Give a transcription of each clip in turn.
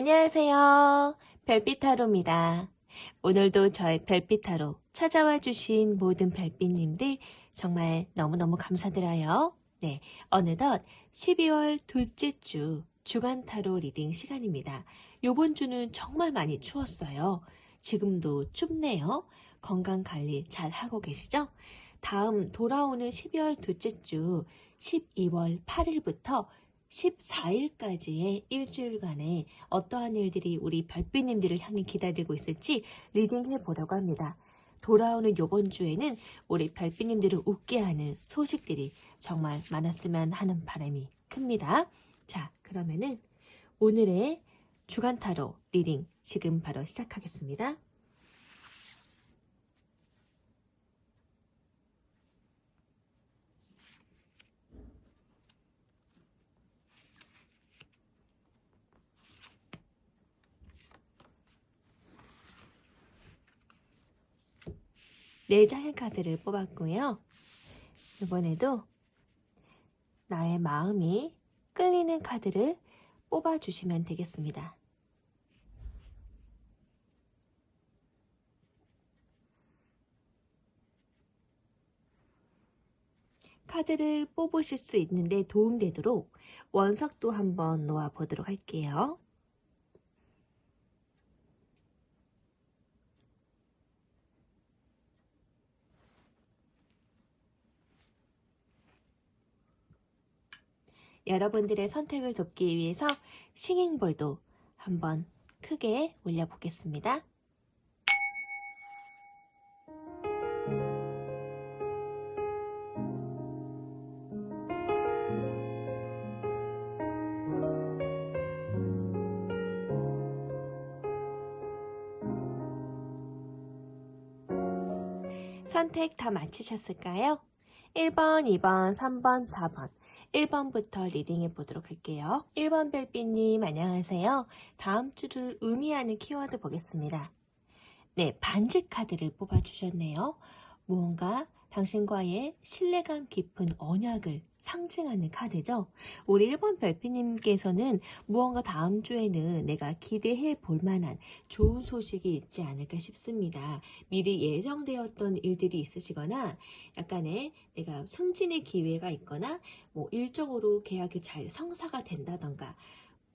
안녕하세요. 별빛타로입니다. 오늘도 저의 별빛타로 찾아와 주신 모든 별빛님들 정말 너무너무 감사드려요. 네, 어느덧 12월 둘째 주 주간타로 리딩 시간입니다. 요번 주는 정말 많이 추웠어요. 지금도 춥네요. 건강관리 잘 하고 계시죠? 다음 돌아오는 12월 둘째 주 12월 8일부터 14일까지의 일주일간에 어떠한 일들이 우리 별빛님들을 향해 기다리고 있을지 리딩해 보려고 합니다. 돌아오는 요번 주에는 우리 별빛님들을 웃게 하는 소식들이 정말 많았으면 하는 바람이 큽니다. 자, 그러면은 오늘의 주간 타로 리딩 지금 바로 시작하겠습니다. 네 장의 카드를 뽑았고요. 이번에도 나의 마음이 끌리는 카드를 뽑아주시면 되겠습니다. 카드를 뽑으실 수 있는데 도움되도록 원석도 한번 놓아보도록 할게요. 여러분들의 선택을 돕기 위해서 싱잉볼도 한번 크게 올려보겠습니다. 선택 다 마치셨을까요? 1번, 2번, 3번, 4번 1번부터 리딩해 보도록 할게요. 1번 별빛님 안녕하세요. 다음 주를 의미하는 키워드 보겠습니다. 네, 반지 카드를 뽑아주셨네요. 무언가 당신과의 신뢰감 깊은 언약을 상징하는 카드죠. 우리 1번 별빛님께서는 무언가 다음 주에는 내가 기대해 볼 만한 좋은 소식이 있지 않을까 싶습니다. 미리 예정되었던 일들이 있으시거나 약간의 내가 승진의 기회가 있거나 뭐 일적으로 계약이 잘 성사가 된다던가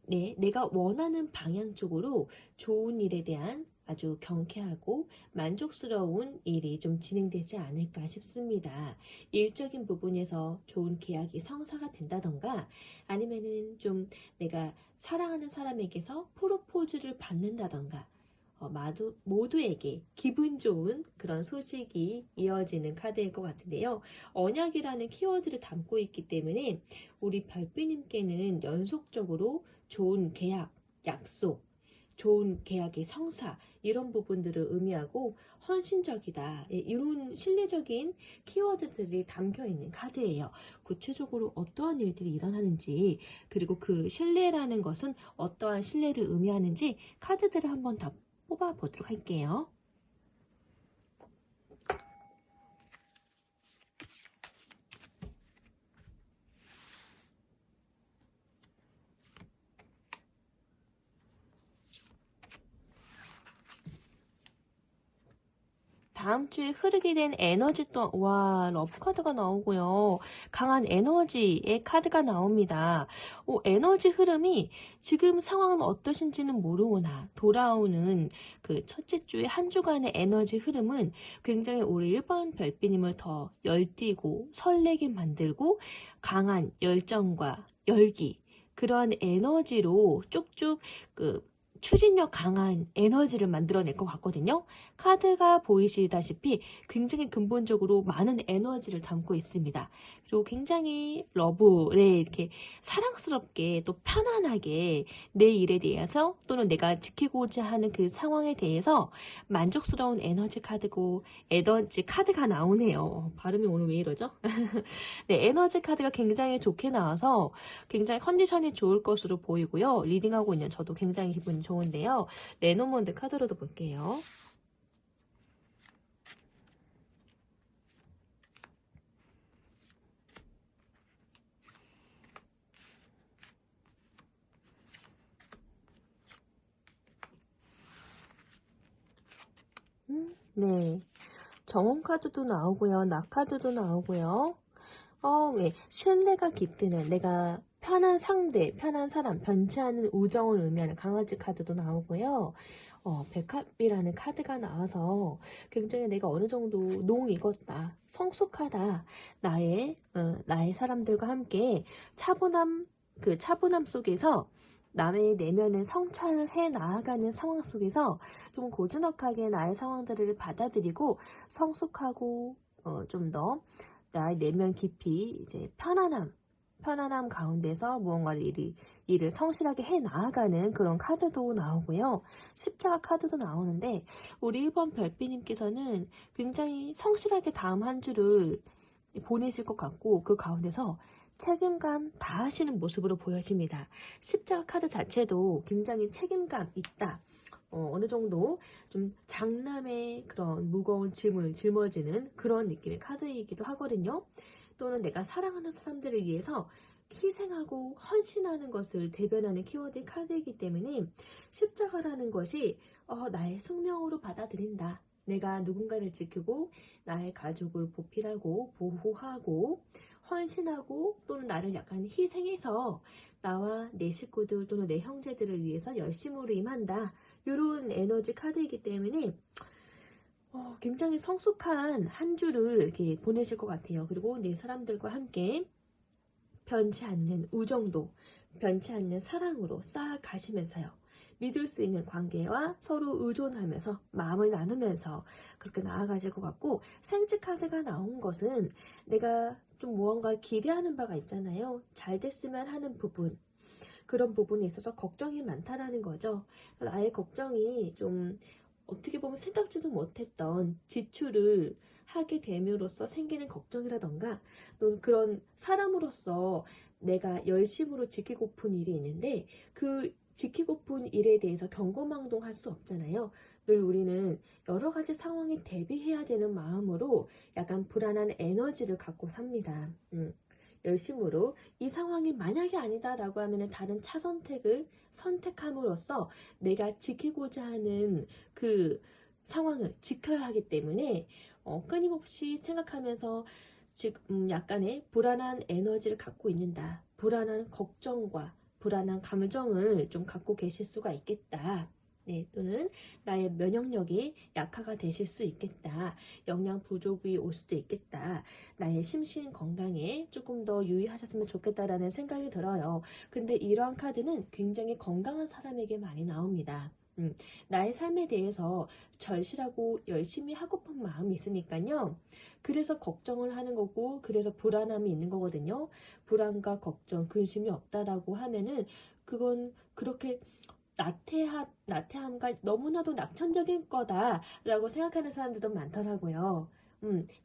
네, 내가 원하는 방향 쪽으로 좋은 일에 대한 아주 경쾌하고 만족스러운 일이 좀 진행되지 않을까 싶습니다. 일적인 부분에서 좋은 계약이 성사가 된다던가 아니면은 좀 내가 사랑하는 사람에게서 프로포즈를 받는다던가 모두에게 기분 좋은 그런 소식이 이어지는 카드일 것 같은데요. 언약이라는 키워드를 담고 있기 때문에 우리 별빛님께는 연속적으로 좋은 계약, 약속, 좋은 계약의 성사 이런 부분들을 의미하고 헌신적이다 이런 신뢰적인 키워드들이 담겨있는 카드예요. 구체적으로 어떠한 일들이 일어나는지 그리고 그 신뢰라는 것은 어떠한 신뢰를 의미하는지 카드들을 한번 다 뽑아보도록 할게요. 다음 주에 흐르게 된 에너지 또, 와, 러브 카드가 나오고요. 강한 에너지의 카드가 나옵니다. 에너지 흐름이 지금 상황은 어떠신지는 모르거나 돌아오는 그 첫째 주의 한 주간의 에너지 흐름은 굉장히 우리 1번 별빛님을 더 열띠고 설레게 만들고 강한 열정과 열기, 그러한 에너지로 쭉쭉 추진력 강한 에너지를 만들어낼 것 같거든요. 카드가 보이시다시피 굉장히 근본적으로 많은 에너지를 담고 있습니다. 그리고 굉장히 네, 이렇게 사랑스럽게 또 편안하게 내 일에 대해서 또는 내가 지키고자 하는 그 상황에 대해서 만족스러운 에너지 카드가 나오네요. 발음이 오늘 왜 이러죠? 네, 에너지 카드가 굉장히 좋게 나와서 굉장히 컨디션이 좋을 것으로 보이고요. 리딩하고 있는 저도 굉장히 기분이 좋은데요. 레노몬드 카드로도 볼게요. 네. 정원 카드도 나오고요. 나 카드도 나오고요. 왜 신뢰가 깃드는 내가 편한 상대, 편한 사람, 변치 않는 우정을 의미하는 강아지 카드도 나오고요. 백합이라는 카드가 나와서 굉장히 내가 어느 정도 농 익었다, 성숙하다, 나의 사람들과 함께 그 차분함 속에서 남의 내면을 성찰해 나아가는 상황 속에서 좀 고즈넉하게 나의 상황들을 받아들이고 성숙하고 좀 더 나의 내면 깊이 이제 편안함 가운데서 무언가를 일을 성실하게 해 나아가는 그런 카드도 나오고요. 십자가 카드도 나오는데 우리 1번 별비님께서는 굉장히 성실하게 다음 한 주를 보내실 것 같고 그 가운데서 책임감 다하시는 모습으로 보여집니다. 십자가 카드 자체도 굉장히 책임감 있다. 어느 정도 좀 장남의 그런 무거운 짐을 짊어지는 그런 느낌의 카드이기도 하거든요. 또는 내가 사랑하는 사람들을 위해서 희생하고 헌신하는 것을 대변하는 키워드 카드이기 때문에 십자가라는 것이 나의 숙명으로 받아들인다. 내가 누군가를 지키고 나의 가족을 보필하고 보호하고 헌신하고 또는 나를 약간 희생해서 나와 내 식구들 또는 내 형제들을 위해서 열심으로 임한다. 이런 에너지 카드이기 때문에 굉장히 성숙한 한 주를 이렇게 보내실 것 같아요. 그리고 내 사람들과 함께 변치 않는 우정도, 변치 않는 사랑으로 쌓아가시면서요. 믿을 수 있는 관계와 서로 의존하면서 마음을 나누면서 그렇게 나아가실 것 같고 생지 카드가 나온 것은 내가 좀 무언가 기대하는 바가 있잖아요. 잘 됐으면 하는 부분. 그런 부분에 있어서 걱정이 많다라는 거죠. 나의 걱정이 좀 어떻게 보면 생각지도 못했던 지출을 하게 됨으로써 생기는 걱정이라던가 또는 그런 사람으로서 내가 열심으로 지키고픈 일이 있는데 그 지키고픈 일에 대해서 경거망동할 수 없잖아요. 늘 우리는 여러 가지 상황에 대비해야 되는 마음으로 약간 불안한 에너지를 갖고 삽니다. 열심으로 이 상황이 만약에 아니다라고 하면 다른 차선택을 선택함으로써 내가 지키고자 하는 그 상황을 지켜야 하기 때문에 끊임없이 생각하면서 지금 약간의 불안한 에너지를 갖고 있는다. 불안한 걱정과 불안한 감정을 좀 갖고 계실 수가 있겠다. 네, 또는 나의 면역력이 약화가 되실 수 있겠다. 영양 부족이 올 수도 있겠다. 나의 심신 건강에 조금 더 유의하셨으면 좋겠다라는 생각이 들어요. 근데 이러한 카드는 굉장히 건강한 사람에게 많이 나옵니다. 나의 삶에 대해서 절실하고 열심히 하고픈 마음이 있으니까요. 그래서 걱정을 하는 거고 그래서 불안함이 있는 거거든요. 불안과 걱정, 근심이 없다라고 하면은 그건 그렇게 나태함과 너무나도 낙천적인 거다라고 생각하는 사람들도 많더라고요.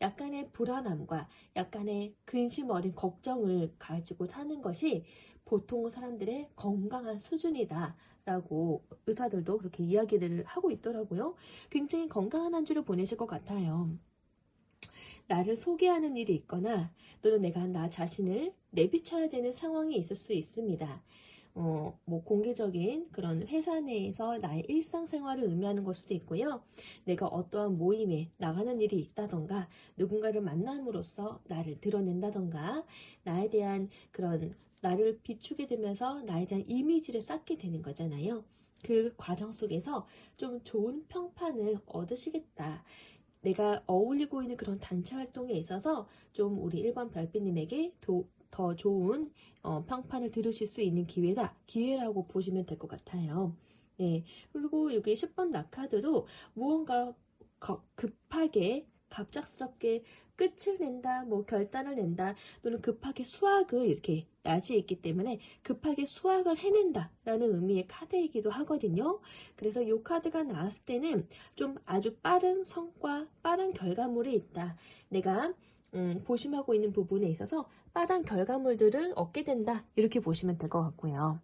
약간의 불안함과 약간의 근심 어린 걱정을 가지고 사는 것이 보통 사람들의 건강한 수준이다라고 의사들도 그렇게 이야기를 하고 있더라고요. 굉장히 건강한 한 주를 보내실 것 같아요. 나를 소개하는 일이 있거나 또는 내가 나 자신을 내비쳐야 되는 상황이 있을 수 있습니다. 공개적인 그런 회사 내에서 나의 일상생활을 의미하는 걸 수도 있고요. 내가 어떠한 모임에 나가는 일이 있다던가 누군가를 만남으로써 나를 드러낸다던가 나에 대한 그런 나를 비추게 되면서 나에 대한 이미지를 쌓게 되는 거잖아요. 그 과정 속에서 좀 좋은 평판을 얻으시겠다. 내가 어울리고 있는 그런 단체 활동에 있어서 좀 우리 1번 별빛님에게 더 좋은 평판을 들으실 수 있는 기회라고 보시면 될 것 같아요. 네, 그리고 여기 10번 낙카드도 무언가 급하게 갑작스럽게 끝을 낸다, 결단을 낸다, 또는 급하게 수확을 이렇게 낯이 있기 때문에 급하게 수확을 해낸다라는 의미의 카드이기도 하거든요. 그래서 이 카드가 나왔을 때는 좀 아주 빠른 성과, 빠른 결과물이 있다. 내가 보심하고 있는 부분에 있어서 빠른 결과물들을 얻게 된다. 이렇게 보시면 될 것 같고요.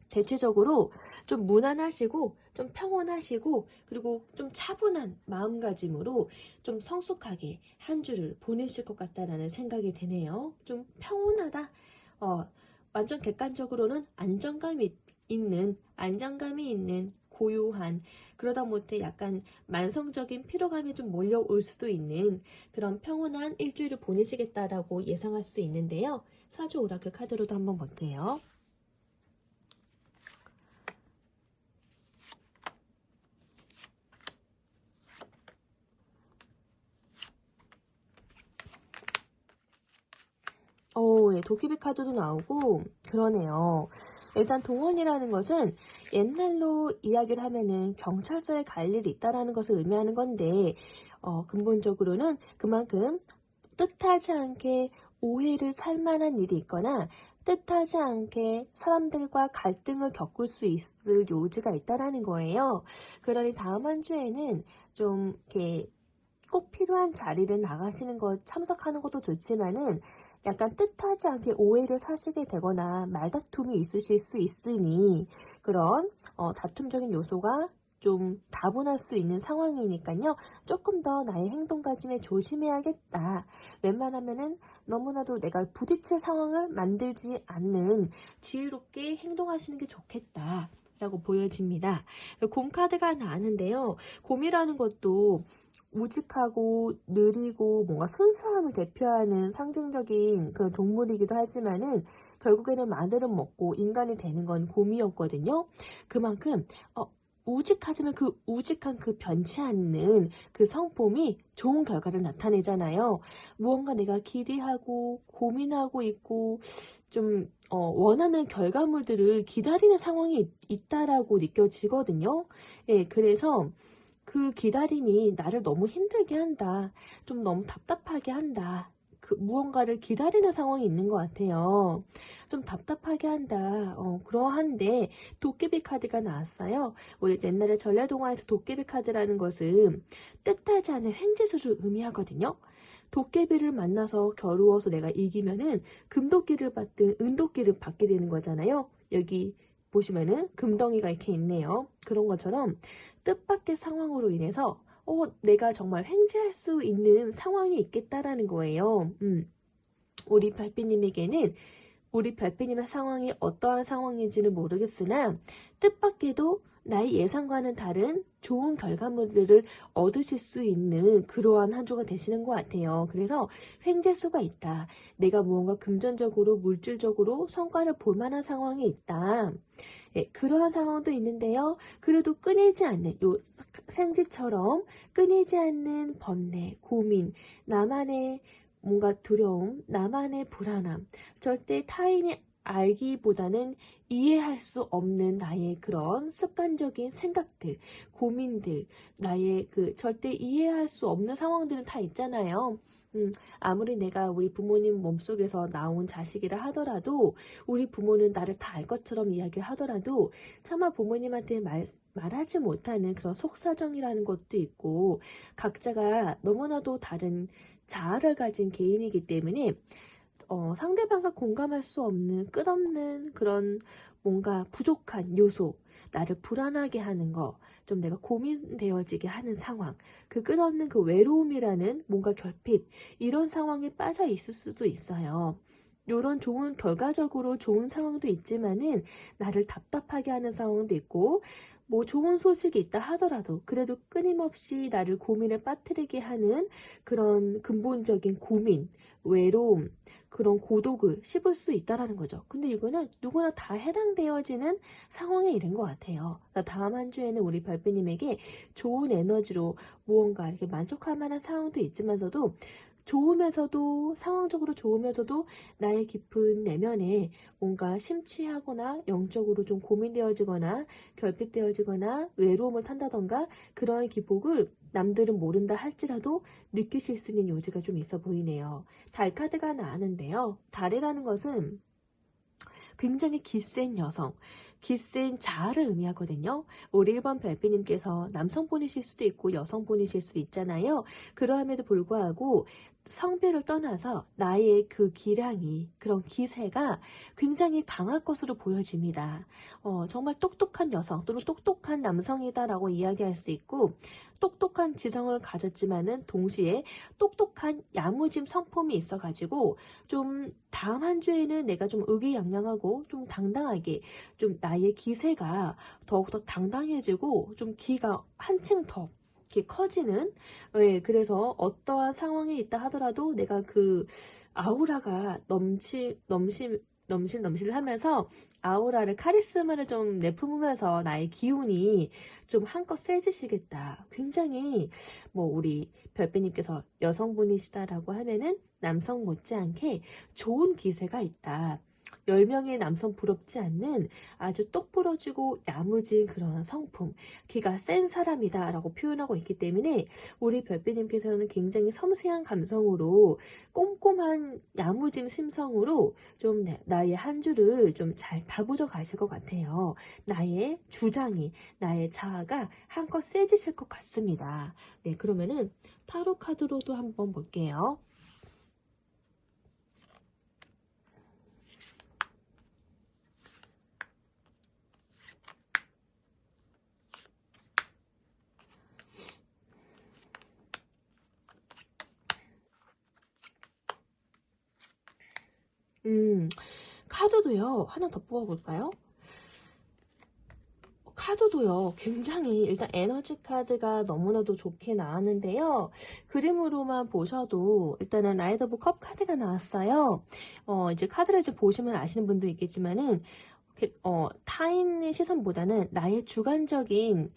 대체적으로 좀 무난하시고 좀 평온하시고 그리고 좀 차분한 마음가짐으로 좀 성숙하게 한 주를 보내실 것 같다라는 생각이 드네요. 좀 평온하다. 완전 객관적으로는 안정감이 있는 고요한, 그러다 못해 약간 만성적인 피로감이 좀 몰려올 수도 있는 그런 평온한 일주일을 보내시겠다라고 예상할 수 있는데요. 사주 오라클 카드로도 한번 볼게요. 예, 도깨비 카드도 나오고 그러네요. 일단 동원이라는 것은 옛날로 이야기를 하면은 경찰서에 갈 일이 있다라는 것을 의미하는 건데, 근본적으로는 그만큼 뜻하지 않게 오해를 살 만한 일이 있거나 뜻하지 않게 사람들과 갈등을 겪을 수 있을 요지가 있다라는 거예요. 그러니 다음 한 주에는 좀 이렇게 꼭 필요한 자리를 나가시는 것, 참석하는 것도 좋지만은 약간 뜻하지 않게 오해를 사시게 되거나 말다툼이 있으실 수 있으니 그런 다툼적인 요소가 좀 다분할 수 있는 상황이니까요. 조금 더 나의 행동가짐에 조심해야겠다. 웬만하면은 너무나도 내가 부딪힐 상황을 만들지 않는 지혜롭게 행동하시는 게 좋겠다. 라고 보여집니다. 곰 카드가 나왔는데요. 곰이라는 것도 우직하고 느리고 뭔가 순수함을 대표하는 상징적인 그런 동물이기도 하지만은 결국에는 마늘은 먹고 인간이 되는 건 곰이었거든요. 그만큼 우직하지만 그 우직한 그 변치 않는 그 성품이 좋은 결과를 나타내잖아요. 무언가 내가 기대하고 고민하고 있고 좀 원하는 결과물들을 기다리는 상황이 있다라고 느껴지거든요. 예, 그래서 그 기다림이 나를 너무 힘들게 한다. 좀 너무 답답하게 한다. 무언가를 기다리는 상황이 있는 것 같아요. 좀 답답하게 한다. 그러한데 도깨비 카드가 나왔어요. 우리 옛날에 전래동화에서 도깨비 카드라는 것은 뜻하지 않은 횡재수를 의미하거든요. 도깨비를 만나서 겨루어서 내가 이기면은 금도끼를 받든 은도끼를 받게 되는 거잖아요. 여기 보시면은 금덩이가 이렇게 있네요. 그런 것처럼 뜻밖의 상황으로 인해서 내가 정말 횡재할 수 있는 상황이 있겠다라는 거예요. 우리 별빛님에게는 우리 별빛님의 상황이 어떠한 상황인지는 모르겠으나 뜻밖에도 나의 예상과는 다른 좋은 결과물들을 얻으실 수 있는 그러한 한 주가 되시는 것 같아요. 그래서 횡재수가 있다. 내가 무언가 금전적으로 물질적으로 성과를 볼 만한 상황이 있다. 예, 그러한 상황도 있는데요. 그래도 끊이지 않는 요 생지처럼 끊이지 않는 번뇌, 고민, 나만의 뭔가 두려움, 나만의 불안함, 절대 타인이 알기보다는 이해할 수 없는 나의 그런 습관적인 생각들, 고민들, 나의 그 절대 이해할 수 없는 상황들은 다 있잖아요. 아무리 내가 우리 부모님 몸속에서 나온 자식이라 하더라도 우리 부모는 나를 다 알 것처럼 이야기를 하더라도 차마 부모님한테 말하지 못하는 그런 속사정이라는 것도 있고 각자가 너무나도 다른 자아를 가진 개인이기 때문에 상대방과 공감할 수 없는 끝없는 그런 뭔가 부족한 요소, 나를 불안하게 하는 거, 좀 내가 고민되어지게 하는 상황, 그 끝없는 그 외로움이라는 뭔가 결핍, 이런 상황에 빠져 있을 수도 있어요. 이런 좋은 결과적으로 좋은 상황도 있지만은 나를 답답하게 하는 상황도 있고 뭐 좋은 소식이 있다 하더라도 그래도 끊임없이 나를 고민에 빠뜨리게 하는 그런 근본적인 고민, 외로움, 그런 고독을 씹을 수 있다라는 거죠. 근데 이거는 누구나 다 해당되어지는 상황에 이른 것 같아요. 다음 한 주에는 우리 별빛님에게 좋은 에너지로 무언가 이렇게 만족할 만한 상황도 있지만서도 좋으면서도 상황적으로 좋으면서도 나의 깊은 내면에 뭔가 심취하거나 영적으로 좀 고민되어지거나 결핍되어지거나 외로움을 탄다던가 그러한 기복을 남들은 모른다 할지라도 느끼실 수 있는 요지가 좀 있어 보이네요. 달 카드가 나왔는데요. 달이라는 것은 굉장히 기센 여성, 기센 자아를 의미하거든요. 우리 1번 별빛님께서 남성분이실 수도 있고 여성분이실 수도 있잖아요. 그러함에도 불구하고 성별을 떠나서 나의 그 기량이, 그런 기세가 굉장히 강할 것으로 보여집니다. 정말 똑똑한 여성 또는 똑똑한 남성이다라고 이야기할 수 있고, 똑똑한 지성을 가졌지만은 동시에 똑똑한 야무짐 성품이 있어가지고 좀 다음 한 주에는 내가 좀 의기양양하고 좀 당당하게, 좀 나의 기세가 더욱더 당당해지고 좀 기가 한층 더 이렇게 커지는, 예, 그래서 어떠한 상황에 있다 하더라도 내가 그 아우라가 넘실 하면서 아우라를, 카리스마를 좀 내뿜으면서 나의 기운이 좀 한껏 세지시겠다. 굉장히 우리 별빛님께서 여성분이시다라고 하면은 남성 못지않게 좋은 기세가 있다. 10명의 남성 부럽지 않는 아주 똑부러지고 야무진 그런 성품, 기가 센 사람이다 라고 표현하고 있기 때문에 우리 별빛님께서는 굉장히 섬세한 감성으로, 꼼꼼한 야무짐 심성으로 좀 나의 한 주를 좀 잘 다부져 가실 것 같아요. 나의 주장이, 나의 자아가 한껏 세지실 것 같습니다. 네, 그러면은 타로 카드로도 한번 볼게요. 카드도요, 하나 더 뽑아볼까요? 카드도요, 굉장히 일단 에너지 카드가 너무나도 좋게 나왔는데요. 그림으로만 보셔도 일단은 나이트 오브 컵 카드가 나왔어요. 이제 카드를 이제 보시면 아시는 분도 있겠지만은, 타인의 시선보다는 나의 주관적인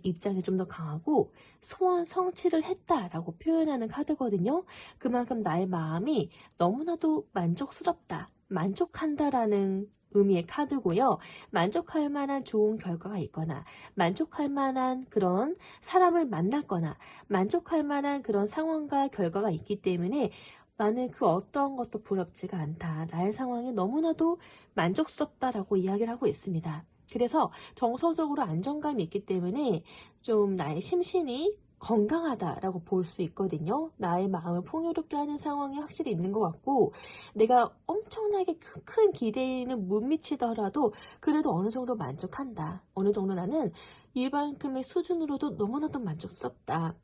입장이 좀 더 강하고 소원 성취를 했다라고 표현하는 카드거든요. 그만큼 나의 마음이 너무나도 만족스럽다, 만족한다라는 의미의 카드고요. 만족할 만한 좋은 결과가 있거나, 만족할 만한 그런 사람을 만났거나, 만족할 만한 그런 상황과 결과가 있기 때문에 나는 그 어떤 것도 부럽지가 않다. 나의 상황이 너무나도 만족스럽다라고 이야기를 하고 있습니다. 그래서 정서적으로 안정감이 있기 때문에 좀 나의 심신이 건강하다라고 볼 수 있거든요. 나의 마음을 풍요롭게 하는 상황이 확실히 있는 것 같고, 내가 엄청나게 큰 기대에는 못 미치더라도 그래도 어느 정도 만족한다. 어느 정도 나는 이만큼의 수준으로도 너무나도 만족스럽다.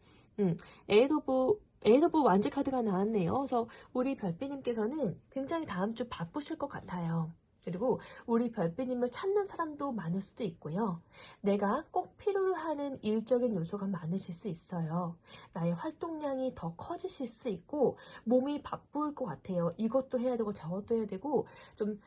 에이드 오브 완즈 카드가 나왔네요. 그래서 우리 별빛님께서는 굉장히 다음 주 바쁘실 것 같아요. 그리고 우리 별빛님을 찾는 사람도 많을 수도 있고요. 내가 꼭 필요로 하는 일적인 요소가 많으실 수 있어요. 나의 활동량이 더 커지실 수 있고 몸이 바쁠 것 같아요. 이것도 해야 되고 저것도 해야 되고 좀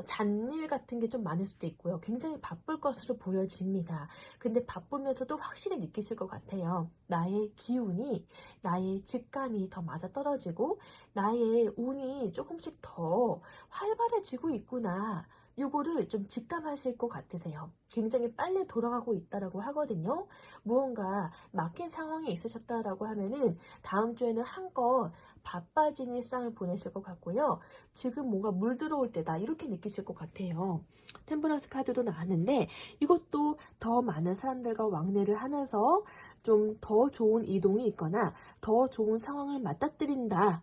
잔일 같은 게 좀 많을 수도 있고요. 굉장히 바쁠 것으로 보여집니다. 근데 바쁘면서도 확실히 느끼실 것 같아요. 나의 기운이, 나의 직감이 더 맞아떨어지고 나의 운이 조금씩 더 활발해지고 있구나. 요거를 좀 직감하실 것 같으세요. 굉장히 빨리 돌아가고 있다라고 하거든요. 무언가 막힌 상황에 있으셨다라고 하면은 다음 주에는 한껏 바빠진 일상을 보내실 것 같고요. 지금 뭔가 물 들어올 때다, 이렇게 느끼실 것 같아요. 템퍼런스 카드도 나왔는데 이것도 더 많은 사람들과 왕래를 하면서 좀 더 좋은 이동이 있거나 더 좋은 상황을 맞닥뜨린다.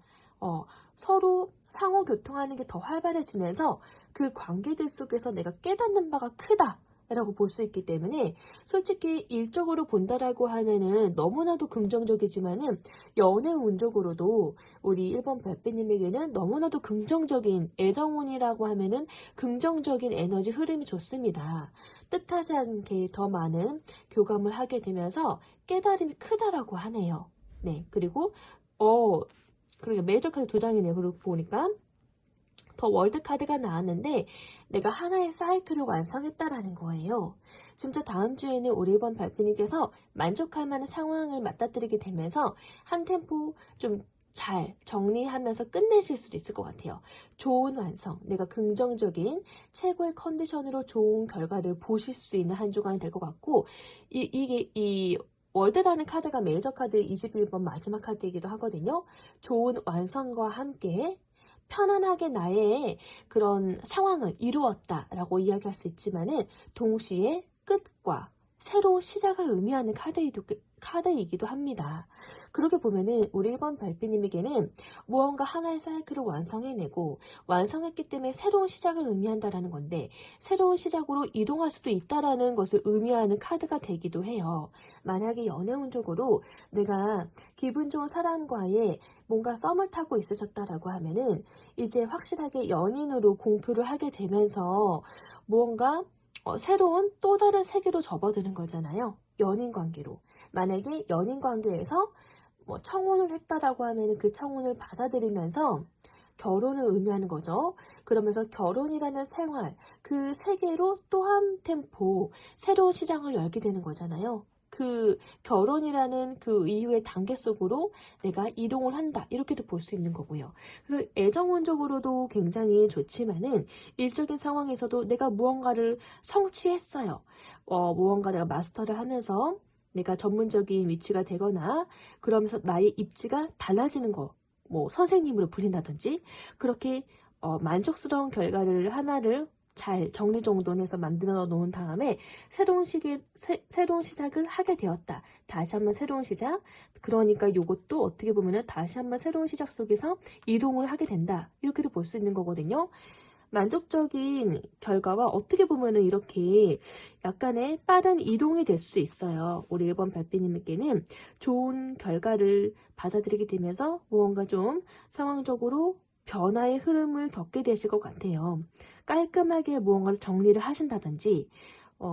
서로 상호 교통하는 게 더 활발해지면서 그 관계들 속에서 내가 깨닫는 바가 크다 라고 볼 수 있기 때문에, 솔직히 일적으로 본다라고 하면은 너무나도 긍정적이지만은 연애 운적으로도 우리 1번 별빛님에게는 너무나도 긍정적인 애정운이라고 하면은 긍정적인 에너지 흐름이 좋습니다. 뜻하지 않게 더 많은 교감을 하게 되면서 깨달음이 크다라고 하네요. 네, 그리고 그러게 메이저 카드 2장이네요. 그리고 보니까 더 월드 카드가 나왔는데 내가 하나의 사이클을 완성했다라는 거예요. 진짜 다음 주에는 우리 1번 별빛님께서 만족할 만한 상황을 맞닥뜨리게 되면서 한 템포 좀 잘 정리하면서 끝내실 수도 있을 것 같아요. 좋은 완성, 내가 긍정적인 최고의 컨디션으로 좋은 결과를 보실 수 있는 한 주간이 될 것 같고, 이 월드라는 카드가 메이저 카드 21번 마지막 카드이기도 하거든요. 좋은 완성과 함께 편안하게 나의 그런 상황을 이루었다라고 이야기할 수 있지만은 동시에 끝과 새로운 시작을 의미하는 카드이기도 합니다. 그렇게 보면은 우리 1번 별빛님에게는 무언가 하나의 사이클을 완성해내고 완성했기 때문에 새로운 시작을 의미한다라는 건데 새로운 시작으로 이동할 수도 있다라는 것을 의미하는 카드가 되기도 해요. 만약에 연애 운적으로 내가 기분 좋은 사람과의 뭔가 썸을 타고 있으셨다라고 하면은 이제 확실하게 연인으로 공표를 하게 되면서 무언가 새로운 또 다른 세계로 접어드는 거잖아요. 연인 관계로. 만약에 연인 관계에서 뭐 청혼을 했다라고 하면 그 청혼을 받아들이면서 결혼을 의미하는 거죠. 그러면서 결혼이라는 생활, 그 세계로 또 한 템포 새로운 시장을 열게 되는 거잖아요. 그 결혼이라는 그 이후의 단계 속으로 내가 이동을 한다. 이렇게도 볼 수 있는 거고요. 그래서 애정운적으로도 굉장히 좋지만은 일적인 상황에서도 내가 무언가를 성취했어요. 무언가 내가 마스터를 하면서 내가 전문적인 위치가 되거나 그러면서 나의 입지가 달라지는 거. 뭐 선생님으로 불린다든지 그렇게 만족스러운 결과를 하나를 잘 정리정돈해서 만들어 놓은 다음에 새로운 시작을 하게 되었다. 다시 한번 새로운 시작. 그러니까 이것도 어떻게 보면은 다시 한번 새로운 시작 속에서 이동을 하게 된다. 이렇게도 볼 수 있는 거거든요. 만족적인 결과와 어떻게 보면은 이렇게 약간의 빠른 이동이 될 수도 있어요. 우리 1번 별빛님께는 좋은 결과를 받아들이게 되면서 무언가 좀 상황적으로 변화의 흐름을 겪게 되실 것 같아요. 깔끔하게 무언가를 정리를 하신다든지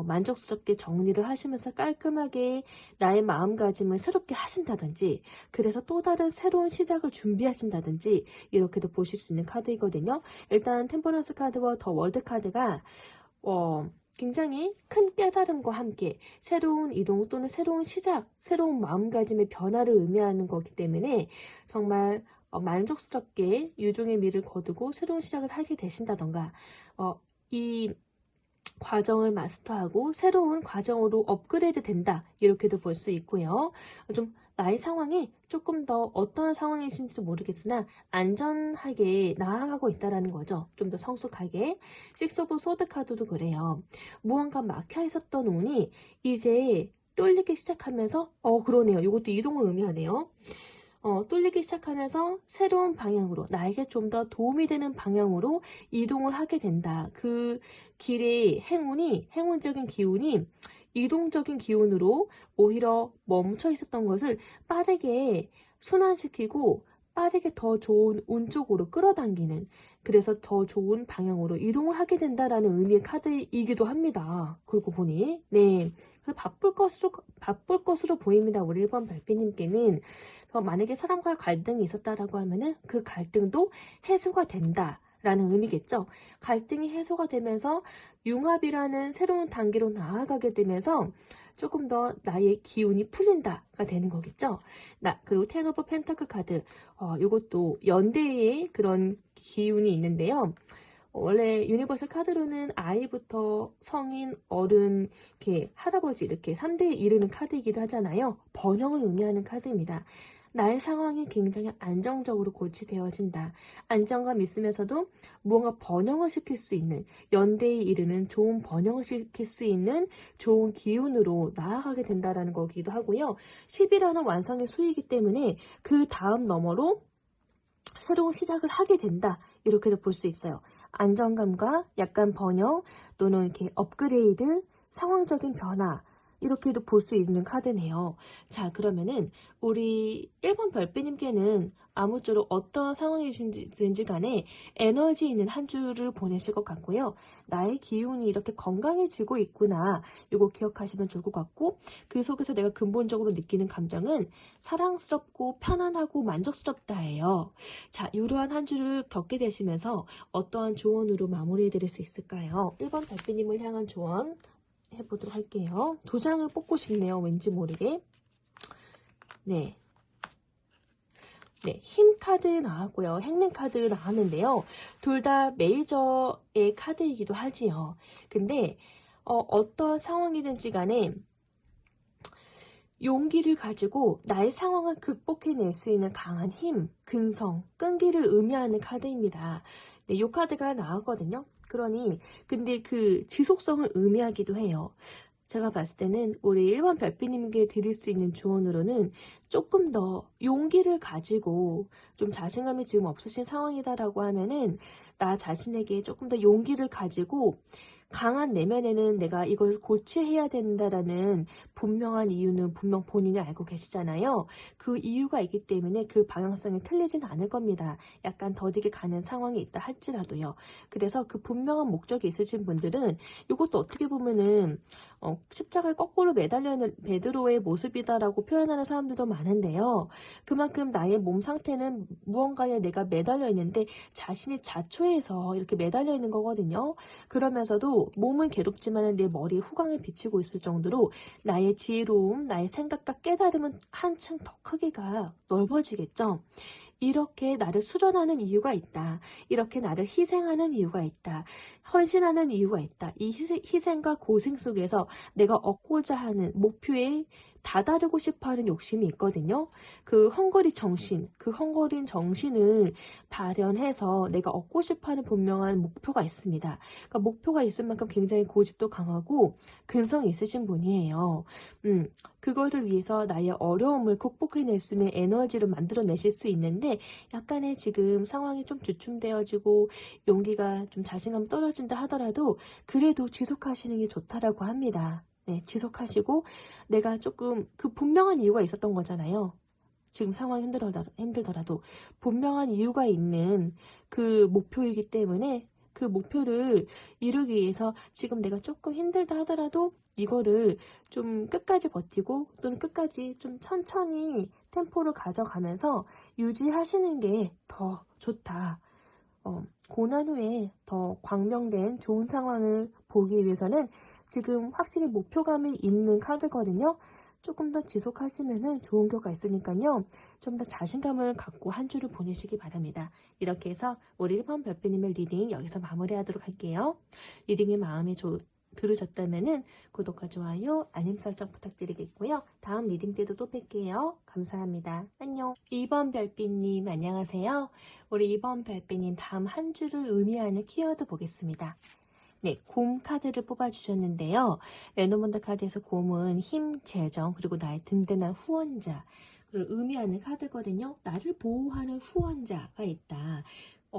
만족스럽게 정리를 하시면서 깔끔하게 나의 마음가짐을 새롭게 하신다든지 그래서 또 다른 새로운 시작을 준비하신다든지 이렇게도 보실 수 있는 카드이거든요. 일단 템퍼런스 카드와 더 월드 카드가 굉장히 큰 깨달음과 함께 새로운 이동 또는 새로운 시작, 새로운 마음가짐의 변화를 의미하는 거기 때문에 정말 만족스럽게 유종의 미를 거두고 새로운 시작을 하게 되신다던가 이 과정을 마스터하고 새로운 과정으로 업그레이드 된다 이렇게도 볼 수 있고요. 좀 나의 상황이 조금 더 어떤 상황이신지도 모르겠으나 안전하게 나아가고 있다는 거죠. 좀 더 성숙하게. 식스 오브 소드 카드도 그래요. 무언가 막혀 있었던 운이 이제 뚫리기 시작하면서 그러네요. 이것도 이동을 의미하네요. 뚫리기 시작하면서 새로운 방향으로 나에게 좀 더 도움이 되는 방향으로 이동을 하게 된다. 그 길의 행운적인 기운이 이동적인 기운으로 오히려 멈춰 있었던 것을 빠르게 순환시키고 빠르게 더 좋은 운 쪽으로 끌어당기는 그래서 더 좋은 방향으로 이동을 하게 된다라는 의미의 카드이기도 합니다. 그러고 보니 네, 바쁠 것으로 보입니다. 우리 1번 별빛님께는 만약에 사람과의 갈등이 있었다라고 하면은 그 갈등도 해소가 된다라는 의미겠죠. 갈등이 해소가 되면서 융합이라는 새로운 단계로 나아가게 되면서 조금 더 나의 기운이 풀린다가 되는 거겠죠. 그리고 텐 오브 펜타클 카드, 이것도 연대의 그런 기운이 있는데요. 원래 유니버설 카드로는 아이부터 성인, 어른, 이렇게 할아버지 이렇게 3대에 이르는 카드이기도 하잖아요. 번영을 의미하는 카드입니다. 나의 상황이 굉장히 안정적으로 고치되어진다. 안정감 있으면서도 무언가 번영을 시킬 수 있는 연대에 이르는 좋은 번영을 시킬 수 있는 좋은 기운으로 나아가게 된다는 거기도 하고요. 10이라는 완성의 수이기 때문에 그 다음 너머로 새로운 시작을 하게 된다. 이렇게도 볼 수 있어요. 안정감과 약간 번영 또는 이렇게 업그레이드, 상황적인 변화 이렇게도 볼 수 있는 카드네요. 자, 그러면은 우리 1번 별빛님께는 아무쪼록 어떤 상황이신지 간에 에너지 있는 한 주를 보내실 것 같고요. 나의 기운이 이렇게 건강해지고 있구나. 이거 기억하시면 좋을 것 같고 그 속에서 내가 근본적으로 느끼는 감정은 사랑스럽고 편안하고 만족스럽다예요. 자, 이러한 한 주를 겪게 되시면서 어떠한 조언으로 마무리해 드릴 수 있을까요? 1번 별빛님을 향한 조언 해보도록 할게요. 2장을 뽑고 싶네요. 왠지 모르게. 네, 힘 카드 나왔고요. 행랭 카드 나왔는데요. 둘 다 메이저의 카드이기도 하지요. 근데 어떤 상황이든지 간에 용기를 가지고 나의 상황을 극복해낼 수 있는 강한 힘, 근성, 끈기를 의미하는 카드입니다. 네, 이 카드가 나왔거든요. 그러니 근데 그 지속성을 의미하기도 해요. 제가 봤을 때는 우리 1번 별빛님께 드릴 수 있는 조언으로는 조금 더 용기를 가지고, 좀 자신감이 지금 없으신 상황이다라고 하면은 나 자신에게 조금 더 용기를 가지고, 강한 내면에는 내가 이걸 고치해야 된다라는 분명한 이유는 분명 본인이 알고 계시잖아요. 그 이유가 있기 때문에 그 방향성이 틀리진 않을 겁니다. 약간 더디게 가는 상황이 있다 할지라도요. 그래서 그 분명한 목적이 있으신 분들은 이것도 어떻게 보면은 십자가에 거꾸로 매달려 있는 베드로의 모습이다라고 표현하는 사람들도 많은데요. 그만큼 나의 몸 상태는 무언가에 내가 매달려 있는데 자신이 자초해서 이렇게 매달려 있는 거거든요. 그러면서도 몸은 괴롭지만 내 머리에 후광을 비치고 있을 정도로 나의 지혜로움, 나의 생각과 깨달음은 한층 더 크기가 넓어지겠죠. 이렇게 나를 수련하는 이유가 있다. 이렇게 나를 희생하는 이유가 있다. 헌신하는 이유가 있다. 이 희생과 고생 속에서 내가 얻고자 하는 목표에 다다르고 싶어하는 욕심이 있거든요. 그 헝거리 정신, 그 헝거린 정신을 발현해서 내가 얻고 싶어하는 분명한 목표가 있습니다. 그러니까 목표가 있을 만큼 굉장히 고집도 강하고 근성이 있으신 분이에요. 그거를 위해서 나의 어려움을 극복해낼 수 있는 에너지를 만들어내실 수 있는데, 약간의 지금 상황이 좀 주춤되어지고 용기가 좀 자신감 떨어진다 하더라도 그래도 지속하시는 게 좋다라고 합니다. 네, 지속하시고, 내가 조금 그 분명한 이유가 있었던 거잖아요. 지금 상황이 힘들더라도 분명한 이유가 있는 그 목표이기 때문에 그 목표를 이루기 위해서 지금 내가 조금 힘들다 하더라도 이거를 좀 끝까지 버티고, 또는 끝까지 좀 천천히 템포를 가져가면서 유지하시는 게 더 좋다. 고난 후에 더 광명된 좋은 상황을 보기 위해서는 지금 확실히 목표감이 있는 카드거든요. 조금 더 지속하시면 좋은 결과 있으니까요. 좀 더 자신감을 갖고 한 주를 보내시기 바랍니다. 이렇게 해서 우리 1번 별빛님의 리딩 여기서 마무리하도록 할게요. 리딩의 마음에 들으셨다면 구독과 좋아요, 알림 설정 부탁드리겠고요. 다음 리딩 때도 또 뵐게요. 감사합니다. 안녕. 2번 별빛님 안녕하세요. 우리 2번 별빛님 다음 한 주를 의미하는 키워드 보겠습니다. 네, 곰 카드를 뽑아주셨는데요. 레노몬드 카드에서 곰은 힘, 재정, 그리고 나의 든든한 후원자를 의미하는 카드거든요. 나를 보호하는 후원자가 있다.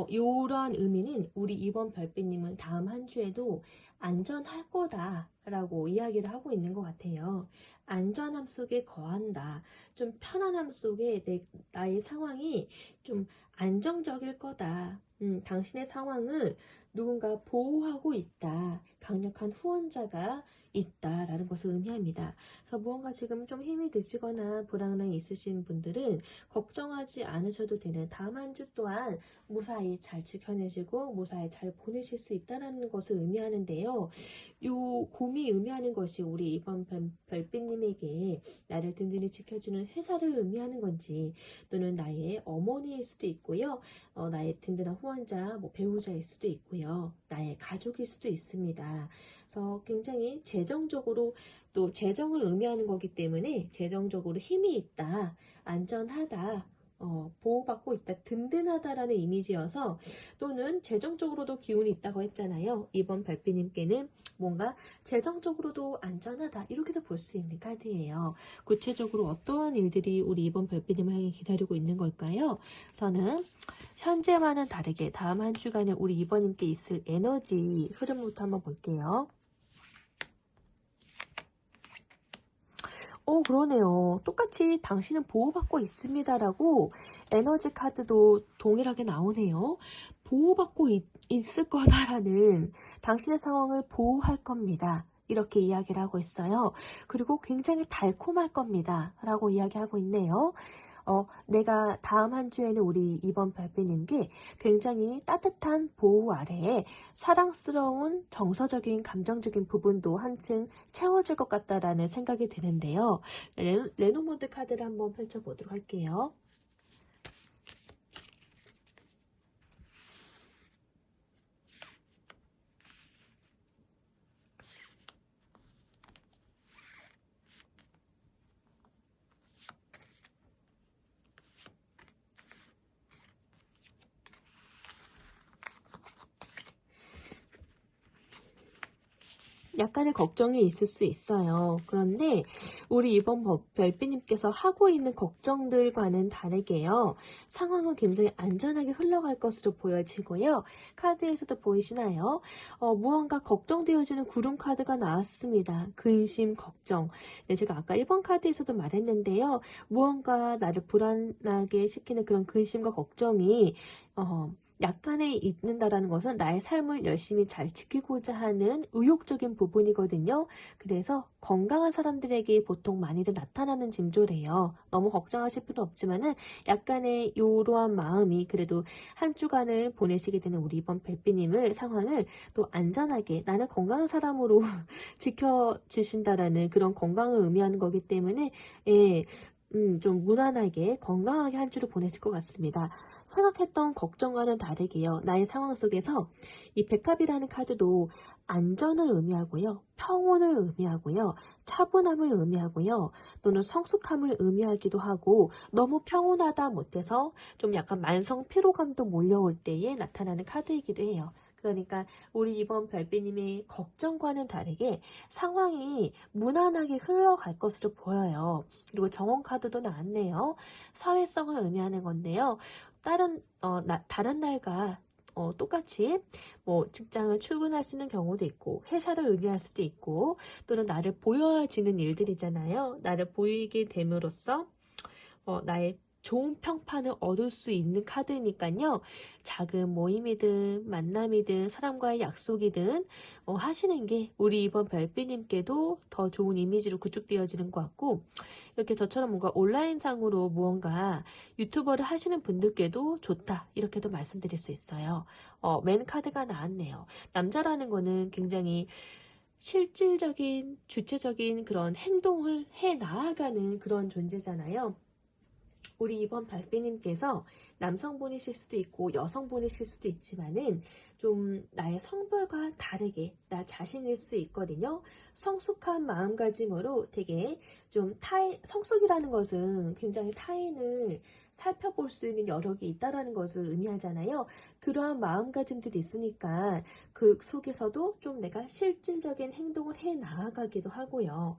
이런 의미는 우리 이번 별빛님은 다음 한 주에도 안전할 거다라고 이야기를 하고 있는 것 같아요. 안전함 속에 거한다. 좀 편안함 속에 나의 상황이 좀 안정적일 거다. 당신의 상황을 누군가 보호하고 있다. 강력한 후원자가 있다라는 것을 의미합니다. 그래서 무언가 지금 좀 힘이 드시거나 불안함이 있으신 분들은 걱정하지 않으셔도 되는 다음 한 주 또한 무사히 잘 지켜내시고 무사히 잘 보내실 수 있다는 것을 의미하는데요. 요 곰이 의미하는 것이 우리 이번 별빛님에게 나를 든든히 지켜주는 회사를 의미하는 건지, 또는 나의 어머니일 수도 있고요. 나의 든든한 후원자, 배우자일 수도 있고요. 나의 가족일 수도 있습니다. 그래서 굉장히 재정적으로, 또 재정을 의미하는 거기 때문에 재정적으로 힘이 있다, 안전하다, 보호받고 있다, 든든하다라는 이미지여서, 또는 재정적으로도 기운이 있다고 했잖아요. 이번 별빛님께는 뭔가 재정적으로도 안전하다, 이렇게도 볼 수 있는 카드예요. 구체적으로 어떠한 일들이 우리 이번 별빛님을 향해 기다리고 있는 걸까요? 저는 현재와는 다르게 다음 한 주간에 우리 이번님께 있을 에너지 흐름부터 한번 볼게요. 그러네요. 똑같이 당신은 보호받고 있습니다라고 에너지 카드도 동일하게 나오네요. 보호받고 있을 거다라는, 당신의 상황을 보호할 겁니다. 이렇게 이야기를 하고 있어요. 그리고 굉장히 달콤할 겁니다. 라고 이야기하고 있네요. 내가 다음 한 주에는 우리 이번 별빛님께 굉장히 따뜻한 보호 아래에 사랑스러운 정서적인 감정적인 부분도 한층 채워질 것 같다라는 생각이 드는데요. 레노모드 카드를 한번 펼쳐보도록 할게요. 약간의 걱정이 있을 수 있어요. 그런데 우리 이번 별빛님께서 하고 있는 걱정들과는 다르게요. 상황은 굉장히 안전하게 흘러갈 것으로 보여지고요. 카드에서도 보이시나요? 무언가 걱정되어지는 구름 카드가 나왔습니다. 근심, 걱정. 네, 제가 아까 1번 카드에서도 말했는데요. 무언가 나를 불안하게 시키는 그런 근심과 걱정이 약간의 있는다라는 것은 나의 삶을 열심히 잘 지키고자 하는 의욕적인 부분이거든요. 그래서 건강한 사람들에게 보통 많이들 나타나는 징조래요. 너무 걱정하실 필요 없지만은 약간의 요로한 마음이 그래도 한 주간을 보내시게 되는 우리 이번 별빛님을 상황을 또 안전하게 나는 건강한 사람으로 지켜주신다라는 그런 건강을 의미하는 거기 때문에 예, 좀 무난하게 건강하게 한 주를 보내실 것 같습니다. 생각했던 걱정과는 다르게요. 나의 상황 속에서 이 백합이라는 카드도 안전을 의미하고요. 평온을 의미하고요. 차분함을 의미하고요. 또는 성숙함을 의미하기도 하고 너무 평온하다 못해서 좀 약간 만성 피로감도 몰려올 때에 나타나는 카드이기도 해요. 그러니까 우리 이번 별빛님의 걱정과는 다르게 상황이 무난하게 흘러갈 것으로 보여요. 그리고 정원 카드도 나왔네요. 사회성을 의미하는 건데요. 다른 날과 똑같이 뭐 직장을 출근하시는 경우도 있고 회사를 의미할 수도 있고 또는 나를 보여지는 일들이잖아요. 나를 보이게 됨으로써 나의 좋은 평판을 얻을 수 있는 카드니까요. 작은 모임이든 만남이든 사람과의 약속이든 하시는 게 우리 이번 별빛님께도 더 좋은 이미지로 구축되어지는 것 같고 이렇게 저처럼 뭔가 온라인상으로 무언가 유튜버를 하시는 분들께도 좋다 이렇게도 말씀드릴 수 있어요. 맨 카드가 나왔네요. 남자라는 거는 굉장히 실질적인 주체적인 그런 행동을 해 나아가는 그런 존재잖아요. 우리 이번 발비님께서 남성분이실 수도 있고 여성분이실 수도 있지만은 좀 나의 성별과 다르게 나 자신일 수 있거든요. 성숙한 마음가짐으로 되게 좀 성숙이라는 것은 굉장히 타인을 살펴볼 수 있는 여력이 있다라는 것을 의미하잖아요. 그러한 마음가짐들이 있으니까 그 속에서도 좀 내가 실질적인 행동을 해 나아가기도 하고요.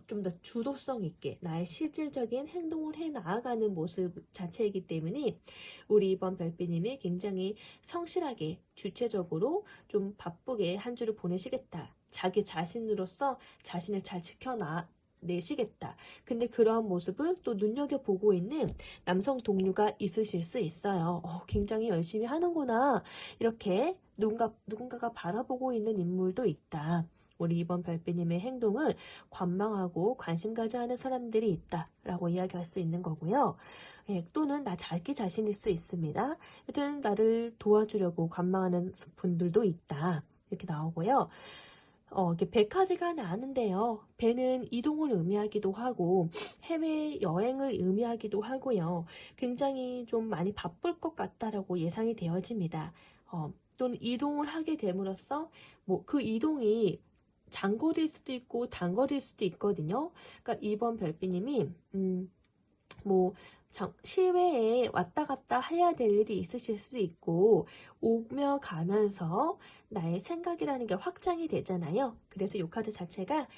좀 더 주도성 있게 나의 실질적인 행동을 해 나아가는 모습 자체이기 때문에 우리 이번 별빛님이 굉장히 성실하게 주체적으로 좀 바쁘게 한 주를 보내시겠다. 자기 자신으로서 자신을 잘 내시겠다. 근데 그러한 모습을 또 눈여겨보고 있는 남성 동료가 있으실 수 있어요. 굉장히 열심히 하는구나. 이렇게 누군가가 바라보고 있는 인물도 있다. 우리 이번 별빛님의 행동을 관망하고 관심 가져야 하는 사람들이 있다라고 이야기할 수 있는 거고요. 또는 나 자기 자신일 수 있습니다. 여튼 나를 도와주려고 관망하는 분들도 있다. 이렇게 나오고요. 이렇게 배 카드가 나왔는데요. 배는 이동을 의미하기도 하고 해외 여행을 의미하기도 하고요. 굉장히 좀 많이 바쁠 것 같다라고 예상이 되어집니다. 또는 이동을 하게 됨으로써 뭐 그 이동이 장거리일 수도 있고 단거리일 수도 있거든요. 그러니까 이번 별빛님이 뭐 실외에 왔다 갔다 해야 될 일이 있으실 수도 있고 오며 가면서 나의 생각이라는 게 확장이 되잖아요. 그래서 이 카드 자체가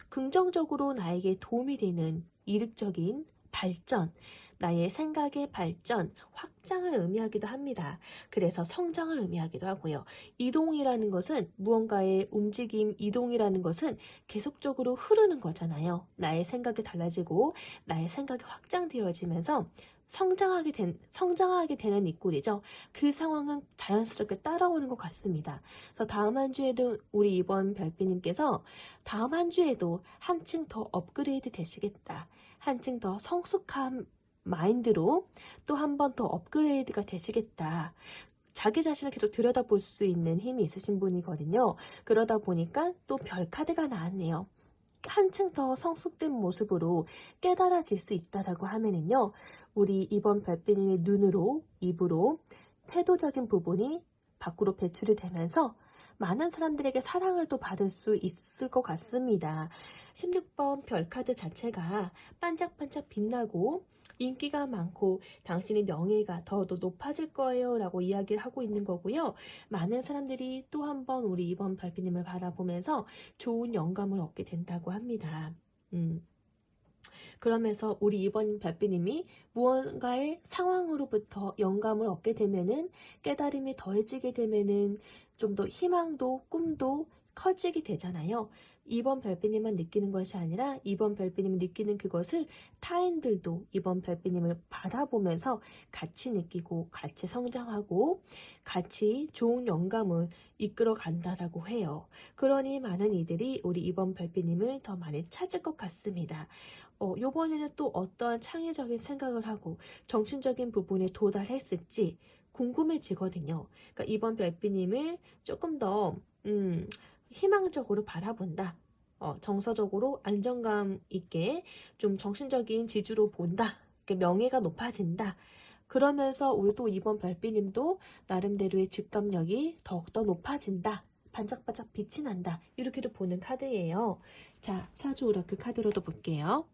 긍정적으로 나에게 도움이 되는 이득적인 발전, 나의 생각의 발전, 확장을 의미하기도 합니다. 그래서 성장을 의미하기도 하고요. 이동이라는 것은 무언가의 움직임, 이동이라는 것은 계속적으로 흐르는 거잖아요. 나의 생각이 달라지고 나의 생각이 확장되어지면서 성장하게 되는 이꼴이죠. 그 상황은 자연스럽게 따라오는 것 같습니다. 그래서 다음 한 주에도 우리 이번 별빛님께서 다음 한 주에도 한층 더 업그레이드 되시겠다. 한층 더 성숙한 마인드로 또 한 번 더 업그레이드가 되시겠다. 자기 자신을 계속 들여다볼 수 있는 힘이 있으신 분이거든요. 그러다 보니까 또 별 카드가 나왔네요. 한층 더 성숙된 모습으로 깨달아질 수 있다라고 하면은요. 우리 이번 별빛님의 눈으로, 입으로 태도적인 부분이 밖으로 배출이 되면서 많은 사람들에게 사랑을 또 받을 수 있을 것 같습니다. 16번 별카드 자체가 반짝반짝 빛나고 인기가 많고 당신의 명예가 더 높아질 거예요 라고 이야기를 하고 있는 거고요. 많은 사람들이 또 한 번 우리 2번 별빛님을 바라보면서 좋은 영감을 얻게 된다고 합니다. 그러면서 우리 2번 별빛님이 무언가의 상황으로부터 영감을 얻게 되면은 깨달음이 더해지게 되면은 좀 더 희망도 꿈도 커지게 되잖아요. 2번 별빛님만 느끼는 것이 아니라 2번 별빛님이 느끼는 그것을 타인들도 2번 별빛님을 바라보면서 같이 느끼고 같이 성장하고 같이 좋은 영감을 이끌어 간다라고 해요. 그러니 많은 이들이 우리 2번 별빛님을 더 많이 찾을 것 같습니다. 요번에는 또 어떠한 창의적인 생각을 하고 정신적인 부분에 도달했을지 궁금해지거든요. 그러니까 이번 별빛님을 조금 더 희망적으로 바라본다. 정서적으로 안정감 있게 좀 정신적인 지주로 본다. 명예가 높아진다. 그러면서 우리 또 이번 별빛님도 나름대로의 직감력이 더욱더 높아진다. 반짝반짝 빛이 난다. 이렇게도 보는 카드예요. 자, 사주 오라클 카드로도 볼게요.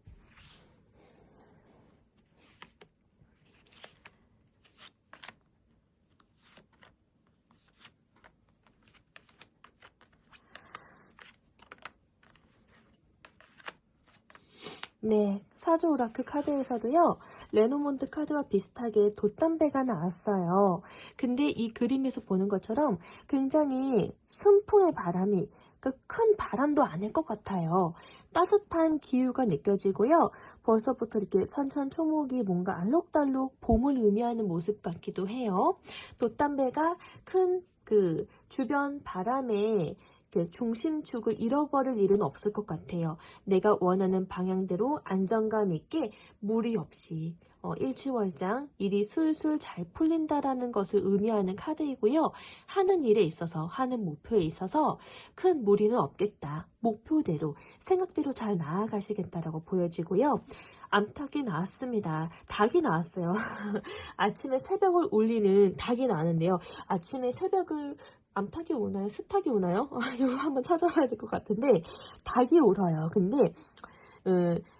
네, 사주 오라클 카드에서도요, 레노몬드 카드와 비슷하게 돛담배가 나왔어요. 근데 이 그림에서 보는 것처럼 굉장히 순풍의 바람이, 큰 바람도 아닐 것 같아요. 따뜻한 기후가 느껴지고요. 벌써부터 이렇게 산천초목이 뭔가 알록달록 봄을 의미하는 모습 같기도 해요. 돛담배가 큰 주변 바람에 중심축을 잃어버릴 일은 없을 것 같아요. 내가 원하는 방향대로 안정감 있게 무리 없이 일치월장 일이 술술 잘 풀린다라는 것을 의미하는 카드이고요. 하는 일에 있어서 하는 목표에 있어서 큰 무리는 없겠다. 목표대로 생각대로 잘 나아가시겠다라고 보여지고요. 암탉이 나왔습니다. 닭이 나왔어요. 아침에 새벽을 울리는 닭이 나왔는데요. 아침에 새벽을 암탉이 오나요? 수탉이 오나요? 이거 한번 찾아봐야 될 것 같은데 닭이 울어요. 근데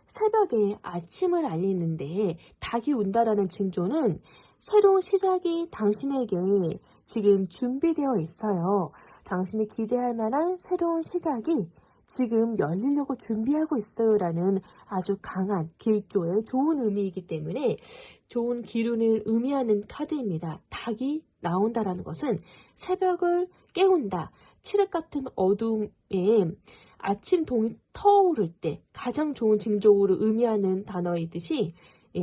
새벽에 아침을 알리는데 닭이 운다라는 징조는 새로운 시작이 당신에게 지금 준비되어 있어요. 당신이 기대할 만한 새로운 시작이 지금 열리려고 준비하고 있어요 라는 아주 강한 길조의 좋은 의미이기 때문에 좋은 기운을 의미하는 카드입니다. 닭이 나온다라는 것은 새벽을 깨운다. 칠흑 같은 어둠에 아침 동이 터오를 때 가장 좋은 징조로 의미하는 단어이듯이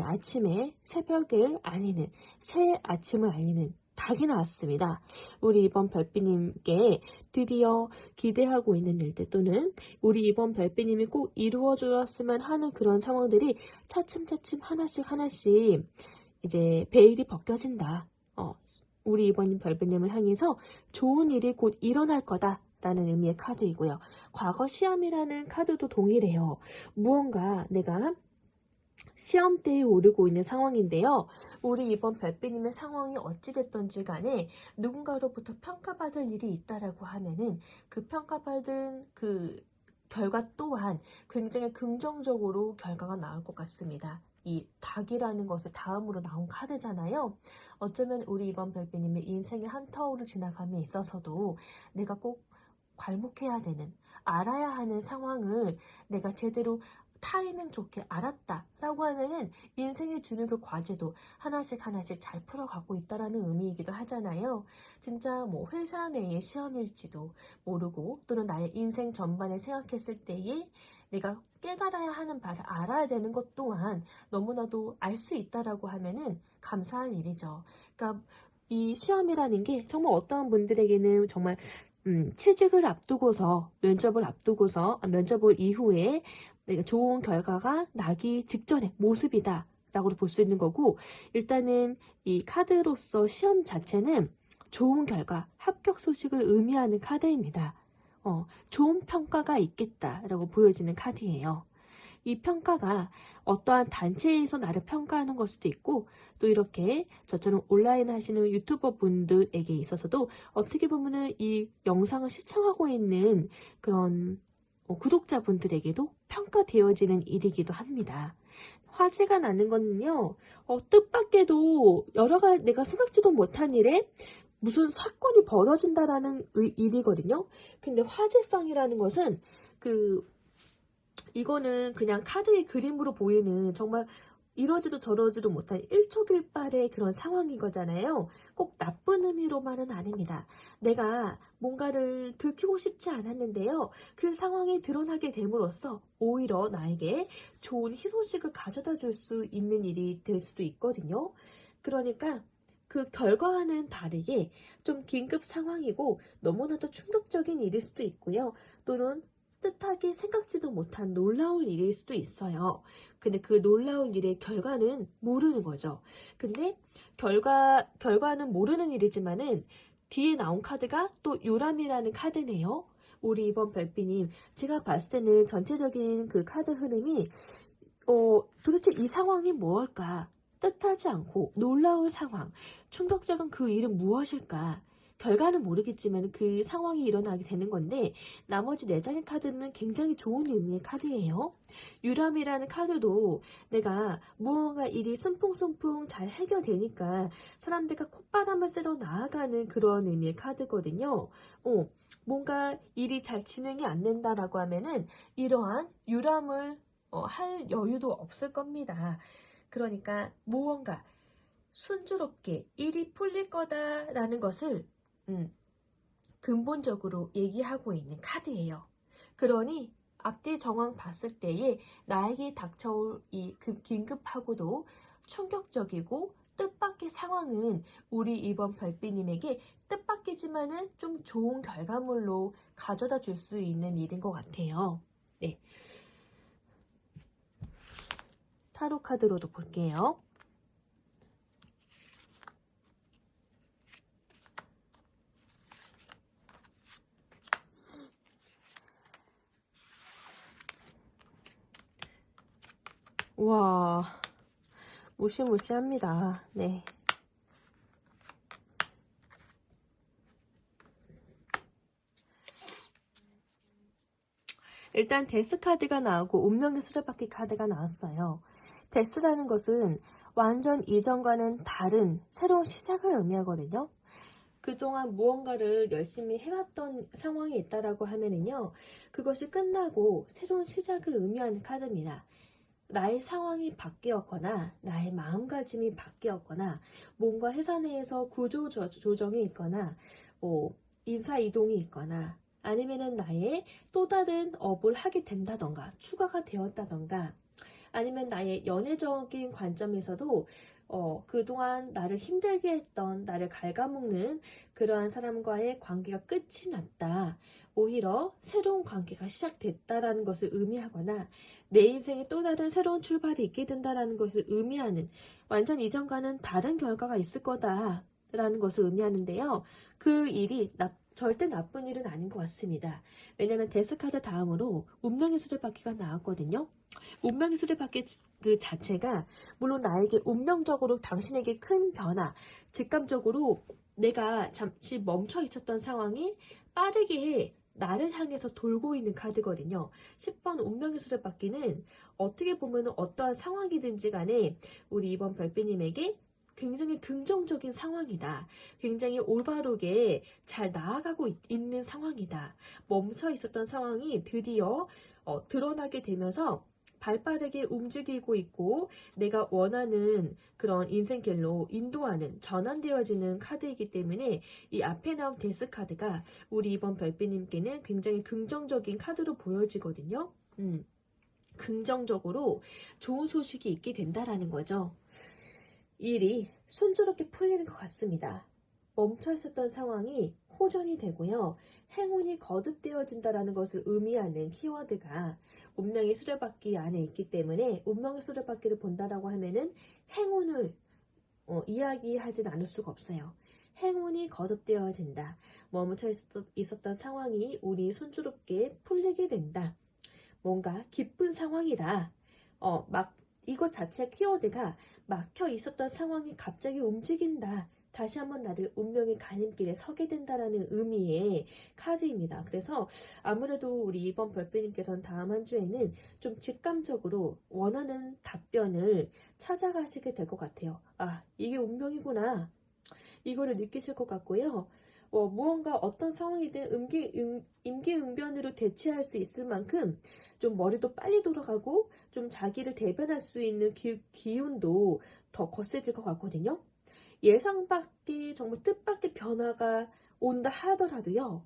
아침에 새벽을 알리는 새 아침을 알리는 닭이 나왔습니다. 우리 이번 별빛님께 드디어 기대하고 있는 일들 또는 우리 이번 별빛님이 꼭 이루어졌으면 하는 그런 상황들이 차츰차츰 하나씩 이제 베일이 벗겨진다. 우리 이번 별빛님을 향해서 좋은 일이 곧 일어날 거다. 라는 의미의 카드이고요. 과거 시험이라는 카드도 동일해요. 무언가 내가 시험대에 오르고 있는 상황인데요. 우리 이번 별빛님의 상황이 어찌됐던지 간에 누군가로부터 평가받을 일이 있다라고 하면은 그 평가받은 그 결과 또한 굉장히 긍정적으로 결과가 나올 것 같습니다. 이 닭이라는 것이 다음으로 나온 카드잖아요. 어쩌면 우리 이번 별빛님의 인생의 한 터울을 지나감에 있어서도 내가 꼭 괄목해야 되는, 알아야 하는 상황을 내가 제대로 타이밍 좋게 알았다 라고 하면은 인생이 주는 그 과제도 하나씩 잘 풀어가고 있다라는 의미이기도 하잖아요. 진짜 뭐 회사 내의 시험일지도 모르고 또는 나의 인생 전반에 생각했을 때에 내가 깨달아야 하는 바를 알아야 되는 것 또한 너무나도 알 수 있다라고 하면은 감사할 일이죠. 그러니까 이 시험이라는 게 정말 어떠한 분들에게는 정말 취직을 앞두고서 면접을 이후에 내가 좋은 결과가 나기 직전의 모습이다 라고 볼 수 있는 거고, 일단은 이 카드로서 시험 자체는 좋은 결과, 합격 소식을 의미하는 카드입니다. 좋은 평가가 있겠다라고 보여지는 카드예요. 이 평가가 어떠한 단체에서 나를 평가하는 걸 수도 있고, 또 이렇게 저처럼 온라인 하시는 유튜버 분들에게 있어서도 어떻게 보면은 이 영상을 시청하고 있는 그런 구독자분들에게도 평가되어지는 일이기도 합니다. 화제가 나는 거는요, 뜻밖에도 여러 가지 내가 생각지도 못한 일에 무슨 사건이 벌어진다라는 일이거든요. 근데 화제성이라는 것은 이거는 그냥 카드의 그림으로 보이는 정말 이러지도 저러지도 못한 일촉일발의 그런 상황인 거잖아요. 꼭 나쁜 의미로만은 아닙니다. 내가 뭔가를 들키고 싶지 않았는데요. 그 상황이 드러나게 됨으로써 오히려 나에게 좋은 희소식을 가져다 줄 수 있는 일이 될 수도 있거든요. 그러니까 그 결과와는 다르게 좀 긴급 상황이고 너무나도 충격적인 일일 수도 있고요. 또는 뜻하게 생각지도 못한 놀라운 일일 수도 있어요. 근데 그 놀라운 일의 결과는 모르는 거죠. 근데 결과는 모르는 일이지만은 뒤에 나온 카드가 또 요람이라는 카드네요. 우리 이번 별비님, 제가 봤을 때는 전체적인 그 카드 흐름이 도대체 이 상황이 무엇일까? 뜻하지 않고 놀라울 상황, 충격적인 그 일은 무엇일까? 결과는 모르겠지만 그 상황이 일어나게 되는 건데, 나머지 4장의 카드는 굉장히 좋은 의미의 카드예요. 유람이라는 카드도 내가 무언가 일이 순풍순풍 잘 해결되니까 사람들과 콧바람을 쐬러 나아가는 그런 의미의 카드거든요. 뭔가 일이 잘 진행이 안 된다라고 하면은 이러한 유람을 할 여유도 없을 겁니다. 그러니까 무언가 순조롭게 일이 풀릴 거다라는 것을 근본적으로 얘기하고 있는 카드예요. 그러니 앞뒤 정황 봤을 때에 나에게 닥쳐올 이 긴급하고도 충격적이고 뜻밖의 상황은 우리 이번 별비님에게 뜻밖이지만은 좀 좋은 결과물로 가져다 줄 수 있는 일인 것 같아요. 네. 타로 카드로도 볼게요. 와, 무시무시합니다. 네. 일단 데스 카드가 나오고 운명의 수레바퀴 카드가 나왔어요. 데스라는 것은 완전 이전과는 다른 새로운 시작을 의미하거든요. 그동안 무언가를 열심히 해왔던 상황이 있다라고 하면은요, 그것이 끝나고 새로운 시작을 의미하는 카드입니다. 나의 상황이 바뀌었거나 나의 마음가짐이 바뀌었거나 뭔가 회사 내에서 구조 조정이 있거나 인사 이동이 있거나 아니면은 나의 또 다른 업을 하게 된다던가 추가가 되었다던가 아니면 나의 연애적인 관점에서도 그동안 나를 힘들게 했던 나를 갉아먹는 그러한 사람과의 관계가 끝이 났다. 오히려 새로운 관계가 시작됐다라는 것을 의미하거나 내 인생에 또 다른 새로운 출발이 있게 된다라는 것을 의미하는 완전 이전과는 다른 결과가 있을 거다라는 것을 의미하는데요. 그 일이 절대 나쁜 일은 아닌 것 같습니다. 왜냐하면 데스카드 다음으로 운명의 수레바퀴가 나왔거든요. 운명의 수레바퀴 그 자체가 물론 나에게 운명적으로 당신에게 큰 변화, 직감적으로 내가 잠시 멈춰 있었던 상황이 빠르게 나를 향해서 돌고 있는 카드거든요. 10번 운명의 수레바퀴는 어떻게 보면 어떠한 상황이든지 간에 우리 이번 별비님에게 굉장히 긍정적인 상황이다. 굉장히 올바르게 잘 나아가고 있는 상황이다. 멈춰 있었던 상황이 드디어 드러나게 되면서 발빠르게 움직이고 있고 내가 원하는 그런 인생길로 인도하는 전환되어지는 카드이기 때문에 이 앞에 나온 데스 카드가 우리 이번 별비님께는 굉장히 긍정적인 카드로 보여지거든요. 긍정적으로 좋은 소식이 있게 된다라는 거죠. 일이 순조롭게 풀리는 것 같습니다. 멈춰 있었던 상황이 호전이 되고요. 행운이 거듭되어진다라는 것을 의미하는 키워드가 운명의 수레바퀴 안에 있기 때문에 운명의 수레바퀴를 본다라고 하면은 행운을 이야기하진 않을 수가 없어요. 행운이 거듭되어진다. 멈춰 있었던 상황이 우리 순조롭게 풀리게 된다. 뭔가 기쁜 상황이다. 이것 자체 키워드가 막혀 있었던 상황이 갑자기 움직인다. 다시 한번 나를 운명의 갈림길에 서게 된다라는 의미의 카드입니다. 그래서 아무래도 우리 이번 별빛님께서는 다음 한 주에는 좀 직감적으로 원하는 답변을 찾아가시게 될 것 같아요. 아, 이게 운명이구나. 이거를 느끼실 것 같고요. 무언가 어떤 상황이든 임기응변으로 대처할 수 있을 만큼 좀 머리도 빨리 돌아가고 좀 자기를 대변할 수 있는 기운도 더 거세질 것 같거든요. 예상 밖의 정말 뜻밖의 변화가 온다 하더라도요.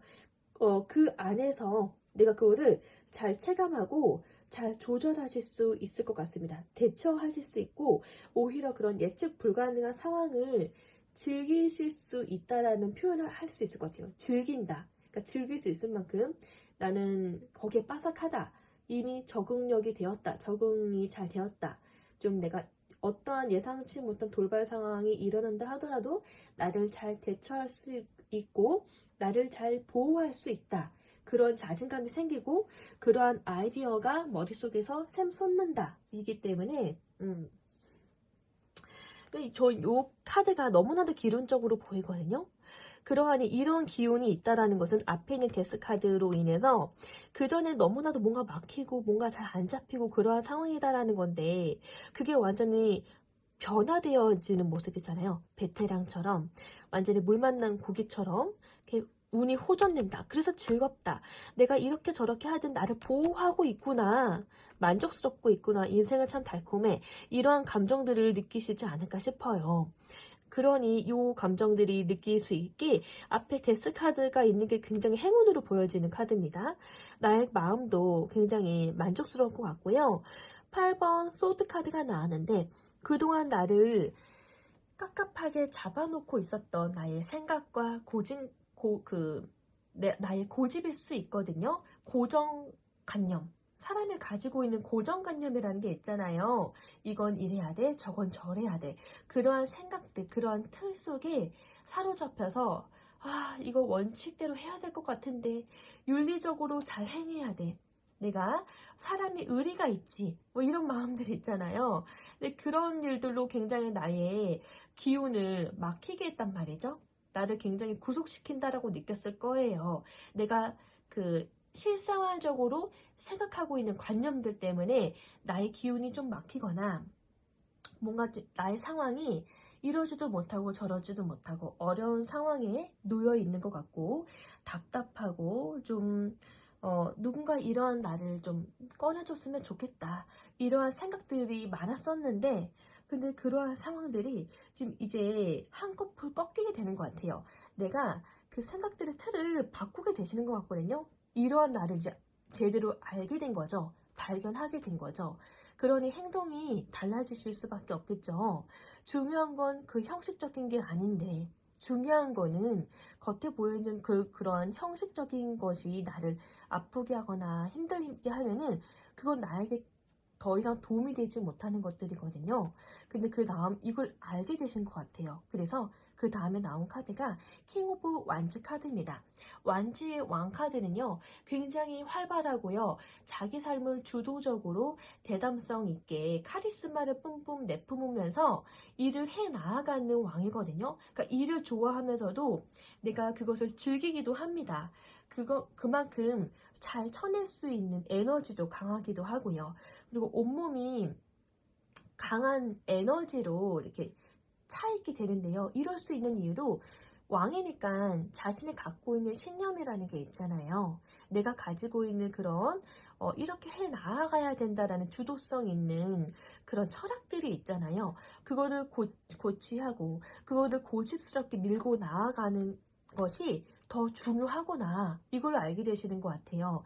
그 안에서 내가 그거를 잘 체감하고 잘 조절하실 수 있을 것 같습니다. 대처하실 수 있고 오히려 그런 예측 불가능한 상황을 즐기실 수 있다라는 표현을 할 수 있을 것 같아요. 즐긴다. 그러니까 즐길 수 있을 만큼 나는 거기에 빠삭하다. 이미 적응력이 되었다. 적응이 잘 되었다. 좀 내가 어떠한 예상치 못한 돌발 상황이 일어난다 하더라도 나를 잘 대처할 수 있고 나를 잘 보호할 수 있다. 그런 자신감이 생기고 그러한 아이디어가 머릿속에서 샘솟는다. 이기 때문에 저 요 카드가 너무나도 기론적으로 보이거든요. 그러하니 이런 기운이 있다라는 것은 앞에 있는 데스 카드로 인해서 그 전에 너무나도 뭔가 막히고 뭔가 잘 안 잡히고 그러한 상황이다라는 건데 그게 완전히 변화되어지는 모습이잖아요. 베테랑처럼 완전히 물 만난 고기처럼 이렇게 운이 호전된다. 그래서 즐겁다. 내가 이렇게 저렇게 하든 나를 보호하고 있구나. 만족스럽고 있구나. 인생은 참 달콤해. 이러한 감정들을 느끼시지 않을까 싶어요. 그러니 이 감정들이 느낄 수 있게 앞에 데스 카드가 있는 게 굉장히 행운으로 보여지는 카드입니다. 나의 마음도 굉장히 만족스러울 것 같고요. 8번 소드 카드가 나왔는데 그동안 나를 깝깝하게 잡아놓고 있었던 나의 생각과 나의 고집일 수 있거든요. 고정관념. 사람이 가지고 있는 고정관념이라는 게 있잖아요. 이건 이래야 돼, 저건 저래야 돼. 그러한 생각들, 그러한 틀 속에 사로잡혀서 이거 원칙대로 해야 될 것 같은데 윤리적으로 잘 행해야 돼. 내가 사람이 의리가 있지. 뭐 이런 마음들이 있잖아요. 근데 그런 일들로 굉장히 나의 기운을 막히게 했단 말이죠. 나를 굉장히 구속시킨다라고 느꼈을 거예요. 내가 실생활적으로 생각하고 있는 관념들 때문에 나의 기운이 좀 막히거나 뭔가 나의 상황이 이러지도 못하고 저러지도 못하고 어려운 상황에 놓여 있는 것 같고 답답하고 좀 누군가 이러한 나를 좀 꺼내줬으면 좋겠다. 이러한 생각들이 많았었는데 근데 그러한 상황들이 지금 이제 한꺼풀 꺾이게 되는 것 같아요. 내가 그 생각들의 틀을 바꾸게 되시는 것 같거든요. 이러한 나를 이제 제대로 알게 된 거죠. 발견하게 된 거죠. 그러니 행동이 달라지실 수밖에 없겠죠. 중요한 건 그 형식적인 게 아닌데 중요한 거는 겉에 보이는 그런 형식적인 것이 나를 아프게 하거나 힘들게 하면은 그건 나에게 더 이상 도움이 되지 못하는 것들이거든요. 근데 그 다음 이걸 알게 되신 것 같아요. 그래서 그 다음에 나온 카드가 킹 오브 완즈 카드입니다. 완즈의 왕 카드는요. 굉장히 활발하고요. 자기 삶을 주도적으로 대담성 있게 카리스마를 뿜뿜 내뿜으면서 일을 해 나아가는 왕이거든요. 그러니까 일을 좋아하면서도 내가 그것을 즐기기도 합니다. 그만큼 잘 쳐낼 수 있는 에너지도 강하기도 하고요. 그리고 온몸이 강한 에너지로 이렇게 차있게 되는데요. 이럴 수 있는 이유도 왕이니까 자신이 갖고 있는 신념이라는 게 있잖아요. 내가 가지고 있는 그런 이렇게 해 나아가야 된다라는 주도성 있는 그런 철학들이 있잖아요. 그거를 고취하고 그거를 고집스럽게 밀고 나아가는 것이 더 중요하구나 이걸 알게 되시는 것 같아요.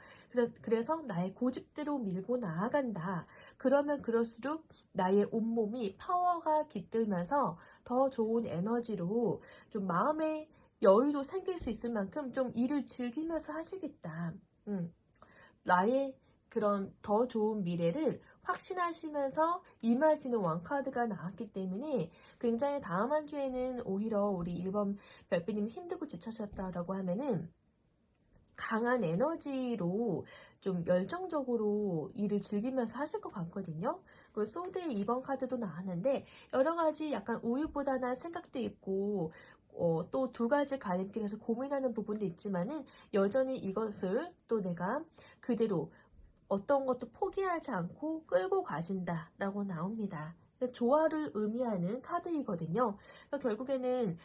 그래서 나의 고집대로 밀고 나아간다. 그러면 그럴수록 나의 온몸이 파워가 깃들면서 더 좋은 에너지로 좀 마음의 여유도 생길 수 있을 만큼 좀 일을 즐기면서 하시겠다. 나의 그런 더 좋은 미래를 확신하시면서 임하시는 왕카드가 나왔기 때문에 굉장히 다음 한 주에는 오히려 우리 1번 별빛님 힘들고 지쳐졌다라고 하면은 강한 에너지로 좀 열정적으로 일을 즐기면서 하실 것 같거든요. 그 소드의 2번 카드도 나왔는데 여러 가지 약간 우유부단한 생각도 있고 또 두 가지 갈림길에서 고민하는 부분도 있지만은 여전히 이것을 또 내가 그대로 어떤 것도 포기하지 않고 끌고 가신다라고 나옵니다. 조화를 의미하는 카드이거든요. 그러니까 결국에는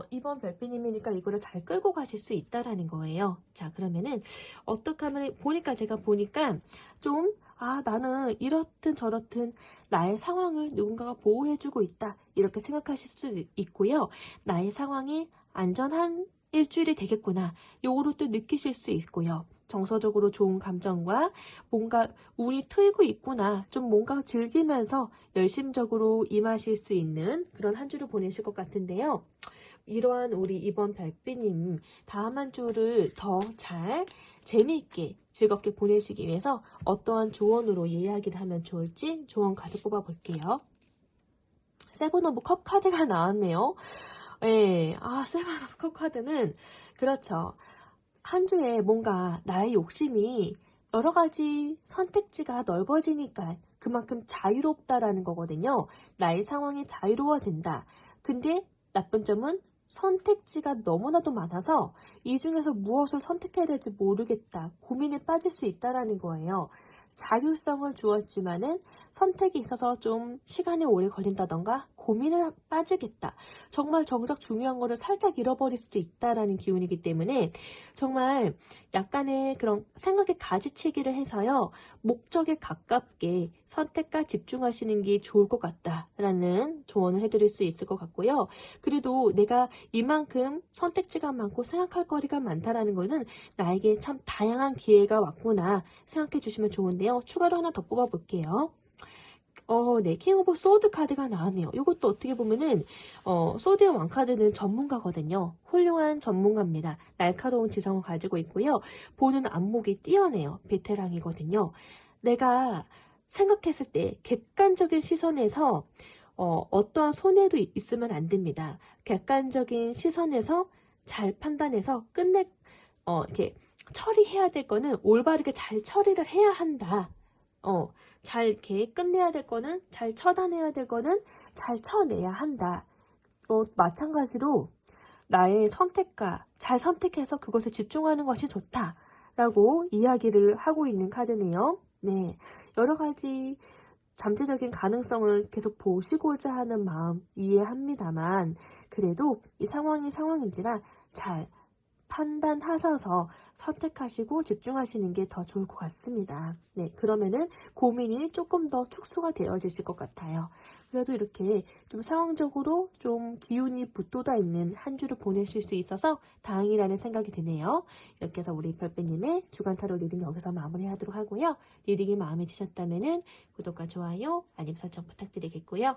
이번 별빛님이니까 이거를 잘 끌고 가실 수 있다라는 거예요. 자, 그러면은 어떻게 하면 보니까 제가 보니까 좀 나는 이렇든 저렇든 나의 상황을 누군가가 보호해주고 있다 이렇게 생각하실 수 있고요. 나의 상황이 안전한 일주일이 되겠구나 요거로 또 느끼실 수 있고요. 정서적으로 좋은 감정과 뭔가 운이 트이고 있구나 좀 뭔가 즐기면서 열심적으로 임하실 수 있는 그런 한 주를 보내실 것 같은데요. 이러한 우리 이번 별빛님 다음 한 주를 더 잘 재미있게 즐겁게 보내시기 위해서 어떠한 조언으로 이야기를 하면 좋을지 조언 카드 뽑아 볼게요. 세븐 오브 컵 카드가 나왔네요. 네, 세븐 오브 컵 카드는 그렇죠. 한 주에 뭔가 나의 욕심이 여러 가지 선택지가 넓어지니까 그만큼 자유롭다라는 거거든요. 나의 상황이 자유로워진다. 근데 나쁜 점은 선택지가 너무나도 많아서 이 중에서 무엇을 선택해야 될지 모르겠다. 고민에 빠질 수 있다라는 거예요. 자율성을 주었지만은 선택이 있어서 좀 시간이 오래 걸린다던가 고민을 빠지겠다. 정말 정작 중요한 거를 살짝 잃어버릴 수도 있다라는 기운이기 때문에 정말 약간의 그런 생각의 가지치기를 해서요. 목적에 가깝게 선택과 집중하시는 게 좋을 것 같다라는 조언을 해드릴 수 있을 것 같고요. 그래도 내가 이만큼 선택지가 많고 생각할 거리가 많다라는 것은 나에게 참 다양한 기회가 왔구나 생각해 주시면 좋은데요. 추가로 하나 더 뽑아볼게요. 네, 킹 오브 소드 카드가 나왔네요. 이것도 어떻게 보면은 소드의 왕카드는 전문가거든요. 훌륭한 전문가입니다. 날카로운 지성을 가지고 있고요. 보는 안목이 뛰어내요. 베테랑이거든요. 내가 생각했을 때 객관적인 시선에서 어떠한 손해도 있으면 안 됩니다. 객관적인 시선에서 잘 판단해서 이렇게 처리해야 될 거는 올바르게 잘 처리를 해야 한다. 잘 이렇게 끝내야 될 거는 잘 처단해야 될 거는 잘 쳐내야 한다. 마찬가지로 나의 선택과 잘 선택해서 그것에 집중하는 것이 좋다라고 이야기를 하고 있는 카드네요. 네, 여러 가지 잠재적인 가능성을 계속 보시고자 하는 마음 이해합니다만 그래도 이 상황이 상황인지라 잘 판단하셔서 선택하시고 집중하시는 게 더 좋을 것 같습니다. 네, 그러면은 고민이 조금 더 축소가 되어지실 것 같아요. 그래도 이렇게 좀 상황적으로 좀 기운이 붙돋아 있는 한 주를 보내실 수 있어서 다행이라는 생각이 드네요. 이렇게 해서 우리 별빛님의 주간 타로 리딩 여기서 마무리하도록 하고요. 리딩이 마음에 드셨다면은 구독과 좋아요, 알림 설정 부탁드리겠고요.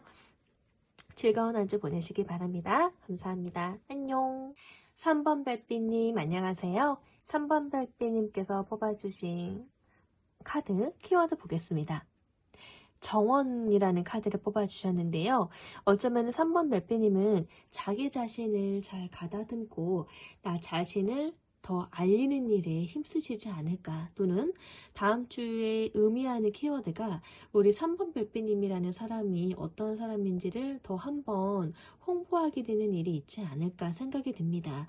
즐거운 한 주 보내시기 바랍니다. 감사합니다. 안녕. 3번 별빛님 안녕하세요. 3번 별빛님께서 뽑아주신 카드 키워드 보겠습니다. 정원이라는 카드를 뽑아주셨는데요. 어쩌면 3번 별빛님은 자기 자신을 잘 가다듬고 나 자신을 더 알리는 일에 힘쓰시지 않을까 또는 다음 주에 의미하는 키워드가 우리 3번 별빛님이라는 사람이 어떤 사람인지를 더 한번 홍보하게 되는 일이 있지 않을까 생각이 듭니다.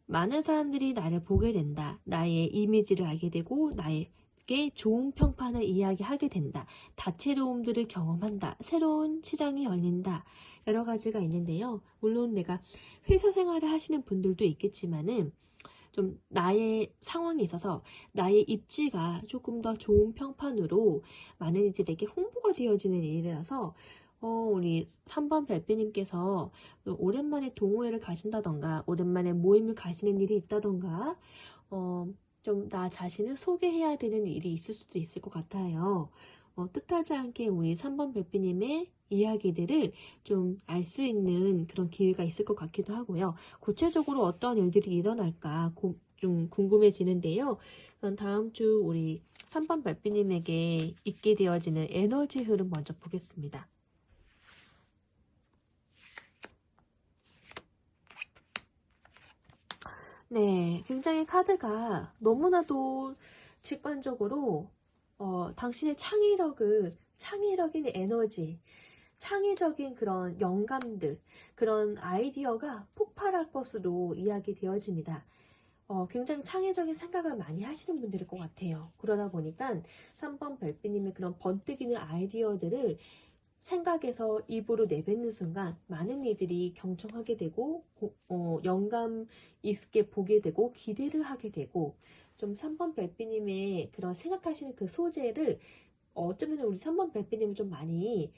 많은 사람들이 나를 보게 된다. 나의 이미지를 알게 되고 나에게 좋은 평판을 이야기하게 된다. 다채로움들을 경험한다. 새로운 시장이 열린다. 여러 가지가 있는데요. 물론 내가 회사 생활을 하시는 분들도 있겠지만은 좀 나의 상황에 있어서 나의 입지가 조금 더 좋은 평판으로 많은 이들에게 홍보가 되어지는 일이라서 우리 3번 별빛님께서 오랜만에 동호회를 가신다던가 오랜만에 모임을 가시는 일이 있다던가 좀 나 자신을 소개해야 되는 일이 있을 수도 있을 것 같아요. 뜻하지 않게 우리 3번 별빛님의 이야기들을 좀 알 수 있는 그런 기회가 있을 것 같기도 하고요. 구체적으로 어떠한 일들이 일어날까 좀 궁금해지는데요. 다음 주 우리 3번 별빛님에게 있게 되어지는 에너지 흐름 먼저 보겠습니다. 네, 굉장히 카드가 너무나도 직관적으로 당신의 창의력인 에너지, 창의적인 그런 영감들, 그런 아이디어가 폭발할 것으로 이야기되어집니다. 굉장히 창의적인 생각을 많이 하시는 분들일 것 같아요. 그러다 보니까 3번 별빛님의 그런 번뜩이는 아이디어들을 생각에서 입으로 내뱉는 순간 많은 이들이 경청하게 되고 영감 있게 보게 되고 기대를 하게 되고 좀 3번 별빛님의 그런 생각하시는 그 소재를 어쩌면 우리 3번 별빛님을 좀 많이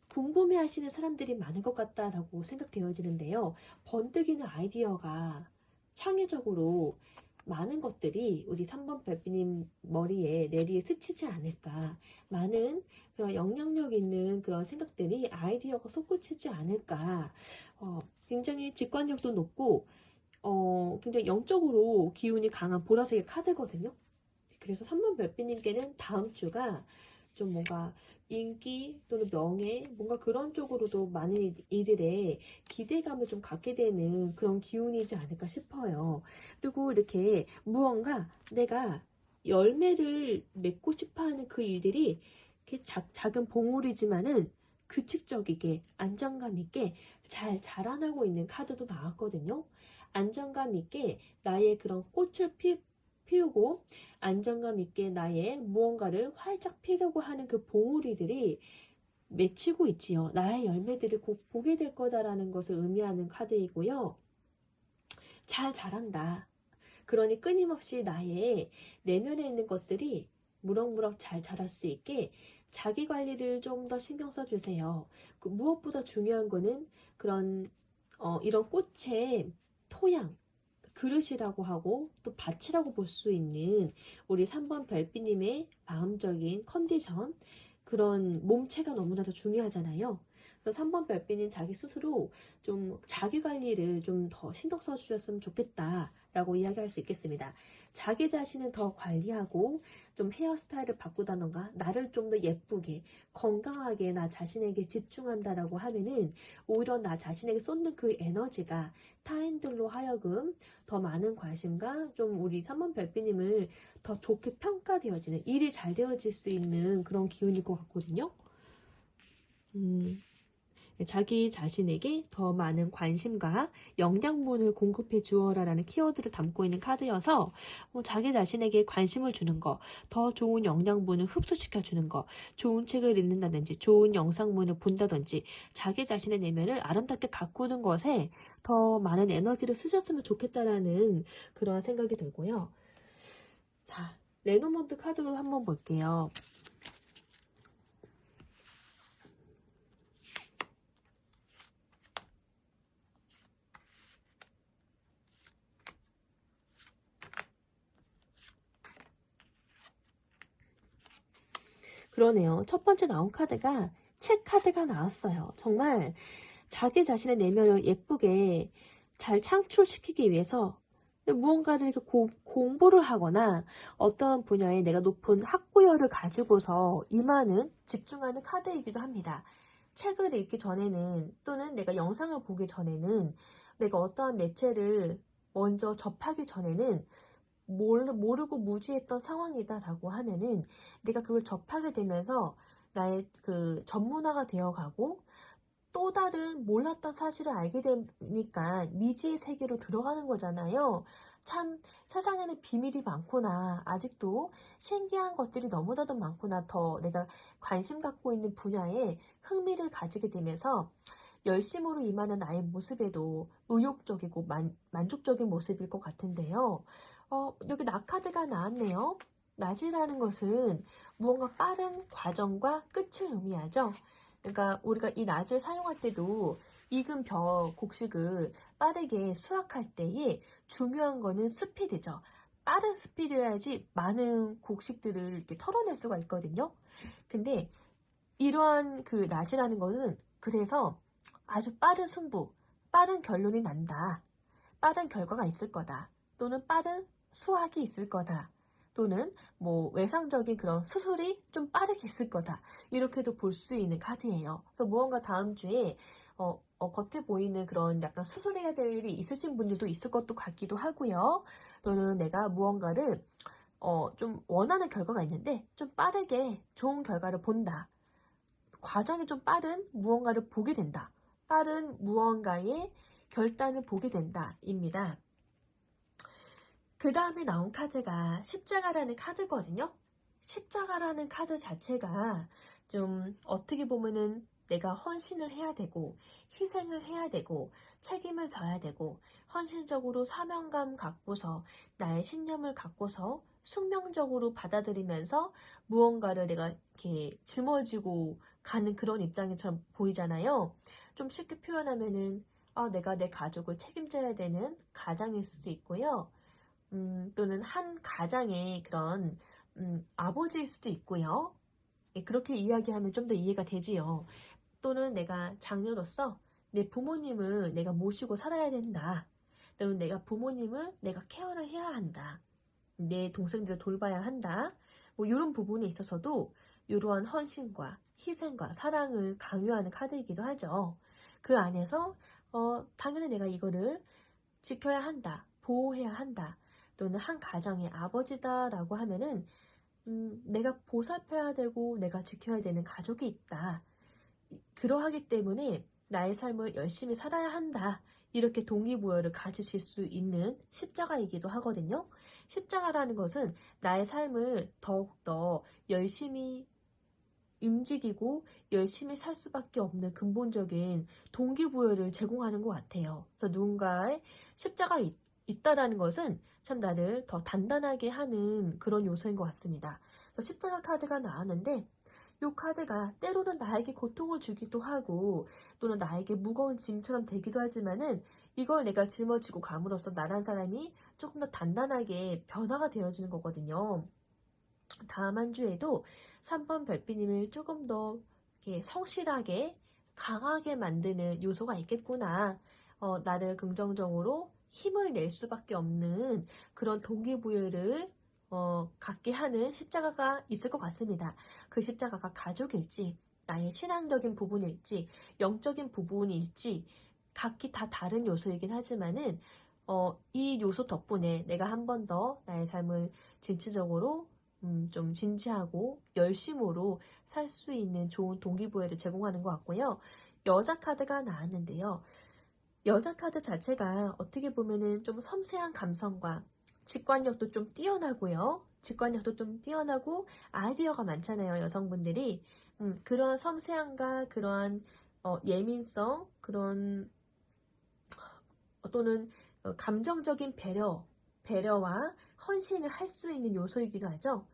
궁금해 하시는 사람들이 많은 것 같다라고 생각되어지는데요. 번뜩이는 아이디어가 창의적으로 많은 것들이 우리 3번 별빛님 머리에 내리에 스치지 않을까. 많은 그런 영향력 있는 그런 생각들이 아이디어가 솟구치지 않을까. 굉장히 직관력도 높고 굉장히 영적으로 기운이 강한 보라색의 카드거든요. 그래서 3번 별빛님께는 다음 주가 좀 뭔가 인기 또는 명예 뭔가 그런 쪽으로도 많은 이들의 기대감을 좀 갖게 되는 그런 기운이지 않을까 싶어요. 그리고 이렇게 무언가 내가 열매를 맺고 싶어하는 그 일들이 이렇게 작은 봉우리지만은 규칙적이게 안정감 있게 잘 자라나고 있는 카드도 나왔거든요. 안정감 있게 나의 그런 꽃을 피우고 안정감 있게 나의 무언가를 활짝 피려고 하는 그 봉우리들이 맺히고 있지요. 나의 열매들을 곧 보게 될 거다라는 것을 의미하는 카드이고요. 잘 자란다. 그러니 끊임없이 나의 내면에 있는 것들이 무럭무럭 잘 자랄 수 있게 자기 관리를 좀 더 신경 써주세요. 무엇보다 중요한 거는 그런 이런 꽃의 토양, 그릇이라고 하고 또 밭이라고 볼 수 있는 우리 3번 별빛님의 마음적인 컨디션, 그런 몸체가 너무나도 중요하잖아요. 그래서 3번 별빛님 자기 스스로 좀 자기 관리를 좀 더 신경 써주셨으면 좋겠다라고 이야기할 수 있겠습니다. 자기 자신을 더 관리하고 좀 헤어스타일을 바꾸다던가 나를 좀 더 예쁘게 건강하게 나 자신에게 집중한다라고 하면은 오히려 나 자신에게 쏟는 그 에너지가 타인들로 하여금 더 많은 관심과 좀 우리 3번 별빛님을 더 좋게 평가되어지는 일이 잘 되어질 수 있는 그런 기운일 것 같거든요. 자기 자신에게 더 많은 관심과 영양분을 공급해 주어라라는 키워드를 담고 있는 카드여서 자기 자신에게 관심을 주는 거, 더 좋은 영양분을 흡수시켜 주는 거, 좋은 책을 읽는다든지 좋은 영상문을 본다든지 자기 자신의 내면을 아름답게 가꾸는 것에 더 많은 에너지를 쓰셨으면 좋겠다라는 그런 생각이 들고요. 자, 레노먼트 카드로 한번 볼게요. 그러네요. 첫 번째 나온 카드가 책 카드가 나왔어요. 정말 자기 자신의 내면을 예쁘게 잘 창출시키기 위해서 무언가를 이렇게 공부를 하거나 어떤 분야에 내가 높은 학구열을 가지고서 임하는 집중하는 카드이기도 합니다. 책을 읽기 전에는 또는 내가 영상을 보기 전에는 내가 어떠한 매체를 먼저 접하기 전에는 모르고 무지했던 상황이다라고 하면은 내가 그걸 접하게 되면서 나의 그 전문화가 되어가고 또 다른 몰랐던 사실을 알게 되니까 미지의 세계로 들어가는 거잖아요. 참 세상에는 비밀이 많구나. 아직도 신기한 것들이 너무나도 많구나. 더 내가 관심 갖고 있는 분야에 흥미를 가지게 되면서 열심으로 임하는 나의 모습에도 의욕적이고 만족적인 모습일 것 같은데요. 여기 나카드가 나왔네요. 낮이라는 것은 무언가 빠른 과정과 끝을 의미하죠. 그러니까 우리가 이 낮을 사용할 때도 익은 곡식을 빠르게 수확할 때에 중요한 거는 스피드죠. 빠른 스피드여야지 많은 곡식들을 이렇게 털어낼 수가 있거든요. 근데 이러한 그 낮이라는 것은 그래서 아주 빠른 승부, 빠른 결론이 난다. 빠른 결과가 있을 거다. 또는 빠른 수확이 있을 거다. 또는 뭐 외상적인 그런 수술이 좀 빠르게 있을 거다. 이렇게도 볼 수 있는 카드예요. 그래서 무언가 다음 주에 겉에 보이는 그런 약간 수술해야 될 일이 있으신 분들도 있을 것도 같기도 하고요. 또는 내가 무언가를 좀 원하는 결과가 있는데 좀 빠르게 좋은 결과를 본다. 과정이 좀 빠른 무언가를 보게 된다. 빠른 무언가의 결단을 보게 된다. 입니다. 그 다음에 나온 카드가 십자가라는 카드거든요. 십자가라는 카드 자체가 좀 어떻게 보면은 내가 헌신을 해야 되고 희생을 해야 되고 책임을 져야 되고 헌신적으로 사명감 갖고서 나의 신념을 갖고서 숙명적으로 받아들이면서 무언가를 내가 이렇게 짊어지고 가는 그런 입장처럼 보이잖아요. 좀 쉽게 표현하면은 내가 내 가족을 책임져야 되는 가장일 수도 있고요. 또는 한 가장의 그런 아버지일 수도 있고요. 그렇게 이야기하면 좀 더 이해가 되지요. 또는 내가 장녀로서 내 부모님을 내가 모시고 살아야 된다. 또는 내가 부모님을 내가 케어를 해야 한다. 내 동생들을 돌봐야 한다. 뭐 이런 부분에 있어서도 이러한 헌신과 희생과 사랑을 강요하는 카드이기도 하죠. 그 안에서 당연히 내가 이거를 지켜야 한다. 보호해야 한다. 또는 한 가정의 아버지다라고 하면은 내가 보살펴야 되고 내가 지켜야 되는 가족이 있다. 그러하기 때문에 나의 삶을 열심히 살아야 한다. 이렇게 동기부여를 가지실 수 있는 십자가이기도 하거든요. 십자가라는 것은 나의 삶을 더욱더 열심히 움직이고 열심히 살 수밖에 없는 근본적인 동기부여를 제공하는 것 같아요. 그래서 누군가의 십자가 있다라는 것은 참 나를 더 단단하게 하는 그런 요소인 것 같습니다. 그래서 십자가 카드가 나왔는데 이 카드가 때로는 나에게 고통을 주기도 하고 또는 나에게 무거운 짐처럼 되기도 하지만은 이걸 내가 짊어지고 감으로써 나란 사람이 조금 더 단단하게 변화가 되어지는 거거든요. 다음 한 주에도 3번 별빛님을 조금 더 이렇게 성실하게 강하게 만드는 요소가 있겠구나. 나를 긍정적으로 힘을 낼 수밖에 없는 그런 동기부여를 갖게 하는 십자가가 있을 것 같습니다. 그 십자가가 가족일지, 나의 신앙적인 부분일지, 영적인 부분일지, 각기 다 다른 요소이긴 하지만은, 이 요소 덕분에 내가 한 번 더 나의 삶을 진취적으로 좀 진지하고 열심으로 살 수 있는 좋은 동기부여를 제공하는 것 같고요. 여자 카드가 나왔는데요. 여자 카드 자체가 어떻게 보면은 좀 섬세한 감성과 직관력도 좀 뛰어나고요. 직관력도 좀 뛰어나고 아이디어가 많잖아요. 여성분들이. 그런 섬세함과 그러한 예민성, 그런 또는 감정적인 배려와 헌신을 할 수 있는 요소이기도 하죠.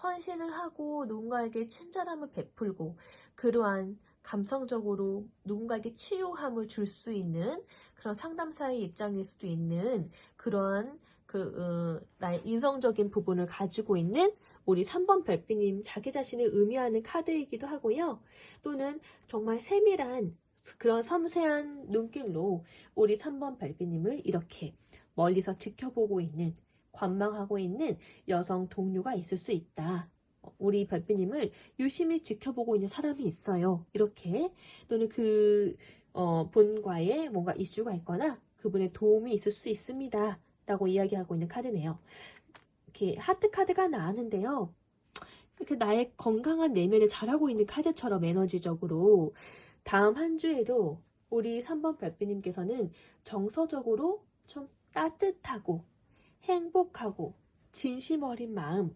헌신을 하고 누군가에게 친절함을 베풀고 그러한 감성적으로 누군가에게 치유함을 줄 수 있는 그런 상담사의 입장일 수도 있는 그러한 나의 인성적인 부분을 가지고 있는 우리 3번 별빛님 자기 자신을 의미하는 카드이기도 하고요. 또는 정말 세밀한 그런 섬세한 눈길로 우리 3번 별빛님을 이렇게 멀리서 지켜보고 있는 관망하고 있는 여성 동료가 있을 수 있다. 우리 별빛님을 유심히 지켜보고 있는 사람이 있어요. 이렇게 또는 분과의 뭔가 이슈가 있거나 그분의 도움이 있을 수 있습니다. 라고 이야기하고 있는 카드네요. 이렇게 하트 카드가 나왔는데요. 이렇게 나의 건강한 내면을 잘하고 있는 카드처럼 에너지적으로 다음 한 주에도 우리 3번 별빛님께서는 정서적으로 좀 따뜻하고 행복하고 진심 어린 마음,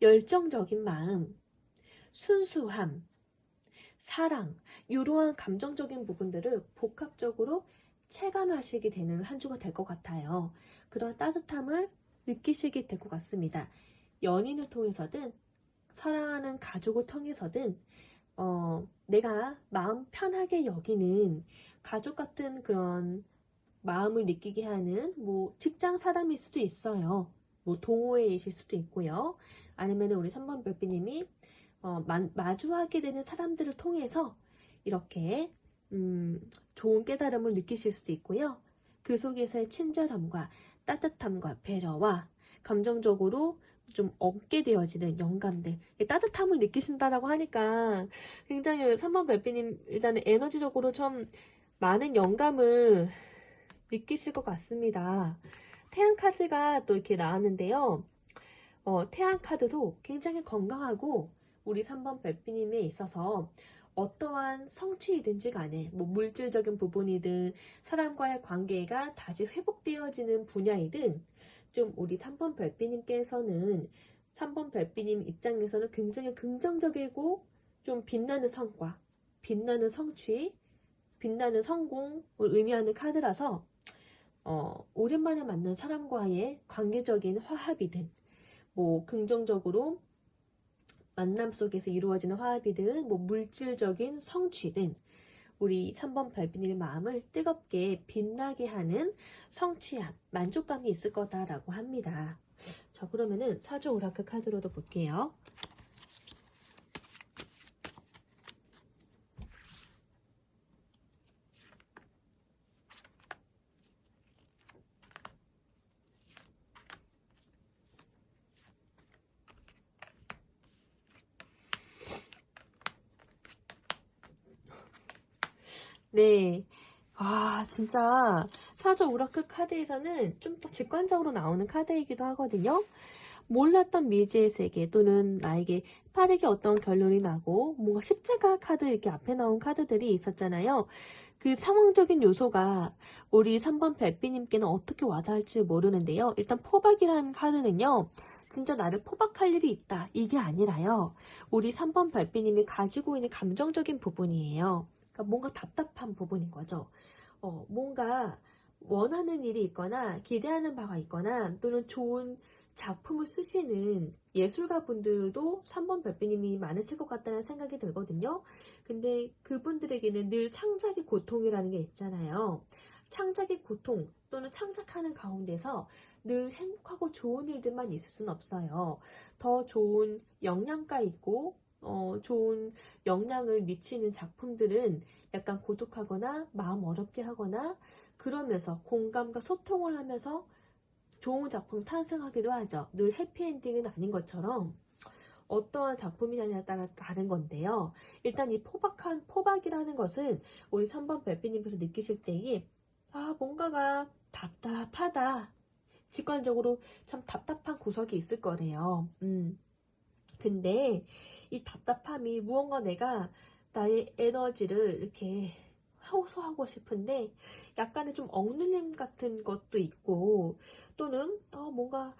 열정적인 마음, 순수함, 사랑, 이러한 감정적인 부분들을 복합적으로 체감하시게 되는 한 주가 될 것 같아요. 그런 따뜻함을 느끼시게 될 것 같습니다. 연인을 통해서든 사랑하는 가족을 통해서든 내가 마음 편하게 여기는 가족 같은 그런 마음을 느끼게 하는 뭐 직장 사람일 수도 있어요. 뭐 동호회이실 수도 있고요. 아니면 우리 3번 별빛님이 마주하게 되는 사람들을 통해서 이렇게 좋은 깨달음을 느끼실 수도 있고요. 그 속에서의 친절함과 따뜻함과 배려와 감정적으로 좀 얻게 되어지는 영감들, 따뜻함을 느끼신다라고 하니까 굉장히 3번 별빛님 일단은 에너지적으로 좀 많은 영감을 느끼실 것 같습니다. 태양 카드가 또 이렇게 나왔는데요. 태양 카드도 굉장히 건강하고 우리 3번 별빛님에 있어서 어떠한 성취이든지 간에 뭐 물질적인 부분이든 사람과의 관계가 다시 회복되어지는 분야이든 좀 우리 3번 별빛님께서는 3번 별빛님 입장에서는 굉장히 긍정적이고 좀 빛나는 성과, 빛나는 성취, 빛나는 성공을 의미하는 카드라서 오랜만에 만난 사람과의 관계적인 화합이든 뭐 긍정적으로 만남 속에서 이루어지는 화합이든 뭐 물질적인 성취든 우리 3번 별빛님의 마음을 뜨겁게 빛나게 하는 성취함, 만족감이 있을 거다라고 합니다. 자, 그러면은 사주 오라클 카드로도 볼게요. 네. 진짜 사주 오라클 카드에서는 좀 더 직관적으로 나오는 카드이기도 하거든요. 몰랐던 미지의 세계 또는 나에게 빠르게 어떤 결론이 나고 뭔가 십자가 카드 이렇게 앞에 나온 카드들이 있었잖아요. 그 상황적인 요소가 우리 3번 별빛님께는 어떻게 와닿을지 모르는데요. 일단 포박이라는 카드는요. 진짜 나를 포박할 일이 있다. 이게 아니라요. 우리 3번 별빛님이 가지고 있는 감정적인 부분이에요. 그러니까 뭔가 답답한 부분인 거죠. 뭔가 원하는 일이 있거나 기대하는 바가 있거나 또는 좋은 작품을 쓰시는 예술가 분들도 3번 별빛님이 많으실 것 같다는 생각이 들거든요. 근데 그분들에게는 늘 창작의 고통이라는 게 있잖아요. 창작의 고통 또는 창작하는 가운데서 늘 행복하고 좋은 일들만 있을 수는 없어요. 더 좋은 영양가 있고 좋은 영향을 미치는 작품들은 약간 고독하거나 마음 어렵게 하거나 그러면서 공감과 소통을 하면서 좋은 작품 탄생하기도 하죠. 늘 해피엔딩은 아닌 것처럼 어떠한 작품이냐에 따라 다른 건데요. 일단 이 포박이라는 것은 우리 3번 별빛님께서 느끼실 때에 뭔가가 답답하다. 직관적으로 참 답답한 구석이 있을 거래요. 근데 이 답답함이 무언가 내가 나의 에너지를 이렇게 호소하고 싶은데 약간의 좀 억눌림 같은 것도 있고 또는 뭔가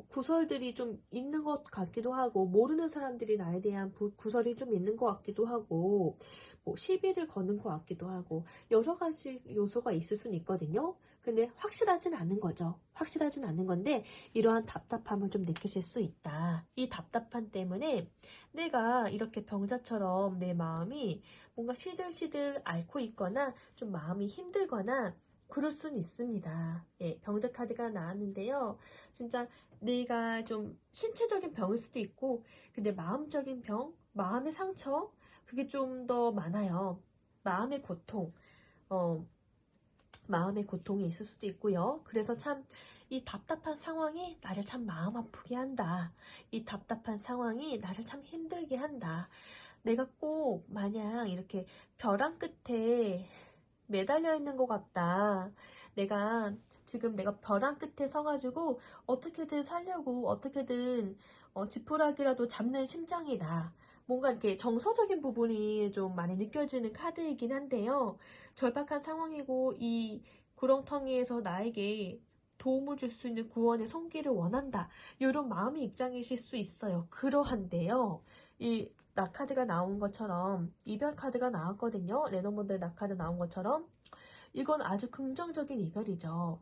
구설들이 좀 있는 것 같기도 하고 모르는 사람들이 나에 대한 구설이 좀 있는 것 같기도 하고 뭐 시비를 거는 것 같기도 하고 여러 가지 요소가 있을 수는 있거든요. 근데 확실하진 않은 거죠. 확실하진 않은 건데 이러한 답답함을 좀 느끼실 수 있다. 이 답답함 때문에 내가 이렇게 병자처럼 내 마음이 뭔가 시들시들 앓고 있거나 좀 마음이 힘들거나 그럴 수는 있습니다. 예, 병자 카드가 나왔는데요. 진짜 내가 좀 신체적인 병일 수도 있고 근데 마음적인 병, 마음의 상처 그게 좀 더 많아요. 마음의 고통, 마음의 고통이 있을 수도 있고요. 그래서 참 이 답답한 상황이 나를 참 마음 아프게 한다. 이 답답한 상황이 나를 참 힘들게 한다. 내가 꼭 마냥 이렇게 벼랑 끝에 매달려 있는 것 같다. 지금 내가 벼랑 끝에 서가지고 어떻게든 살려고 어떻게든 지푸라기라도 잡는 심정이다. 뭔가 이렇게 정서적인 부분이 좀 많이 느껴지는 카드이긴 한데요. 절박한 상황이고 이 구렁텅이에서 나에게 도움을 줄 수 있는 구원의 손길을 원한다. 이런 마음의 입장이실 수 있어요. 그러한데요. 이 나카드가 나온 것처럼 이별 카드가 나왔거든요. 레노몬드 나카드 나온 것처럼 이건 아주 긍정적인 이별이죠.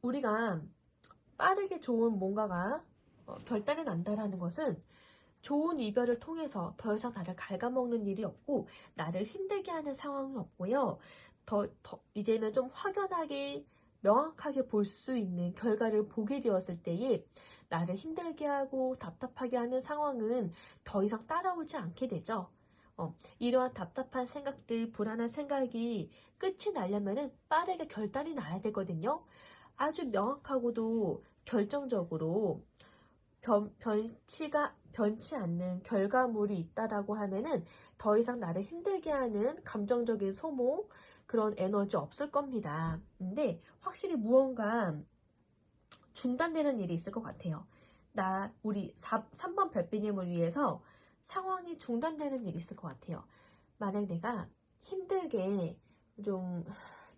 우리가 빠르게 좋은 뭔가가 결단이 난다라는 것은 좋은 이별을 통해서 더 이상 나를 갉아먹는 일이 없고 나를 힘들게 하는 상황이 없고요. 이제는 좀 확연하게 명확하게 볼 수 있는 결과를 보게 되었을 때에 나를 힘들게 하고 답답하게 하는 상황은 더 이상 따라오지 않게 되죠. 이러한 답답한 생각들, 불안한 생각이 끝이 나려면은 빠르게 결단이 나야 되거든요. 아주 명확하고도 결정적으로 변치 않는 결과물이 있다라고 하면은 더 이상 나를 힘들게 하는 감정적인 소모, 그런 에너지 없을 겁니다. 근데 확실히 무언가 중단되는 일이 있을 것 같아요. 우리 3번 별빛님을 위해서 상황이 중단되는 일이 있을 것 같아요. 만약 내가 힘들게 좀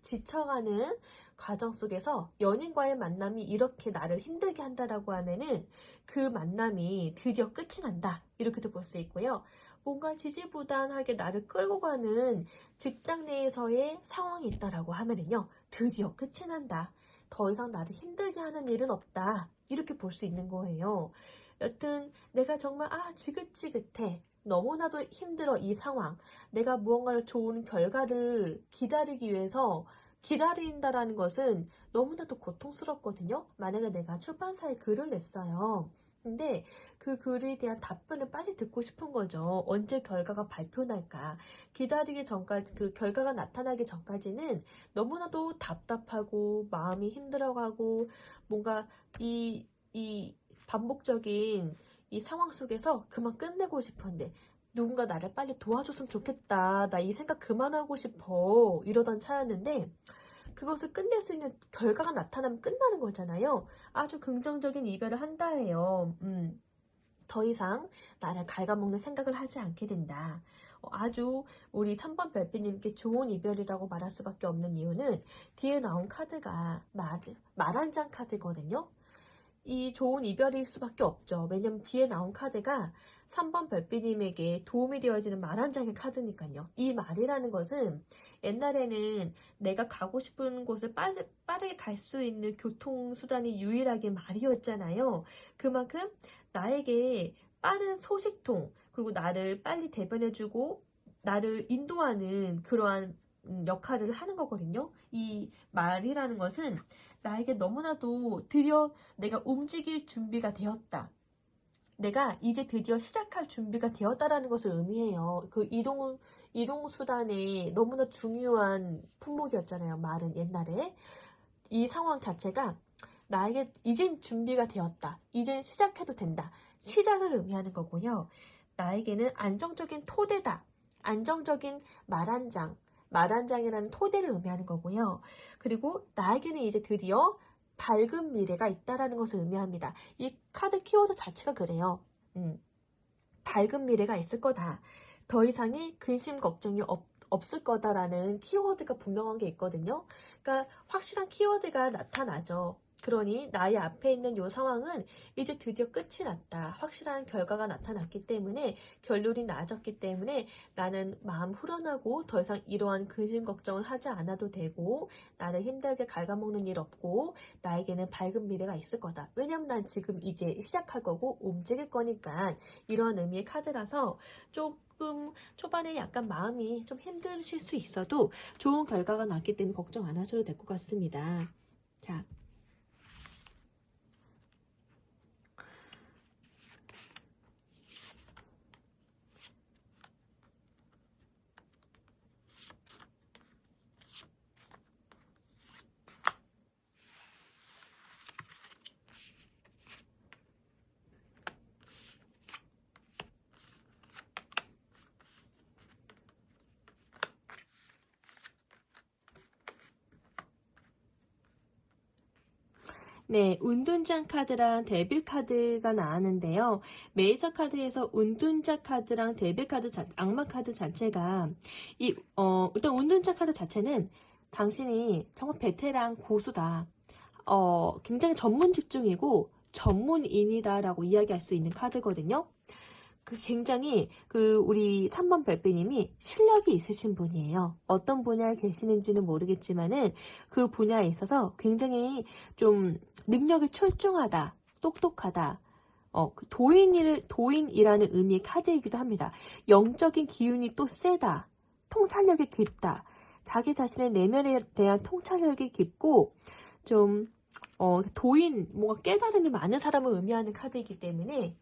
지쳐가는 과정 속에서 연인과의 만남이 이렇게 나를 힘들게 한다라고 하면은 그 만남이 드디어 끝이 난다, 이렇게도 볼 수 있고요. 뭔가 지지부단하게 나를 끌고 가는 직장 내에서의 상황이 있다라고 하면은요, 드디어 끝이 난다, 더 이상 나를 힘들게 하는 일은 없다, 이렇게 볼 수 있는 거예요. 여튼 내가 정말 지긋지긋해, 너무나도 힘들어, 이 상황, 내가 무언가를 좋은 결과를 기다리기 위해서 기다린다라는 것은 너무나도 고통스럽거든요. 만약에 내가 출판사에 글을 냈어요. 근데 그 글에 대한 답변을 빨리 듣고 싶은 거죠. 언제 결과가 발표날까? 기다리기 전까지, 그 결과가 나타나기 전까지는 너무나도 답답하고 마음이 힘들어가고 뭔가 이 반복적인 이 상황 속에서 그만 끝내고 싶은데, 누군가 나를 빨리 도와줬으면 좋겠다, 나 이 생각 그만하고 싶어, 이러던 차였는데 그것을 끝낼 수 있는 결과가 나타나면 끝나는 거잖아요. 아주 긍정적인 이별을 한다예요. 더 이상 나를 갉아먹는 생각을 하지 않게 된다. 아주 우리 3번 별빛님께 좋은 이별이라고 말할 수밖에 없는 이유는 뒤에 나온 카드가 말 한 장 카드거든요. 이 좋은 이별일 수밖에 없죠. 왜냐면 뒤에 나온 카드가 3번 별빛님에게 도움이 되어지는 말 한 장의 카드니까요. 이 말이라는 것은 옛날에는 내가 가고 싶은 곳을 빠르게 갈 수 있는 교통수단이 유일하게 말이었잖아요. 그만큼 나에게 빠른 소식통, 그리고 나를 빨리 대변해주고 나를 인도하는 그러한 역할을 하는 거거든요. 이 말이라는 것은 나에게 너무나도 드디어 내가 움직일 준비가 되었다, 내가 이제 드디어 시작할 준비가 되었다라는 것을 의미해요. 그 이동수단의 너무나 중요한 품목이었잖아요, 말은 옛날에. 이 상황 자체가 나에게 이젠 준비가 되었다, 이젠 시작해도 된다, 시작을 의미하는 거고요. 나에게는 안정적인 토대다, 안정적인 말 한 장이라는 토대를 의미하는 거고요. 그리고 나에게는 이제 드디어 밝은 미래가 있다라는 것을 의미합니다. 이 카드 키워드 자체가 그래요. 밝은 미래가 있을 거다, 더 이상의 근심 걱정이 없을 거다라는 키워드가 분명한 게 있거든요. 그러니까 확실한 키워드가 나타나죠. 그러니 나의 앞에 있는 이 상황은 이제 드디어 끝이 났다, 확실한 결과가 나타났기 때문에, 결론이 나아졌기 때문에 나는 마음 후련하고 더 이상 이러한 근심 걱정을 하지 않아도 되고, 나를 힘들게 갉아먹는 일 없고, 나에게는 밝은 미래가 있을 거다. 왜냐면 난 지금 이제 시작할 거고 움직일 거니까. 이러한 의미의 카드라서 조금 초반에 약간 마음이 좀 힘드실 수 있어도 좋은 결과가 났기 때문에 걱정 안 하셔도 될 것 같습니다. 자, 네, 운둔장 카드랑 데빌 카드가 나왔는데요. 메이저 카드에서 운둔장 카드랑 데빌 카드, 악마 카드 자체가 일단 운둔장 카드 자체는 당신이 정말 베테랑 고수다, 굉장히 전문 직종이고 전문인이다라고 이야기할 수 있는 카드거든요. 굉장히 우리 3번 별빛님이 실력이 있으신 분이에요. 어떤 분야에 계시는지는 모르겠지만은 그 분야에 있어서 굉장히 좀 능력이 출중하다, 똑똑하다, 도인이라는 의미의 카드이기도 합니다. 영적인 기운이 또 세다, 통찰력이 깊다, 자기 자신의 내면에 대한 통찰력이 깊고 좀 뭔가 깨달음이 많은 사람을 의미하는 카드이기 때문에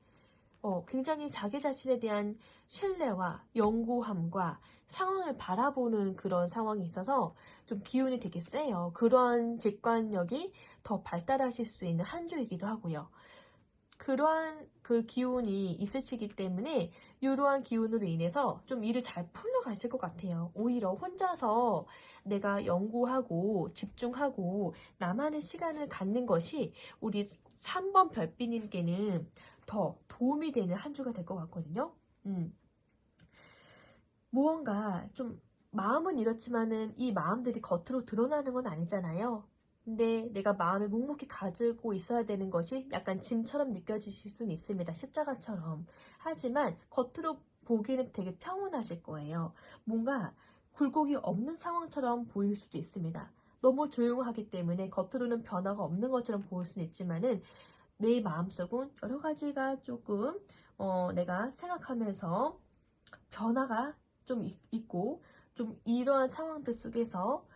굉장히 자기 자신에 대한 신뢰와 연구함과 상황을 바라보는 그런 상황이 있어서 좀 기운이 되게 세요. 그런 직관력이 더 발달하실 수 있는 한 주이기도 하고요. 그러한 그 기운이 있으시기 때문에 이러한 기운으로 인해서 좀 일을 잘 풀러가실 것 같아요. 오히려 혼자서 내가 연구하고 집중하고 나만의 시간을 갖는 것이 우리 3번 별빛님께는 더 도움이 되는 한 주가 될 것 같거든요. 무언가 좀 마음은 이렇지만은 이 마음들이 겉으로 드러나는 건 아니잖아요. 근데 내가 마음을 묵묵히 가지고 있어야 되는 것이 약간 짐처럼 느껴지실 수는 있습니다. 십자가처럼. 하지만 겉으로 보기에는 되게 평온하실 거예요. 뭔가 굴곡이 없는 상황처럼 보일 수도 있습니다. 너무 조용하기 때문에 겉으로는 변화가 없는 것처럼 보일 수는 있지만은 내 마음속은 여러 가지가 조금 내가 생각하면서 변화가 좀 있고 좀 이러한 상황들 속에서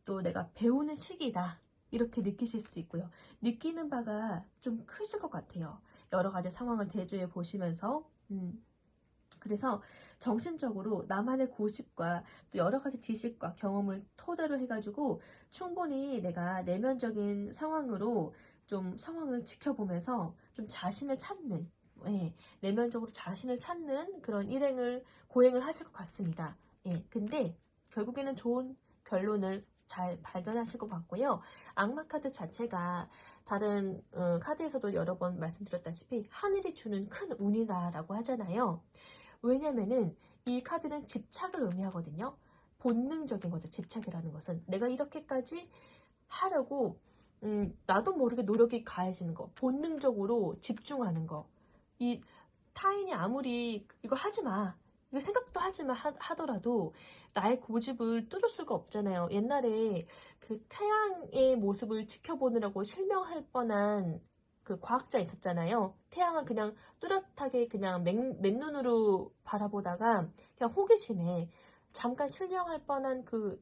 또 내가 배우는 시기다 이렇게 느끼실 수 있고요. 느끼는 바가 좀 크실 것 같아요. 여러 가지 상황을 대조해 보시면서 그래서 정신적으로 나만의 고집과 또 여러 가지 지식과 경험을 토대로 해가지고 충분히 내가 내면적인 상황으로 좀 상황을 지켜보면서 좀 자신을 찾는 내면적으로 자신을 찾는 그런 고행을 하실 것 같습니다. 근데 결국에는 좋은 결론을 잘 발견하실 것 같고요. 악마 카드 자체가 다른 카드에서도 여러 번 말씀드렸다시피 하늘이 주는 큰 운이다라고 하잖아요. 왜냐면은 이 카드는 집착을 의미하거든요. 본능적인 거죠. 집착이라는 것은 내가 이렇게까지 하려고 나도 모르게 노력이 가해지는 거, 본능적으로 집중하는 거. 이 타인이 아무리 이거 하지 마, 이거 생각도 하지 마 하더라도 나의 고집을 뚫을 수가 없잖아요. 옛날에 그 태양의 모습을 지켜보느라고 실명할 뻔한 그 과학자 있었잖아요. 태양을 그냥 뚜렷하게 그냥 맨눈으로 바라보다가 그냥 호기심에 잠깐 실명할 뻔한 그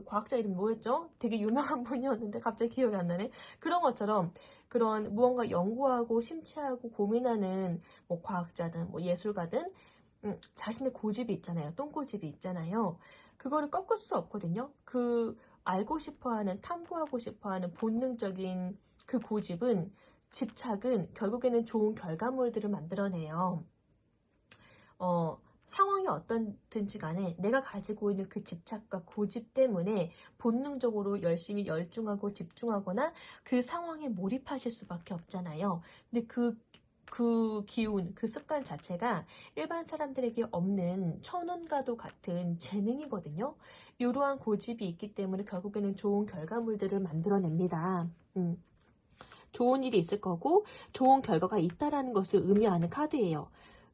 과학자 이름 뭐였죠? 되게 유명한 분이었는데 갑자기 기억이 안 나네. 그런 것처럼 그런 무언가 연구하고 심취하고 고민하는 뭐 과학자든 뭐 예술가든 자신의 고집이 있잖아요. 똥고집이 있잖아요. 그거를 꺾을 수 없거든요. 그 알고 싶어하는 탐구하고 싶어하는 본능적인 그 고집은 집착은 결국에는 좋은 결과물들을 만들어내요. 상황이 어떤든지 간에 내가 가지고 있는 그 집착과 고집 때문에 본능적으로 열심히 열중하고 집중하거나 그 상황에 몰입하실 수밖에 없잖아요. 근데 그 기운, 그 습관 자체가 일반 사람들에게 없는 천운과도 같은 재능이거든요. 이러한 고집이 있기 때문에 결국에는 좋은 결과물들을 만들어냅니다. 좋은 일이 있을 거고 좋은 결과가 있다라는 것을 의미하는 카드예요.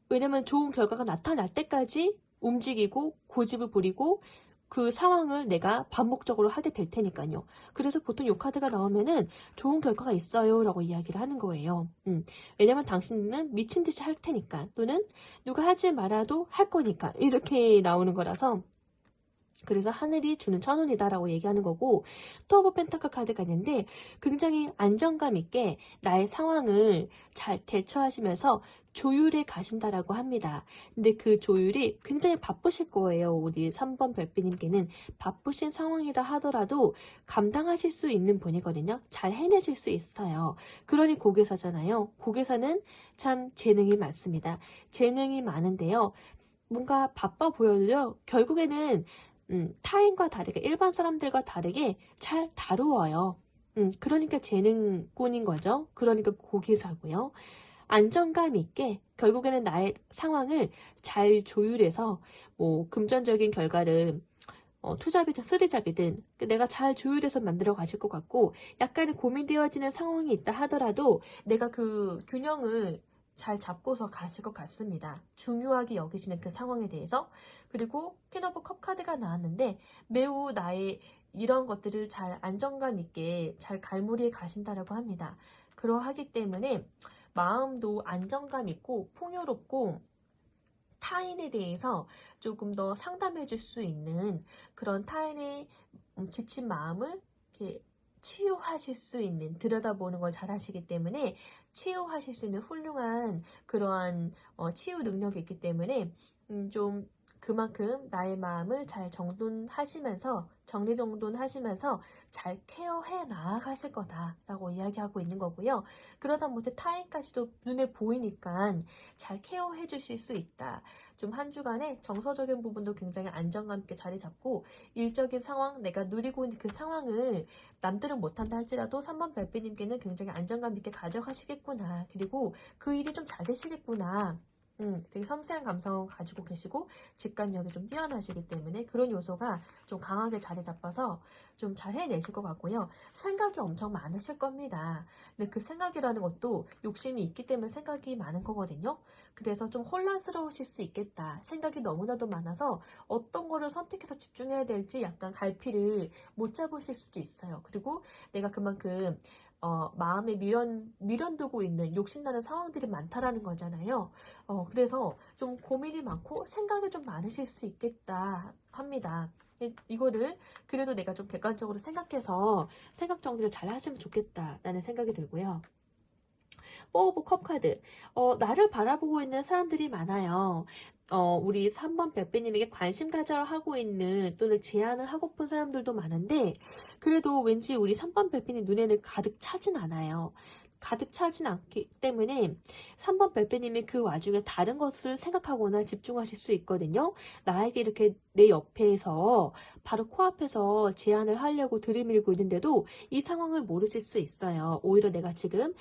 왜냐면 좋은 결과가 나타날 때까지 움직이고 고집을 부리고 그 상황을 내가 반복적으로 하게 될 테니까요. 그래서 보통 이 카드가 나오면은 좋은 결과가 있어요 라고 이야기를 하는 거예요. 왜냐면 당신은 미친 듯이 할 테니까 또는 누가 하지 말아도 할 거니까 이렇게 나오는 거라서 그래서 하늘이 주는 천운이다라고 얘기하는 거고 또 오브 펜타클 카드가 있는데 굉장히 안정감 있게 나의 상황을 잘 대처하시면서 조율해 가신다라고 합니다. 근데 그 조율이 굉장히 바쁘실 거예요. 우리 3번 별빛님께는 바쁘신 상황이라 하더라도 감당하실 수 있는 분이거든요. 잘 해내실 수 있어요. 그러니 고개사잖아요. 고개사는 참 재능이 많습니다. 재능이 많은데요. 뭔가 바빠 보여도요. 결국에는 타인과 다르게 일반 사람들과 다르게 잘 다루어요. 그러니까 재능꾼인 거죠. 그러니까 고기사고요. 안정감 있게 결국에는 나의 상황을 잘 조율해서 뭐 금전적인 결과를 투잡이든 쓰리잡이든 내가 잘 조율해서 만들어 가실 것 같고 약간의 고민되어지는 상황이 있다 하더라도 내가 그 균형을 잘 잡고서 가실 것 같습니다. 중요하게 여기시는 그 상황에 대해서. 그리고 퀸 오브 컵 카드가 나왔는데 매우 나의 이런 것들을 잘 안정감 있게 잘 갈무리해 가신다라고 합니다. 그러하기 때문에 마음도 안정감 있고 풍요롭고 타인에 대해서 조금 더 상담해 줄 수 있는 그런 타인의 지친 마음을 이렇게 치유하실 수 있는 들여다보는 걸 잘 하시기 때문에 치유하실 수 있는 훌륭한 그러한 치유 능력이 있기 때문에 좀 그만큼 나의 마음을 잘 정리정돈하시면서 잘 케어해 나아가실 거다라고 이야기하고 있는 거고요. 그러다 못해 타인까지도 눈에 보이니까 잘 케어해 주실 수 있다. 좀 한 주간에 정서적인 부분도 굉장히 안정감 있게 자리 잡고 일적인 상황, 내가 누리고 있는 그 상황을 남들은 못한다 할지라도 3번 별빛님께는 굉장히 안정감 있게 가져가시겠구나. 그리고 그 일이 좀 잘 되시겠구나. 되게 섬세한 감성을 가지고 계시고 직관력이 좀 뛰어나시기 때문에 그런 요소가 좀 강하게 자리 잡아서 좀 잘 해내실 것 같고요. 생각이 엄청 많으실 겁니다. 근데 그 생각이라는 것도 욕심이 있기 때문에 생각이 많은 거거든요. 그래서 좀 혼란스러우실 수 있겠다. 생각이 너무나도 많아서 어떤 거를 선택해서 집중해야 될지 약간 갈피를 못 잡으실 수도 있어요. 그리고 내가 그만큼 마음에 미련두고 있는 욕심나는 상황들이 많다라는 거잖아요. 그래서 좀 고민이 많고 생각이 좀 많으실 수 있겠다 합니다. 이거를 그래도 내가 좀 객관적으로 생각해서 생각 정리를 잘 하시면 좋겠다라는 생각이 들고요. 4 오브 컵 카드. 나를 바라보고 있는 사람들이 많아요. 우리 3번 별빛님에게 관심 가져 하고 있는 또는 제안을 하고픈 사람들도 많은데 그래도 왠지 우리 3번 별빛님 눈에는 가득 차진 않아요. 가득 차진 않기 때문에 3번 별빛님이 그 와중에 다른 것을 생각하거나 집중하실 수 있거든요. 나에게 이렇게 내 옆에서 바로 코앞에서 제안을 하려고 들이밀고 있는데도 이 상황을 모르실 수 있어요. 오히려 내가 지금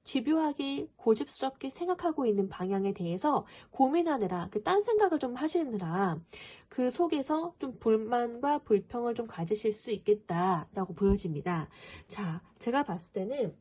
집요하게 고집스럽게 생각하고 있는 방향에 대해서 고민하느라 딴 생각을 좀 하시느라 그 속에서 좀 불만과 불평을 좀 가지실 수 있겠다라고 보여집니다. 자, 제가 봤을 때는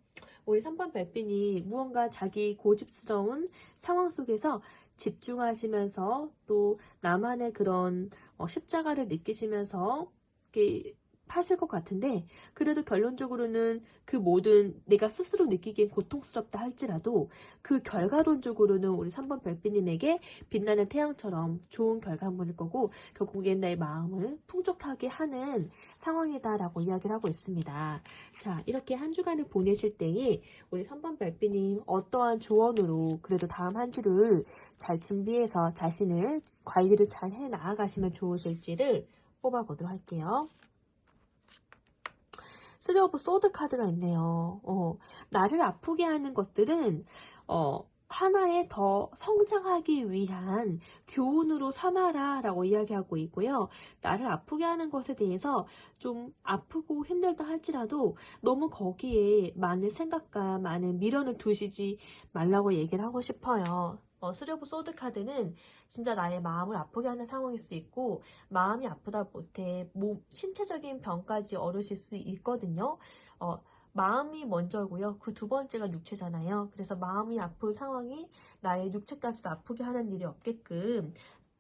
우리 3번 별빛이 무언가 자기 고집스러운 상황 속에서 집중하시면서 또 나만의 그런 십자가를 느끼시면서 이렇게 하실 것 같은데 그래도 결론적으로는 그 모든 내가 스스로 느끼기엔 고통스럽다 할지라도 그 결과론적으로는 우리 3번 별빛님에게 빛나는 태양처럼 좋은 결과물일 거고 결국엔 내 마음을 풍족하게 하는 상황이다라고 이야기를 하고 있습니다. 자, 이렇게 한 주간을 보내실 때에 우리 3번 별빛님 어떠한 조언으로 그래도 다음 한 주를 잘 준비해서 자신을 관리를 잘 해 나아가시면 좋으실지를 뽑아보도록 할게요. 3 오브 소드 카드가 있네요. 나를 아프게 하는 것들은 하나의 더 성장하기 위한 교훈으로 삼아라 라고 이야기하고 있고요. 나를 아프게 하는 것에 대해서 좀 아프고 힘들다 할지라도 너무 거기에 많은 생각과 많은 미련을 두시지 말라고 얘기를 하고 싶어요. 3 오브 소드 카드는 진짜 나의 마음을 아프게 하는 상황일 수 있고 마음이 아프다 못해 신체적인 병까지 얻으실 수 있거든요. 마음이 먼저고요. 그 두 번째가 육체잖아요. 그래서 마음이 아픈 상황이 나의 육체까지도 아프게 하는 일이 없게끔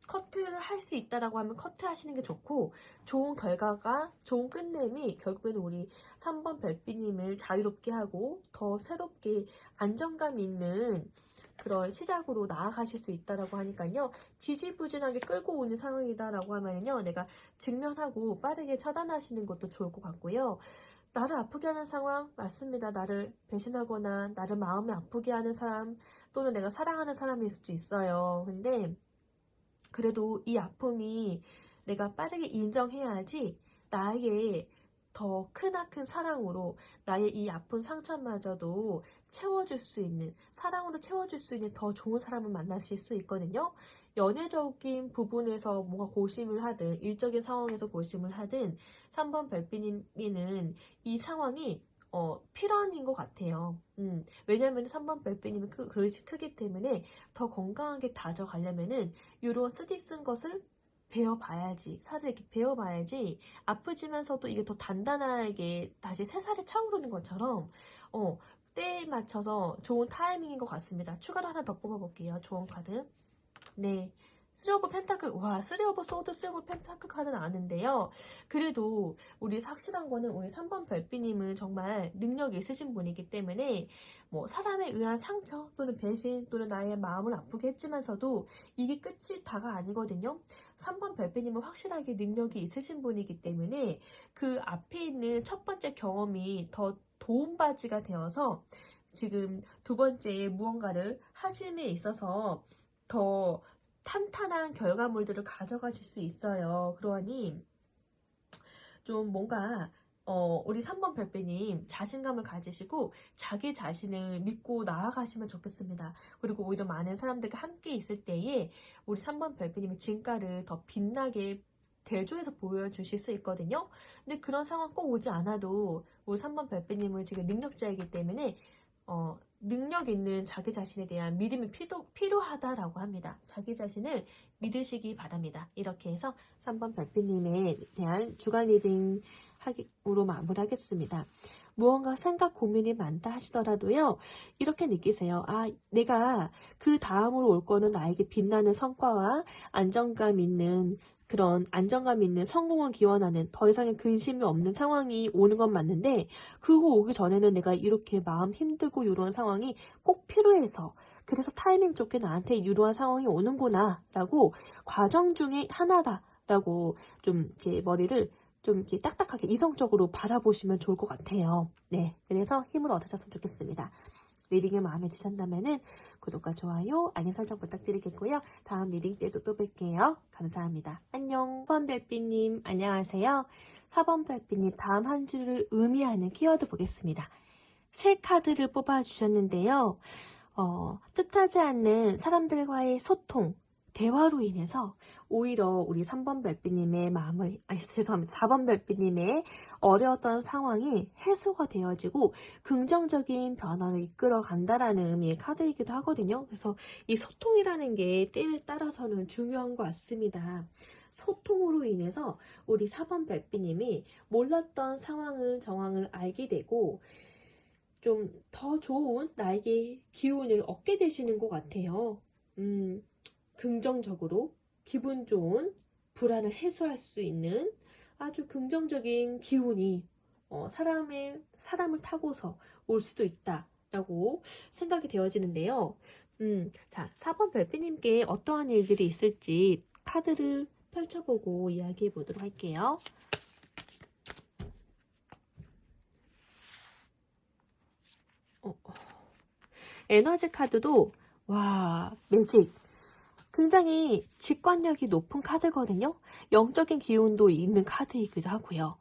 커트를 할 수 있다라고 하면 커트 하시는 게 좋고 좋은 결과가 좋은 끝냄이 결국에는 우리 3번 별빛님을 자유롭게 하고 더 새롭게 안정감 있는 그런 시작으로 나아가실 수 있다라고 하니까요. 지지부진하게 끌고 오는 상황이다라고 하면요. 내가 직면하고 빠르게 처단하시는 것도 좋을 것 같고요. 나를 아프게 하는 상황 맞습니다. 나를 배신하거나 나를 마음이 아프게 하는 사람 또는 내가 사랑하는 사람일 수도 있어요. 근데 그래도 이 아픔이 내가 빠르게 인정해야지 나에게 더 크나큰 사랑으로 나의 이 아픈 상처마저도 채워줄 수 있는 사랑으로 채워줄 수 있는 더 좋은 사람을 만나실 수 있거든요. 연애적인 부분에서 뭔가 고심을 하든 일적인 상황에서 고심을 하든 3번 별빛님은 이 상황이 필연인 것 같아요. 왜냐면 3번 별빛님은 그릇이 크기 때문에 더 건강하게 다져가려면은 이런 쓴 것을 배워봐야지 살을 이렇게 배워봐야지 아프지면서도 이게 더 단단하게 다시 새살이 차오르는 것처럼 때에 맞춰서 좋은 타이밍인 것 같습니다. 추가로 하나 더 뽑아볼게요. 좋은 카드. 네. 3 오브 펜타클, 와, 3 오브 소드, 3 오브 펜타클 카드는 아는데요. 그래도 우리 확실한 거는 우리 3번 별빛님은 정말 능력이 있으신 분이기 때문에 뭐 사람에 의한 상처 또는 배신 또는 나의 마음을 아프게 했지만서도 이게 끝이 다가 아니거든요. 3번 별빛님은 확실하게 능력이 있으신 분이기 때문에 그 앞에 있는 첫 번째 경험이 더 도움바지가 되어서 지금 두 번째 무언가를 하심에 있어서 더 탄탄한 결과물들을 가져가실 수 있어요. 그러니 좀 뭔가 우리 3번 별빛님 자신감을 가지시고 자기 자신을 믿고 나아가시면 좋겠습니다. 그리고 오히려 많은 사람들과 함께 있을 때에 우리 3번 별빛님의 진가를 더 빛나게 대조해서 보여주실 수 있거든요. 근데 그런 상황 꼭 오지 않아도 우리 3번 별빛님은 지금 능력자이기 때문에 능력 있는 자기 자신에 대한 믿음이 필요하다라고 합니다. 자기 자신을 믿으시기 바랍니다. 이렇게 해서 3번 별빛님에 대한 주간 리딩으로 마무리하겠습니다. 무언가 생각 고민이 많다 하시더라도요. 이렇게 느끼세요. 아, 내가 그 다음으로 올 거는 나에게 빛나는 성과와 안정감 있는 성공을 기원하는 더 이상의 근심이 없는 상황이 오는 건 맞는데 그거 오기 전에는 내가 이렇게 마음 힘들고 이런 상황이 꼭 필요해서 그래서 타이밍 좋게 나한테 이러한 상황이 오는구나 라고 과정 중에 하나다 라고 좀 이렇게 머리를 좀 이렇게 딱딱하게 이성적으로 바라보시면 좋을 것 같아요. 네, 그래서 힘을 얻으셨으면 좋겠습니다. 리딩이 마음에 드셨다면 구독과 좋아요, 알림 설정 부탁드리겠고요. 다음 리딩 때도 또 뵐게요. 감사합니다. 안녕. 4번 별빛님 안녕하세요. 4번 별빛님 다음 한 주를 의미하는 키워드 보겠습니다. 새 카드를 뽑아주셨는데요. 뜻하지 않는 사람들과의 소통, 대화로 인해서 오히려 우리 3번 별빛님의 죄송합니다. 4번 별빛님의 어려웠던 상황이 해소가 되어지고 긍정적인 변화를 이끌어 간다라는 의미의 카드이기도 하거든요. 그래서 이 소통이라는 게 때에 따라서는 중요한 것 같습니다. 소통으로 인해서 우리 4번 별빛님이 몰랐던 정황을 알게 되고 좀 더 좋은 나에게 기운을 얻게 되시는 것 같아요. 긍정적으로 기분 좋은 불안을 해소할 수 있는 아주 긍정적인 기운이 사람을 타고서 올 수도 있다라고 생각이 되어지는데요. 자, 4번 별빛님께 어떠한 일들이 있을지 카드를 펼쳐보고 이야기해 보도록 할게요. 에너지 카드도 매직 굉장히 직관력이 높은 카드거든요. 영적인 기운도 있는 카드이기도 하고요.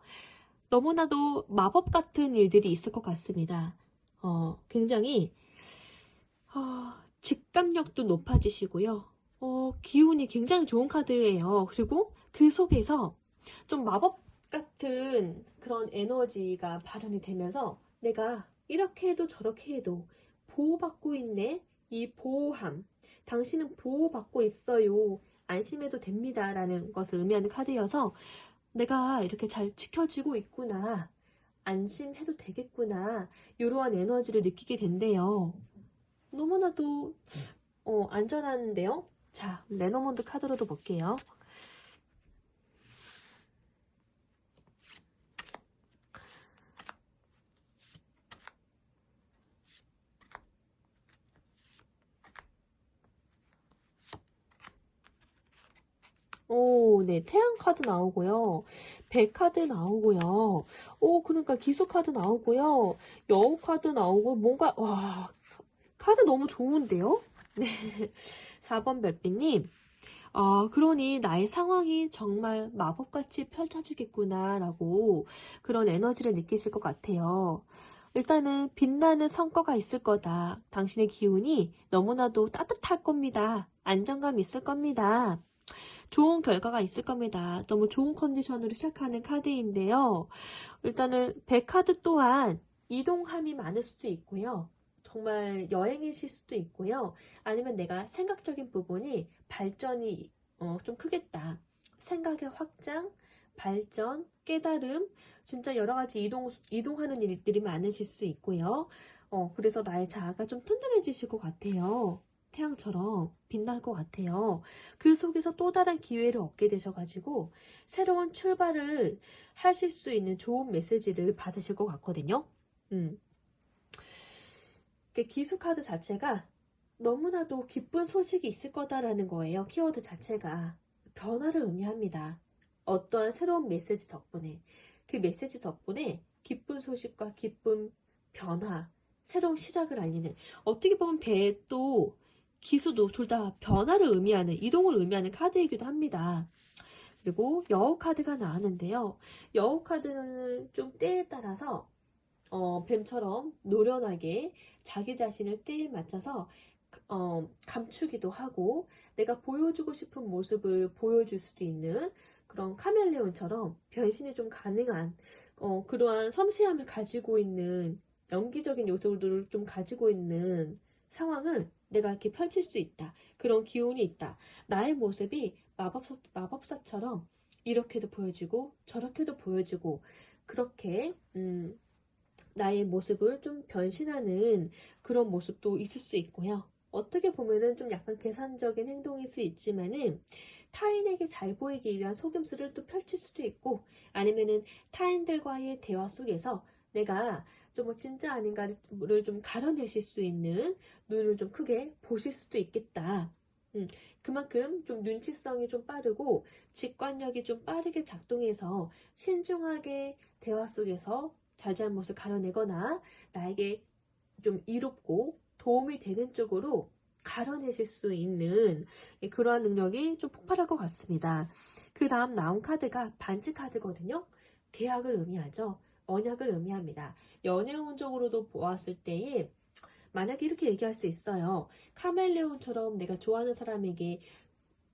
너무나도 마법 같은 일들이 있을 것 같습니다. 굉장히 직감력도 높아지시고요. 기운이 굉장히 좋은 카드예요. 그리고 그 속에서 좀 마법 같은 그런 에너지가 발현이 되면서 내가 이렇게 해도 저렇게 해도 보호받고 있네. 이 보호함. 당신은 보호받고 있어요. 안심해도 됩니다. 라는 것을 의미하는 카드여서 내가 이렇게 잘 지켜지고 있구나. 안심해도 되겠구나. 이러한 에너지를 느끼게 된대요. 너무나도 안전한데요. 자, 레노몬드 카드로도 볼게요. 네, 태양 카드 나오고요. 배 카드 나오고요. 그러니까 기수 카드 나오고요. 여우 카드 나오고, 카드 너무 좋은데요? 네. 4번 별빛님. 그러니 나의 상황이 정말 마법같이 펼쳐지겠구나, 라고 그런 에너지를 느끼실 것 같아요. 일단은 빛나는 성과가 있을 거다. 당신의 기운이 너무나도 따뜻할 겁니다. 안정감 있을 겁니다. 좋은 결과가 있을 겁니다. 너무 좋은 컨디션으로 시작하는 카드인데요. 일단은 배 카드 또한 이동함이 많을 수도 있고요. 정말 여행이실 수도 있고요. 아니면 내가 생각적인 부분이 발전이 좀 크겠다. 생각의 확장, 발전, 깨달음, 진짜 여러 가지 이동하는 일들이 많으실 수 있고요. 그래서 나의 자아가 좀 튼튼해지실 것 같아요. 태양처럼 빛날 것 같아요. 그 속에서 또 다른 기회를 얻게 되셔가지고 새로운 출발을 하실 수 있는 좋은 메시지를 받으실 것 같거든요. 기수 카드 자체가 너무나도 기쁜 소식이 있을 거다라는 거예요. 키워드 자체가 변화를 의미합니다. 어떠한 새로운 메시지 덕분에 그 메시지 덕분에 기쁜 소식과 기쁜 변화, 새로운 시작을 알리는 어떻게 보면 배도 기수도 둘 다 변화를 의미하는, 이동을 의미하는 카드이기도 합니다. 그리고 여우 카드가 나왔는데요. 여우 카드는 좀 때에 따라서 뱀처럼 노련하게 자기 자신을 때에 맞춰서 감추기도 하고 내가 보여주고 싶은 모습을 보여줄 수도 있는 그런 카멜레온처럼 변신이 좀 가능한 그러한 섬세함을 가지고 있는 연기적인 요소들을 좀 가지고 있는 상황을 내가 이렇게 펼칠 수 있다. 그런 기운이 있다. 나의 모습이 마법사처럼 이렇게도 보여지고 저렇게도 보여지고 그렇게 나의 모습을 좀 변신하는 그런 모습도 있을 수 있고요. 어떻게 보면은 좀 약간 계산적인 행동일 수 있지만은 타인에게 잘 보이기 위한 속임수를 또 펼칠 수도 있고 아니면은 타인들과의 대화 속에서 내가 좀 진짜 아닌가를 좀 가려내실 수 있는 눈을 좀 크게 보실 수도 있겠다. 그만큼 좀 눈치성이 좀 빠르고 직관력이 좀 빠르게 작동해서 신중하게 대화 속에서 잘잘못을 가려내거나 나에게 좀 이롭고 도움이 되는 쪽으로 가려내실 수 있는 그러한 능력이 좀 폭발할 것 같습니다. 그 다음 나온 카드가 반지 카드거든요. 계약을 의미하죠. 언약을 의미합니다. 연애운적으로도 보았을 때에 만약에 이렇게 얘기할 수 있어요. 카멜레온처럼 내가 좋아하는 사람에게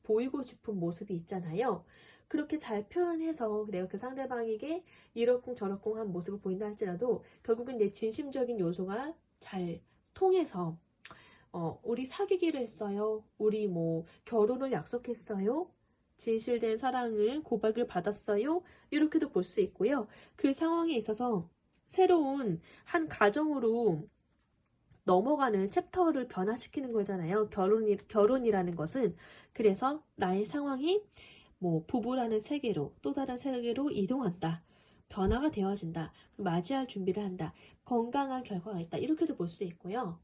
보이고 싶은 모습이 있잖아요. 그렇게 잘 표현해서 내가 그 상대방에게 이러쿵저러쿵한 모습을 보인다 할지라도 결국은 내 진심적인 요소가 잘 통해서 우리 사귀기로 했어요. 우리 뭐 결혼을 약속했어요. 진실된 사랑을 고백을 받았어요. 이렇게도 볼 수 있고요. 그 상황에 있어서 새로운 한 가정으로 넘어가는 챕터를 변화시키는 거잖아요. 결혼이라는 것은. 그래서 나의 상황이 뭐 부부라는 세계로 또 다른 세계로 이동한다. 변화가 되어진다. 맞이할 준비를 한다. 건강한 결과가 있다. 이렇게도 볼 수 있고요.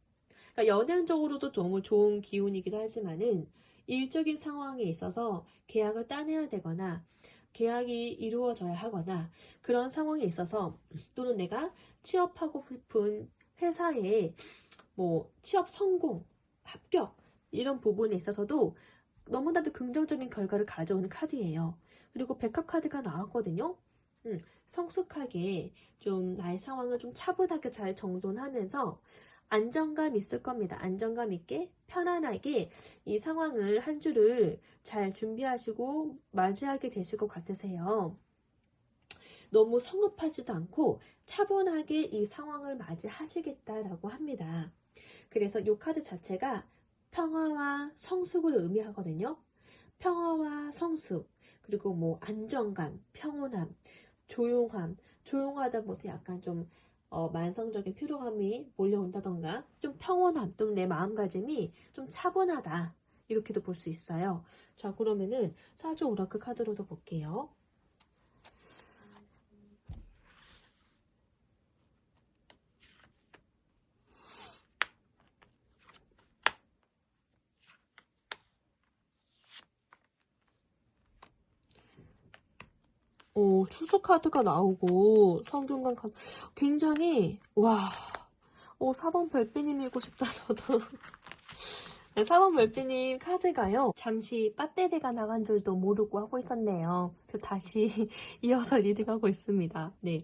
그러니까 연애적으로도 너무 좋은 기운이기도 하지만은 일적인 상황에 있어서 계약을 따내야 되거나 계약이 이루어져야 하거나 그런 상황에 있어서 또는 내가 취업하고 싶은 회사에 뭐 취업 성공, 합격 이런 부분에 있어서도 너무나도 긍정적인 결과를 가져오는 카드예요. 그리고 백합 카드가 나왔거든요. 성숙하게 좀 나의 상황을 좀 차분하게 잘 정돈하면서 안정감 있을 겁니다. 안정감 있게 편안하게 이 상황을 한 주를 잘 준비하시고 맞이하게 되실 것 같으세요. 너무 성급하지도 않고 차분하게 이 상황을 맞이하시겠다라고 합니다. 그래서 이 카드 자체가 평화와 성숙을 의미하거든요. 평화와 성숙, 그리고 뭐 안정감, 평온함, 조용함, 조용하다 못해 약간 좀 만성적인 피로감이 몰려온다던가 좀 평온함 또는 내 마음가짐이 좀 차분하다 이렇게도 볼 수 있어요. 자 그러면은 사주 오라클 카드로도 볼게요. 추수 카드가 나오고 성균관 카드 굉장히 와 4번 별빛님이고 싶다 저도. 4번 별빛님 카드가요. 잠시 배터리가 나간 줄도 모르고 하고 있었네요. 그래서 다시 이어서 리딩하고 있습니다. 네,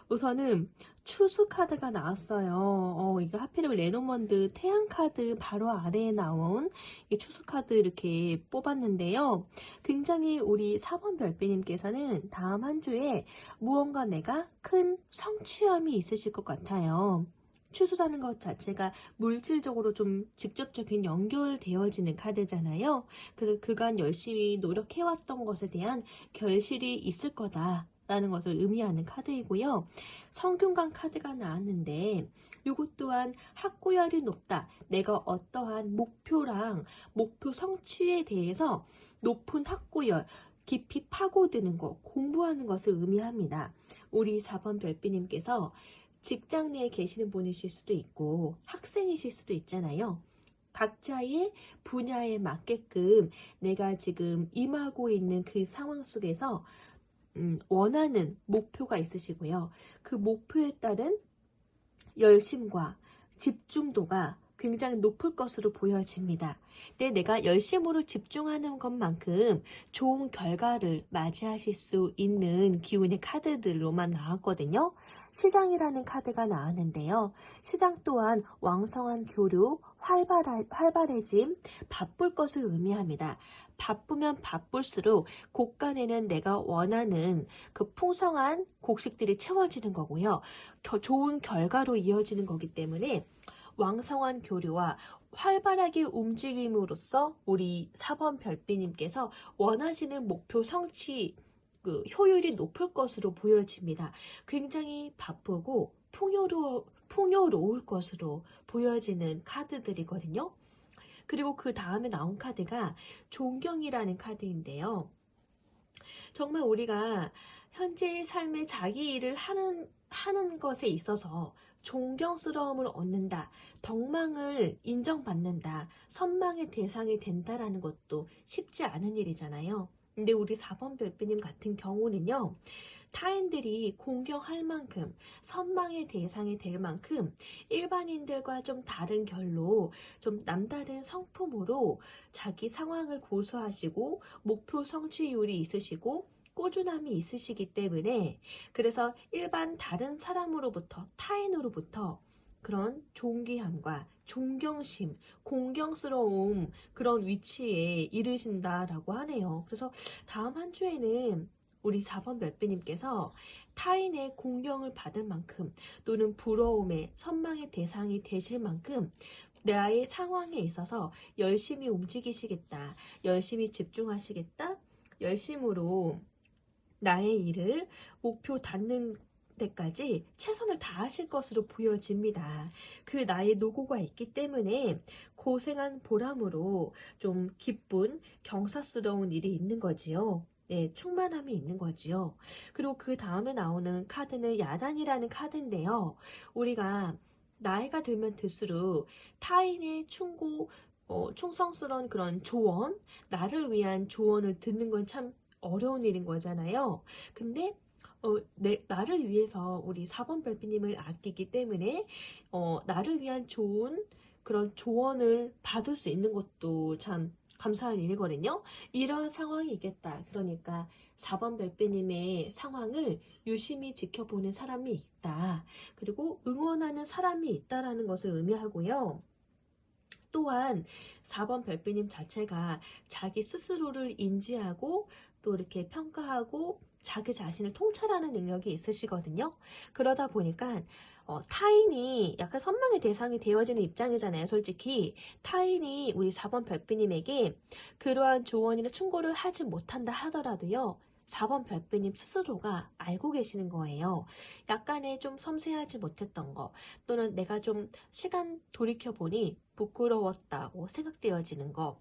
우선은 추수 카드가 나왔어요. 이거 하필이면 레노먼드 태양 카드 바로 아래에 나온 이 추수 카드 이렇게 뽑았는데요. 굉장히 우리 4번 별빛님께서는 다음 한 주에 무언가 내가 큰 성취함이 있으실 것 같아요. 추수라는 것 자체가 물질적으로 좀 직접적인 연결되어지는 카드잖아요. 그래서 그간 열심히 노력해왔던 것에 대한 결실이 있을 거다라는 것을 의미하는 카드이고요. 성균관 카드가 나왔는데 이것 또한 학구열이 높다. 내가 어떠한 목표랑 목표 성취에 대해서 높은 학구열, 깊이 파고드는 것, 공부하는 것을 의미합니다. 우리 4번 별빛님께서 직장 내에 계시는 분이실 수도 있고 학생이실 수도 있잖아요. 각자의 분야에 맞게끔 내가 지금 임하고 있는 그 상황 속에서 원하는 목표가 있으시고요. 그 목표에 따른 열심과 집중도가 굉장히 높을 것으로 보여집니다. 근데 내가 열심으로 집중하는 것만큼 좋은 결과를 맞이하실 수 있는 기운의 카드들로만 나왔거든요. 시장이라는 카드가 나왔는데요. 시장 또한 왕성한 교류, 활발해짐, 바쁠 것을 의미합니다. 바쁘면 바쁠수록 곳간에는 내가 원하는 그 풍성한 곡식들이 채워지는 거고요. 좋은 결과로 이어지는 거기 때문에 왕성한 교류와 활발하게 움직임으로써 우리 4번 별비님께서 원하시는 목표 성취 그 효율이 높을 것으로 보여집니다. 굉장히 바쁘고 풍요로울 것으로 보여지는 카드들이거든요. 그리고 그 다음에 나온 카드가 존경이라는 카드인데요. 정말 우리가 현재의 삶에 자기 일을 하는 것에 있어서 존경스러움을 얻는다, 덕망을 인정받는다, 선망의 대상이 된다라는 것도 쉽지 않은 일이잖아요. 근데 우리 4번 별비님 같은 경우는요, 타인들이 공경할 만큼 선망의 대상이 될 만큼 일반인들과 좀 다른 결로 좀 남다른 성품으로 자기 상황을 고수하시고 목표 성취율이 있으시고 꾸준함이 있으시기 때문에 그래서 일반 다른 사람으로부터 타인으로부터 그런 존귀함과 존경심, 공경스러움 그런 위치에 이르신다라고 하네요. 그래서 다음 한 주에는 우리 4번 별비님께서 타인의 공경을 받을 만큼 또는 부러움의 선망의 대상이 되실 만큼 나의 상황에 있어서 열심히 움직이시겠다, 열심히 집중하시겠다, 열심으로 나의 일을 목표 닿는 때까지 최선을 다하실 것으로 보여집니다. 그 나의 노고가 있기 때문에 고생한 보람으로 좀 기쁜 경사스러운 일이 있는 거지요. 네, 충만함이 있는 거지요. 그리고 그 다음에 나오는 카드는 야단이라는 카드인데요. 우리가 나이가 들면 들수록 타인의 충성스러운 그런 조언, 나를 위한 조언을 듣는 건 참 어려운 일인 거잖아요. 근데 나를 위해서 우리 4번 별비님을 아끼기 때문에 나를 위한 좋은 그런 조언을 받을 수 있는 것도 참 감사할 일이거든요. 이런 상황이 있겠다. 그러니까 4번 별비님의 상황을 유심히 지켜보는 사람이 있다. 그리고 응원하는 사람이 있다라는 것을 의미하고요. 또한 4번 별비님 자체가 자기 스스로를 인지하고 또 이렇게 평가하고 자기 자신을 통찰하는 능력이 있으시거든요. 그러다 보니까 타인이 약간 선망의 대상이 되어지는 입장이잖아요. 솔직히 타인이 우리 4번 별비님에게 그러한 조언이나 충고를 하지 못한다 하더라도요. 4번 별비님 스스로가 알고 계시는 거예요. 약간의 좀 섬세하지 못했던 거 또는 내가 좀 시간 돌이켜보니 부끄러웠다고 생각되어지는 거,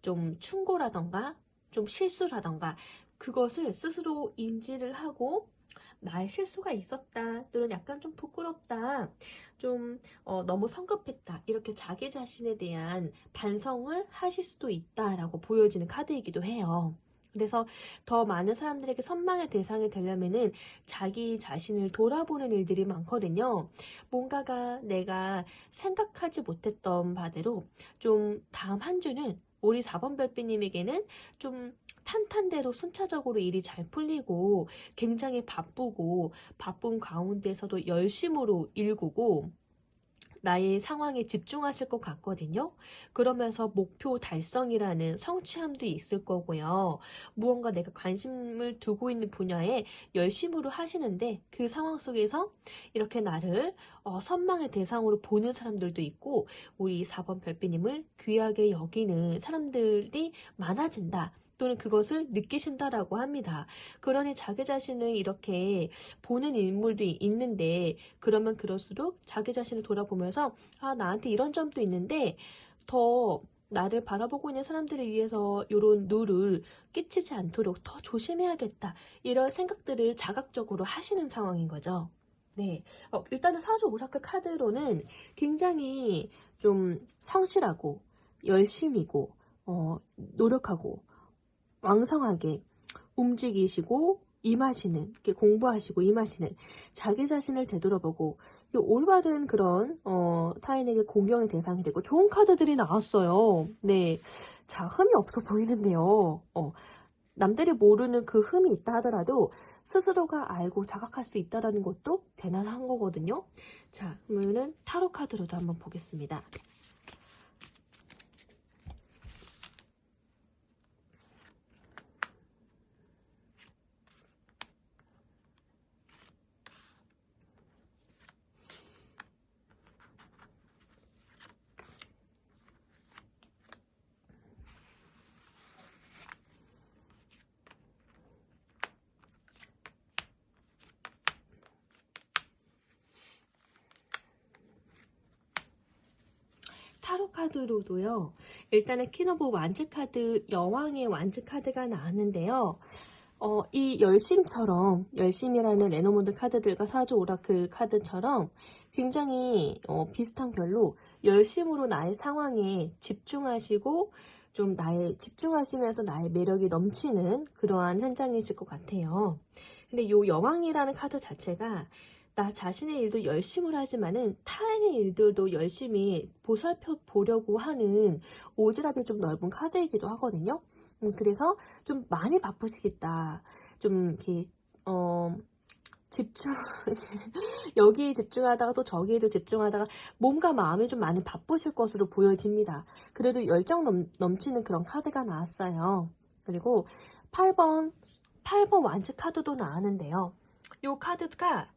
좀 충고라던가 좀 실수라던가 그것을 스스로 인지를 하고 나의 실수가 있었다 또는 약간 좀 부끄럽다 좀 너무 성급했다 이렇게 자기 자신에 대한 반성을 하실 수도 있다라고 보여지는 카드이기도 해요. 그래서 더 많은 사람들에게 선망의 대상이 되려면은 자기 자신을 돌아보는 일들이 많거든요. 뭔가가 내가 생각하지 못했던 바대로 좀 다음 한 주는 우리 4번 별비님에게는 좀 탄탄대로 순차적으로 일이 잘 풀리고 굉장히 바쁘고 바쁜 가운데서도 열심으로 일구고 나의 상황에 집중하실 것 같거든요. 그러면서 목표 달성이라는 성취함도 있을 거고요. 무언가 내가 관심을 두고 있는 분야에 열심으로 하시는데 그 상황 속에서 이렇게 나를 선망의 대상으로 보는 사람들도 있고 우리 4번 별비님을 귀하게 여기는 사람들이 많아진다. 또는 그것을 느끼신다라고 합니다. 그러니 자기 자신을 이렇게 보는 인물도 있는데 그러면 그럴수록 자기 자신을 돌아보면서 아 나한테 이런 점도 있는데 더 나를 바라보고 있는 사람들을 위해서 이런 누를 끼치지 않도록 더 조심해야겠다 이런 생각들을 자각적으로 하시는 상황인 거죠. 네, 일단은 사주 오라클 카드로는 굉장히 좀 성실하고 열심이고 노력하고 왕성하게 움직이시고 임하시는, 이렇게 공부하시고 임하시는 자기 자신을 되돌아보고 올바른 그런 타인에게 공경의 대상이 되고 좋은 카드들이 나왔어요. 네, 자, 흠이 없어 보이는데요. 남들이 모르는 그 흠이 있다 하더라도 스스로가 알고 자각할 수 있다는 것도 대단한 거거든요. 자, 그러면은 타로 카드로도 한번 보겠습니다. 타로 카드로도요. 일단은 퀸 오브 완즈 카드, 여왕의 완즈 카드가 나왔는데요. 이 열심처럼, 열심이라는 레노몬드 카드들과 사주 오라클 카드처럼 굉장히 비슷한 결로 열심으로 나의 상황에 집중하시고 좀 집중하시면서 나의 매력이 넘치는 그러한 현장이실 것 같아요. 근데 이 여왕이라는 카드 자체가 나 자신의 일도 열심을 하지만은 타인의 일들도 열심히 보살펴 보려고 하는 오지랖이 좀 넓은 카드이기도 하거든요. 그래서 좀 많이 바쁘시겠다. 좀 이렇게 집중 여기 집중하다가 또 저기에도 집중하다가 뭔가 마음이 좀 많이 바쁘실 것으로 보여집니다. 그래도 열정 넘치는 그런 카드가 나왔어요. 그리고 8번 완즈 카드도 나왔는데요. 이 카드가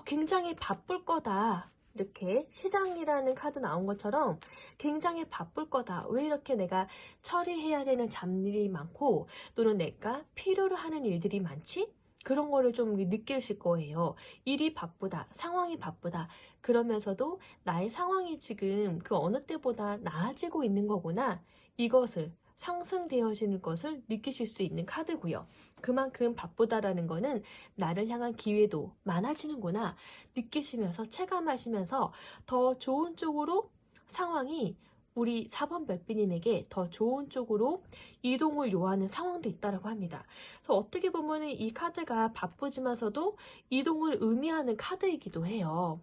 굉장히 바쁠 거다. 이렇게 시장이라는 카드 나온 것처럼 굉장히 바쁠 거다. 왜 이렇게 내가 처리해야 되는 잡일이 많고 또는 내가 필요로 하는 일들이 많지? 그런 거를 좀 느끼실 거예요. 일이 바쁘다. 상황이 바쁘다. 그러면서도 나의 상황이 지금 그 어느 때보다 나아지고 있는 거구나. 이것을 상승되어지는 것을 느끼실 수 있는 카드고요. 그만큼 바쁘다라는 거는 나를 향한 기회도 많아지는구나 느끼시면서 체감하시면서 더 좋은 쪽으로 상황이 우리 4번 별비님에게 더 좋은 쪽으로 이동을 요하는 상황도 있다고 합니다. 그래서 어떻게 보면 이 카드가 바쁘지만서도 이동을 의미하는 카드이기도 해요.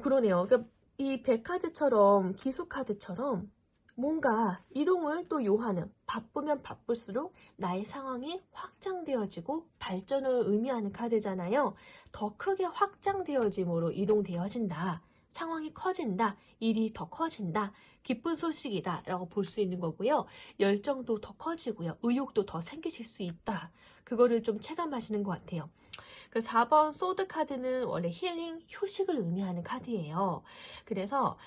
그러네요. 그러니까 이 백카드처럼 기수카드처럼 뭔가 이동을 또 요하는 바쁘면 바쁠수록 나의 상황이 확장되어지고 발전을 의미하는 카드잖아요. 더 크게 확장되어짐으로 이동되어진다. 상황이 커진다. 일이 더 커진다. 기쁜 소식이다 라고 볼 수 있는 거고요. 열정도 더 커지고요. 의욕도 더 생기실 수 있다. 그거를 좀 체감하시는 것 같아요. 그 4번 소드 카드는 원래 힐링, 휴식을 의미하는 카드예요. 그래서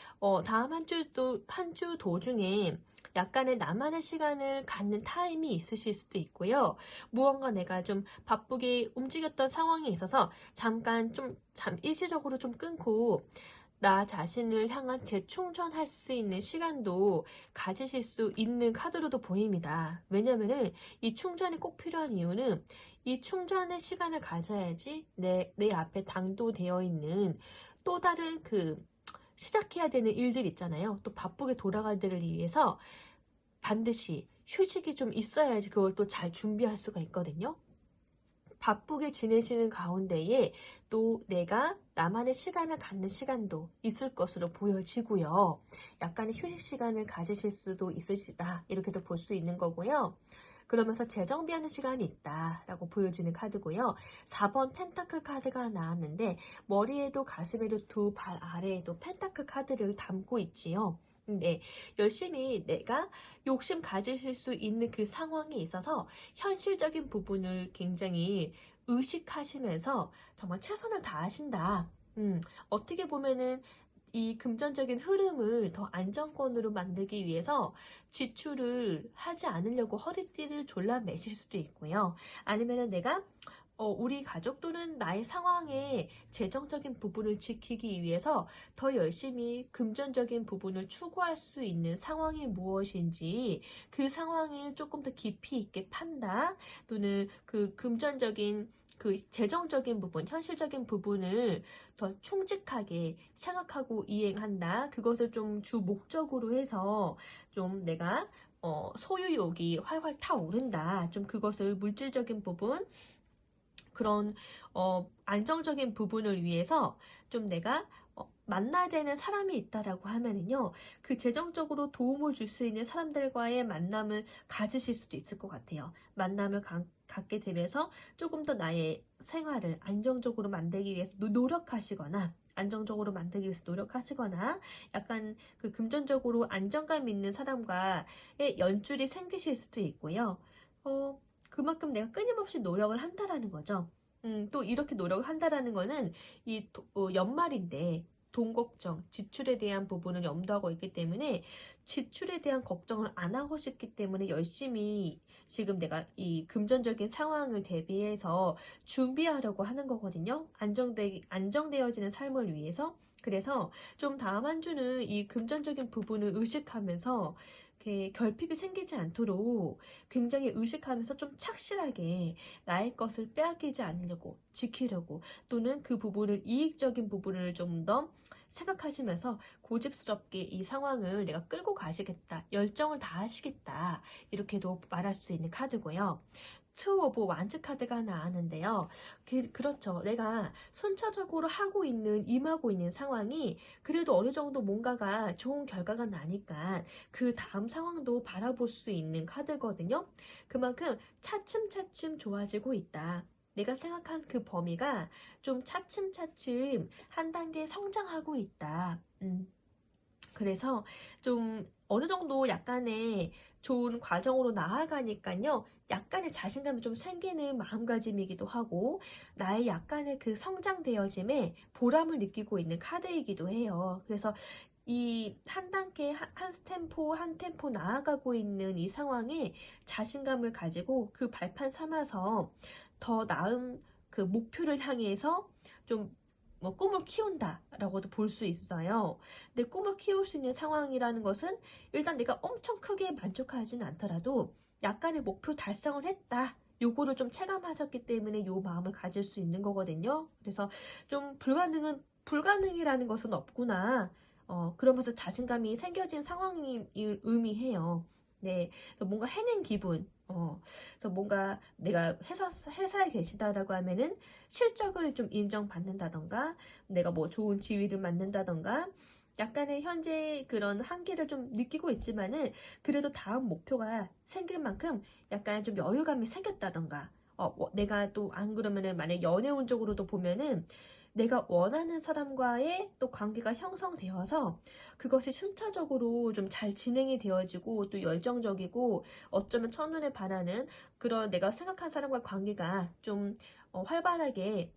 다음 한 주 도중에 약간의 나만의 시간을 갖는 타임이 있으실 수도 있고요. 무언가 내가 좀 바쁘게 움직였던 상황이 있어서 잠깐 일시적으로 좀 끊고 나 자신을 향한 재충전할 수 있는 시간도 가지실 수 있는 카드로도 보입니다. 왜냐면은 이 충전이 꼭 필요한 이유는 이 충전의 시간을 가져야지 내 앞에 당도되어 있는 또 다른 시작해야 되는 일들 있잖아요. 또 바쁘게 돌아갈 때를 위해서 반드시 휴식이 좀 있어야지 그걸 또 잘 준비할 수가 있거든요. 바쁘게 지내시는 가운데에 또 내가 나만의 시간을 갖는 시간도 있을 것으로 보여지고요. 약간의 휴식 시간을 가지실 수도 있으시다. 이렇게도 볼 수 있는 거고요. 그러면서 재정비하는 시간이 있다라고 보여지는 카드고요. 4번 펜타클 카드가 나왔는데 머리에도 가슴에도 두 발 아래에도 펜타클 카드를 담고 있지요. 네, 열심히 내가 욕심 가지실 수 있는 그 상황에 있어서 현실적인 부분을 굉장히 의식하시면서 정말 최선을 다하신다. 어떻게 보면은 이 금전적인 흐름을 더 안정권으로 만들기 위해서 지출을 하지 않으려고 허리띠를 졸라매실 수도 있고요. 아니면은 내가 우리 가족 또는 나의 상황의 재정적인 부분을 지키기 위해서 더 열심히 금전적인 부분을 추구할 수 있는 상황이 무엇인지 그 상황을 조금 더 깊이 있게 판다 또는 그 금전적인 그 재정적인 부분, 현실적인 부분을 더 충직하게 생각하고 이행한다. 그것을 좀 주 목적으로 해서 좀 내가 소유욕이 활활 타오른다. 좀 그것을 물질적인 부분, 그런 안정적인 부분을 위해서 좀 내가 만나야 되는 사람이 있다라고 하면은요, 그 재정적으로 도움을 줄 수 있는 사람들과의 만남을 가지실 수도 있을 것 같아요. 만남을 갖게 되면서 조금 더 나의 생활을 안정적으로 만들기 위해서 노력하시거나, 안정적으로 만들기 위해서 노력하시거나, 약간 그 금전적으로 안정감 있는 사람과의 연줄이 생기실 수도 있고요. 그만큼 내가 끊임없이 노력을 한다라는 거죠. 또 이렇게 노력을 한다라는 거는 연말인데 돈 걱정, 지출에 대한 부분을 염두하고 있기 때문에 지출에 대한 걱정을 안 하고 싶기 때문에 열심히 지금 내가 이 금전적인 상황을 대비해서 준비하려고 하는 거거든요. 안정되어지는 삶을 위해서. 그래서 좀 다음 한 주는 이 금전적인 부분을 의식하면서 이렇게 결핍이 생기지 않도록 굉장히 의식하면서 좀 착실하게 나의 것을 빼앗기지 않으려고 지키려고, 또는 그 부분을 이익적인 부분을 좀 더 생각하시면서 고집스럽게 이 상황을 내가 끌고 가시겠다, 열정을 다하시겠다, 이렇게도 말할 수 있는 카드고요. 투 오브 완즈 카드가 나왔는데요. 그렇죠. 내가 순차적으로 임하고 있는 상황이 그래도 어느 정도 뭔가가 좋은 결과가 나니까 그 다음 상황도 바라볼 수 있는 카드거든요. 그만큼 차츰차츰 좋아지고 있다. 내가 생각한 그 범위가 좀 차츰차츰 한 단계 성장하고 있다. 그래서 좀 어느 정도 약간의 좋은 과정으로 나아가니까요. 약간의 자신감이 좀 생기는 마음가짐이기도 하고, 나의 약간의 그 성장되어짐에 보람을 느끼고 있는 카드이기도 해요. 그래서 이 한 단계, 한 템포, 한 템포 나아가고 있는 이 상황에 자신감을 가지고 그 발판 삼아서 더 나은 그 목표를 향해서 좀 꿈을 키운다라고도 볼 수 있어요. 근데 꿈을 키울 수 있는 상황이라는 것은 일단 내가 엄청 크게 만족하진 않더라도 약간의 목표 달성을 했다, 요거를 좀 체감하셨기 때문에 요 마음을 가질 수 있는 거거든요. 그래서 좀 불가능이라는 것은 없구나. 그러면서 자신감이 생겨진 상황을 의미해요. 네, 그래서 뭔가 해낸 기분. 그래서 뭔가 내가 회사에 계시다라고 하면은 실적을 좀 인정받는다던가, 내가 뭐 좋은 지위를 맡는다던가, 약간의 현재 그런 한계를 좀 느끼고 있지만은 그래도 다음 목표가 생길 만큼 약간 좀 여유감이 생겼다던가, 내가 또 안 그러면은 만약 연애 운적으로도 보면은 내가 원하는 사람과의 또 관계가 형성되어서 그것이 순차적으로 좀 잘 진행이 되어지고 또 열정적이고 어쩌면 첫눈에 반하는 그런 내가 생각한 사람과 관계가 좀 활발하게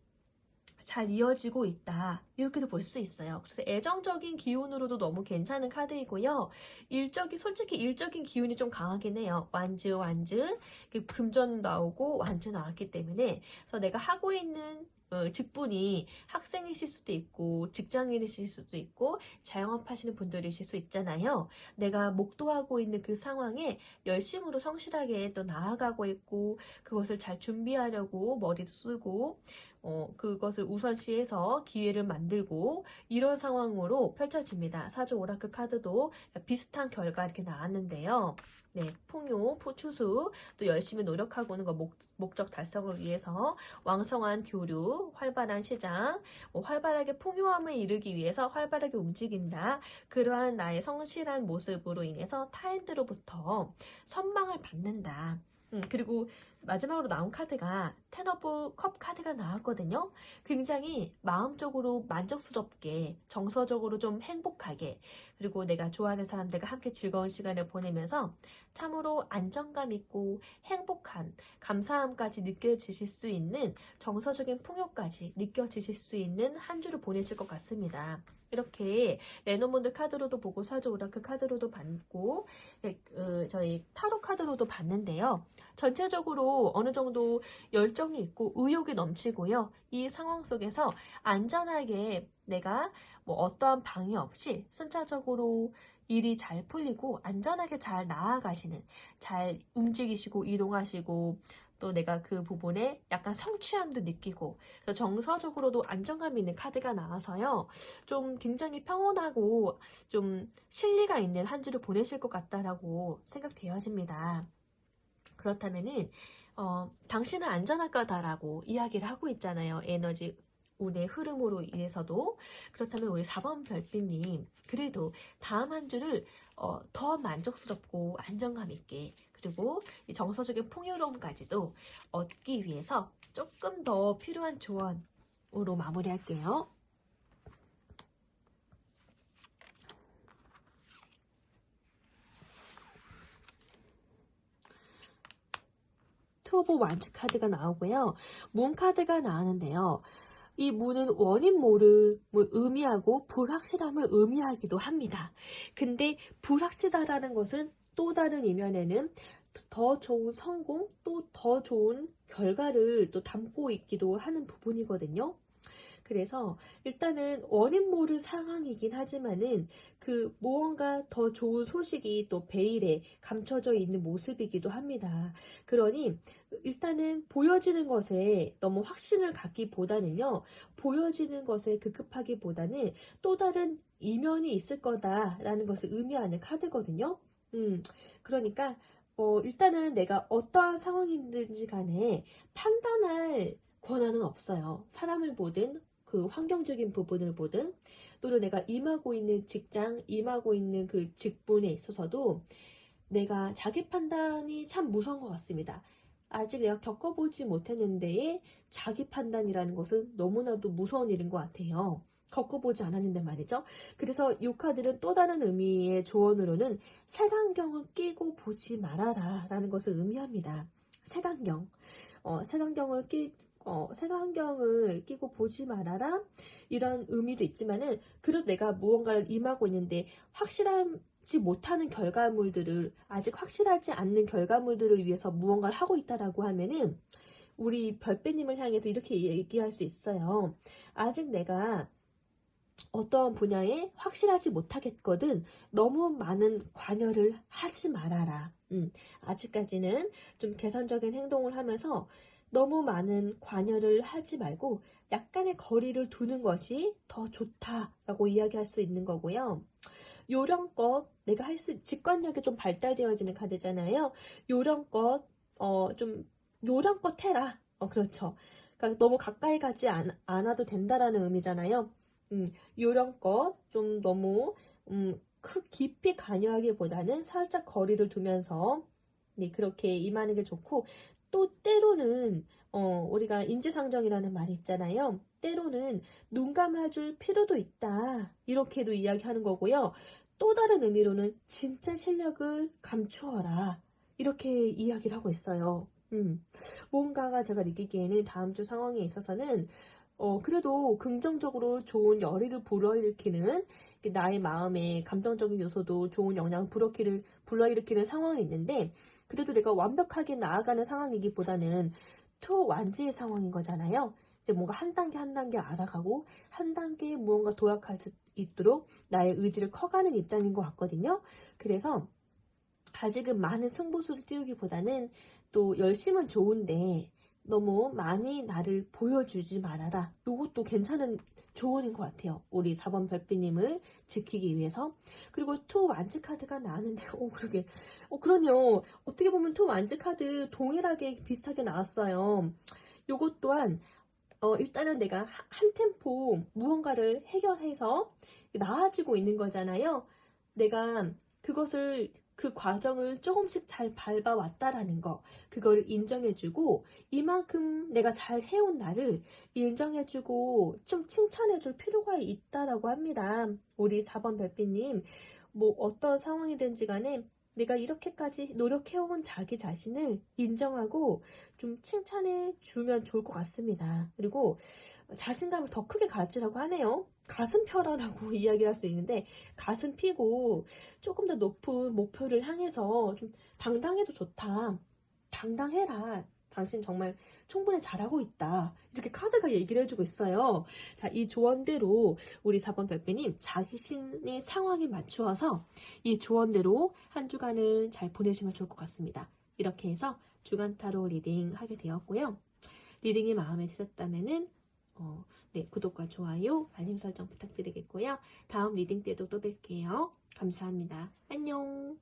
잘 이어지고 있다, 이렇게도 볼 수 있어요. 그래서 애정적인 기운으로도 너무 괜찮은 카드이고요. 솔직히 일적인 기운이 좀 강하긴 해요. 완즈, 금전 나오고 완즈 나왔기 때문에. 그래서 내가 하고 있는 직분이 학생이실 수도 있고 직장인이실 수도 있고 자영업하시는 분들이실 수 있잖아요. 내가 목도하고 있는 그 상황에 열심으로 성실하게 또 나아가고 있고, 그것을 잘 준비하려고 머리도 쓰고 그것을 우선시해서 기회를 만들고, 이런 상황으로 펼쳐집니다. 사주 오라클 카드도 비슷한 결과 이렇게 나왔는데요. 네, 풍요, 추수, 또 열심히 노력하고 있는 거 목적 달성을 위해서 왕성한 교류, 활발한 시장, 활발하게 풍요함을 이루기 위해서 활발하게 움직인다. 그러한 나의 성실한 모습으로 인해서 타인들로부터 선망을 받는다. 그리고 마지막으로 나온 카드가 텐 오브 컵 카드가 나왔거든요. 굉장히 마음적으로 만족스럽게, 정서적으로 좀 행복하게, 그리고 내가 좋아하는 사람들과 함께 즐거운 시간을 보내면서 참으로 안정감 있고 행복한 감사함까지 느껴지실 수 있는, 정서적인 풍요까지 느껴지실 수 있는 한 주를 보내실 것 같습니다. 이렇게 레노몬드 카드로도 보고 사주 오라클 카드로도 봤고, 저희 타로 카드로도 봤는데요. 전체적으로 어느 정도 열정이 있고 의욕이 넘치고요. 이 상황 속에서 안전하게 내가 뭐 어떠한 방해 없이 순차적으로 일이 잘 풀리고 안전하게 잘 나아가시는, 잘 움직이시고 이동하시고 또 내가 그 부분에 약간 성취함도 느끼고 그래서 정서적으로도 안정감 있는 카드가 나와서요. 좀 굉장히 평온하고 좀 실리가 있는 한 주를 보내실 것 같다라고 생각되어집니다. 그렇다면은 당신은 안전할 거다라고 이야기를 하고 있잖아요. 에너지 운의 흐름으로 인해서도. 그렇다면 우리 4번 별빛님, 그래도 다음 한 주를 더 만족스럽고 안정감 있게, 그리고 이 정서적인 풍요로움까지도 얻기 위해서 조금 더 필요한 조언으로 마무리할게요. 투오브 완츠 카드가 나오고요. 문 카드가 나오는데요. 이 문은 원인 모를 의미하고 불확실함을 의미하기도 합니다. 근데 불확실하다는 것은 또 다른 이면에는 더 좋은 성공, 또 더 좋은 결과를 또 담고 있기도 하는 부분이거든요. 그래서 일단은 원인 모를 상황이긴 하지만은 그 무언가 더 좋은 소식이 또 베일에 감춰져 있는 모습이기도 합니다. 그러니 일단은 보여지는 것에 너무 확신을 갖기보다는요, 보여지는 것에 급급하기보다는 또 다른 이면이 있을 거다라는 것을 의미하는 카드거든요. 그러니까 일단은 내가 어떠한 상황이든지 간에 판단할 권한은 없어요. 사람을 보든 그 환경적인 부분을 보든 또는 내가 임하고 있는 직장, 임하고 있는 그 직분에 있어서도 내가 자기 판단이 참 무서운 것 같습니다. 아직 내가 겪어보지 못했는데 자기 판단이라는 것은 너무나도 무서운 일인 것 같아요. 겪어보지 않았는데 말이죠. 그래서 이 카드는 또 다른 의미의 조언으로는 색안경을 끼고 보지 말아라 라는 것을 의미합니다. 색안경. 색안경을 끼고 보지 말아라 이런 의미도 있지만은 그래도 내가 무언가를 임하고 있는데 확실하지 못하는 결과물들을 아직 확실하지 않는 결과물들을 위해서 무언가를 하고 있다라고 하면은 우리 별배님을 향해서 이렇게 얘기할 수 있어요. 아직 내가 어떠한 분야에 확실하지 못하겠거든 너무 많은 관여를 하지 말아라. 아직까지는 좀 개선적인 행동을 하면서 너무 많은 관여를 하지 말고 약간의 거리를 두는 것이 더 좋다라고 이야기할 수 있는 거고요. 요령껏 내가 직관력이 좀 발달되어지는 카드잖아요. 요령껏 좀 요령껏 해라. 그렇죠. 그러니까 너무 가까이 가지 않아도 된다라는 의미잖아요. 요령껏 좀 너무 깊이 관여하기보다는 살짝 거리를 두면서 네, 그렇게 임하는 게 좋고 또 때로는 우리가 인지상정이라는 말이 있잖아요. 때로는 눈 감아줄 필요도 있다. 이렇게도 이야기하는 거고요. 또 다른 의미로는 진짜 실력을 감추어라. 이렇게 이야기를 하고 있어요. 뭔가가 제가 느끼기에는 다음 주 상황에 있어서는 그래도 긍정적으로 좋은 열의를 불러일으키는 나의 마음의 감정적인 요소도 좋은 영향을 불러일으키는 상황이 있는데 그래도 내가 완벽하게 나아가는 상황이기보다는 초완지의 상황인 거잖아요. 이제 뭔가 한 단계 한 단계 알아가고 한 단계 무언가 도약할 수 있도록 나의 의지를 커가는 입장인 것 같거든요. 그래서 아직은 많은 승부수를 띄우기보다는 또 열심은 좋은데 너무 많이 나를 보여주지 말아라. 이것도 괜찮은 조언인 것 같아요. 우리 4번 별빛님을 지키기 위해서. 그리고 투 완즈 카드가 나왔는데, 그러게. 그러네요. 어떻게 보면 투 완즈 카드 동일하게 비슷하게 나왔어요. 요것 또한, 일단은 내가 한 템포 무언가를 해결해서 나아지고 있는 거잖아요. 내가 그 과정을 조금씩 잘 밟아왔다라는 거, 그걸 인정해주고, 이만큼 내가 잘 해온 나를 인정해주고, 좀 칭찬해줄 필요가 있다라고 합니다. 우리 4번 별빛님, 뭐 어떤 상황이든지 간에 내가 이렇게까지 노력해온 자기 자신을 인정하고 좀 칭찬해주면 좋을 것 같습니다. 그리고 자신감을 더 크게 가지라고 하네요. 가슴 펴라라고 이야기를 할 수 있는데 가슴 피고 조금 더 높은 목표를 향해서 좀 당당해도 좋다. 당당해라. 당신 정말 충분히 잘하고 있다. 이렇게 카드가 얘기를 해주고 있어요. 자, 이 조언대로 우리 4번 별빛님 자신의 상황에 맞추어서 이 조언대로 한 주간을 잘 보내시면 좋을 것 같습니다. 이렇게 해서 주간 타로 리딩 하게 되었고요. 리딩이 마음에 드셨다면은 네, 구독과 좋아요, 알림 설정 부탁드리겠고요. 다음 리딩 때도 또 뵐게요. 감사합니다. 안녕.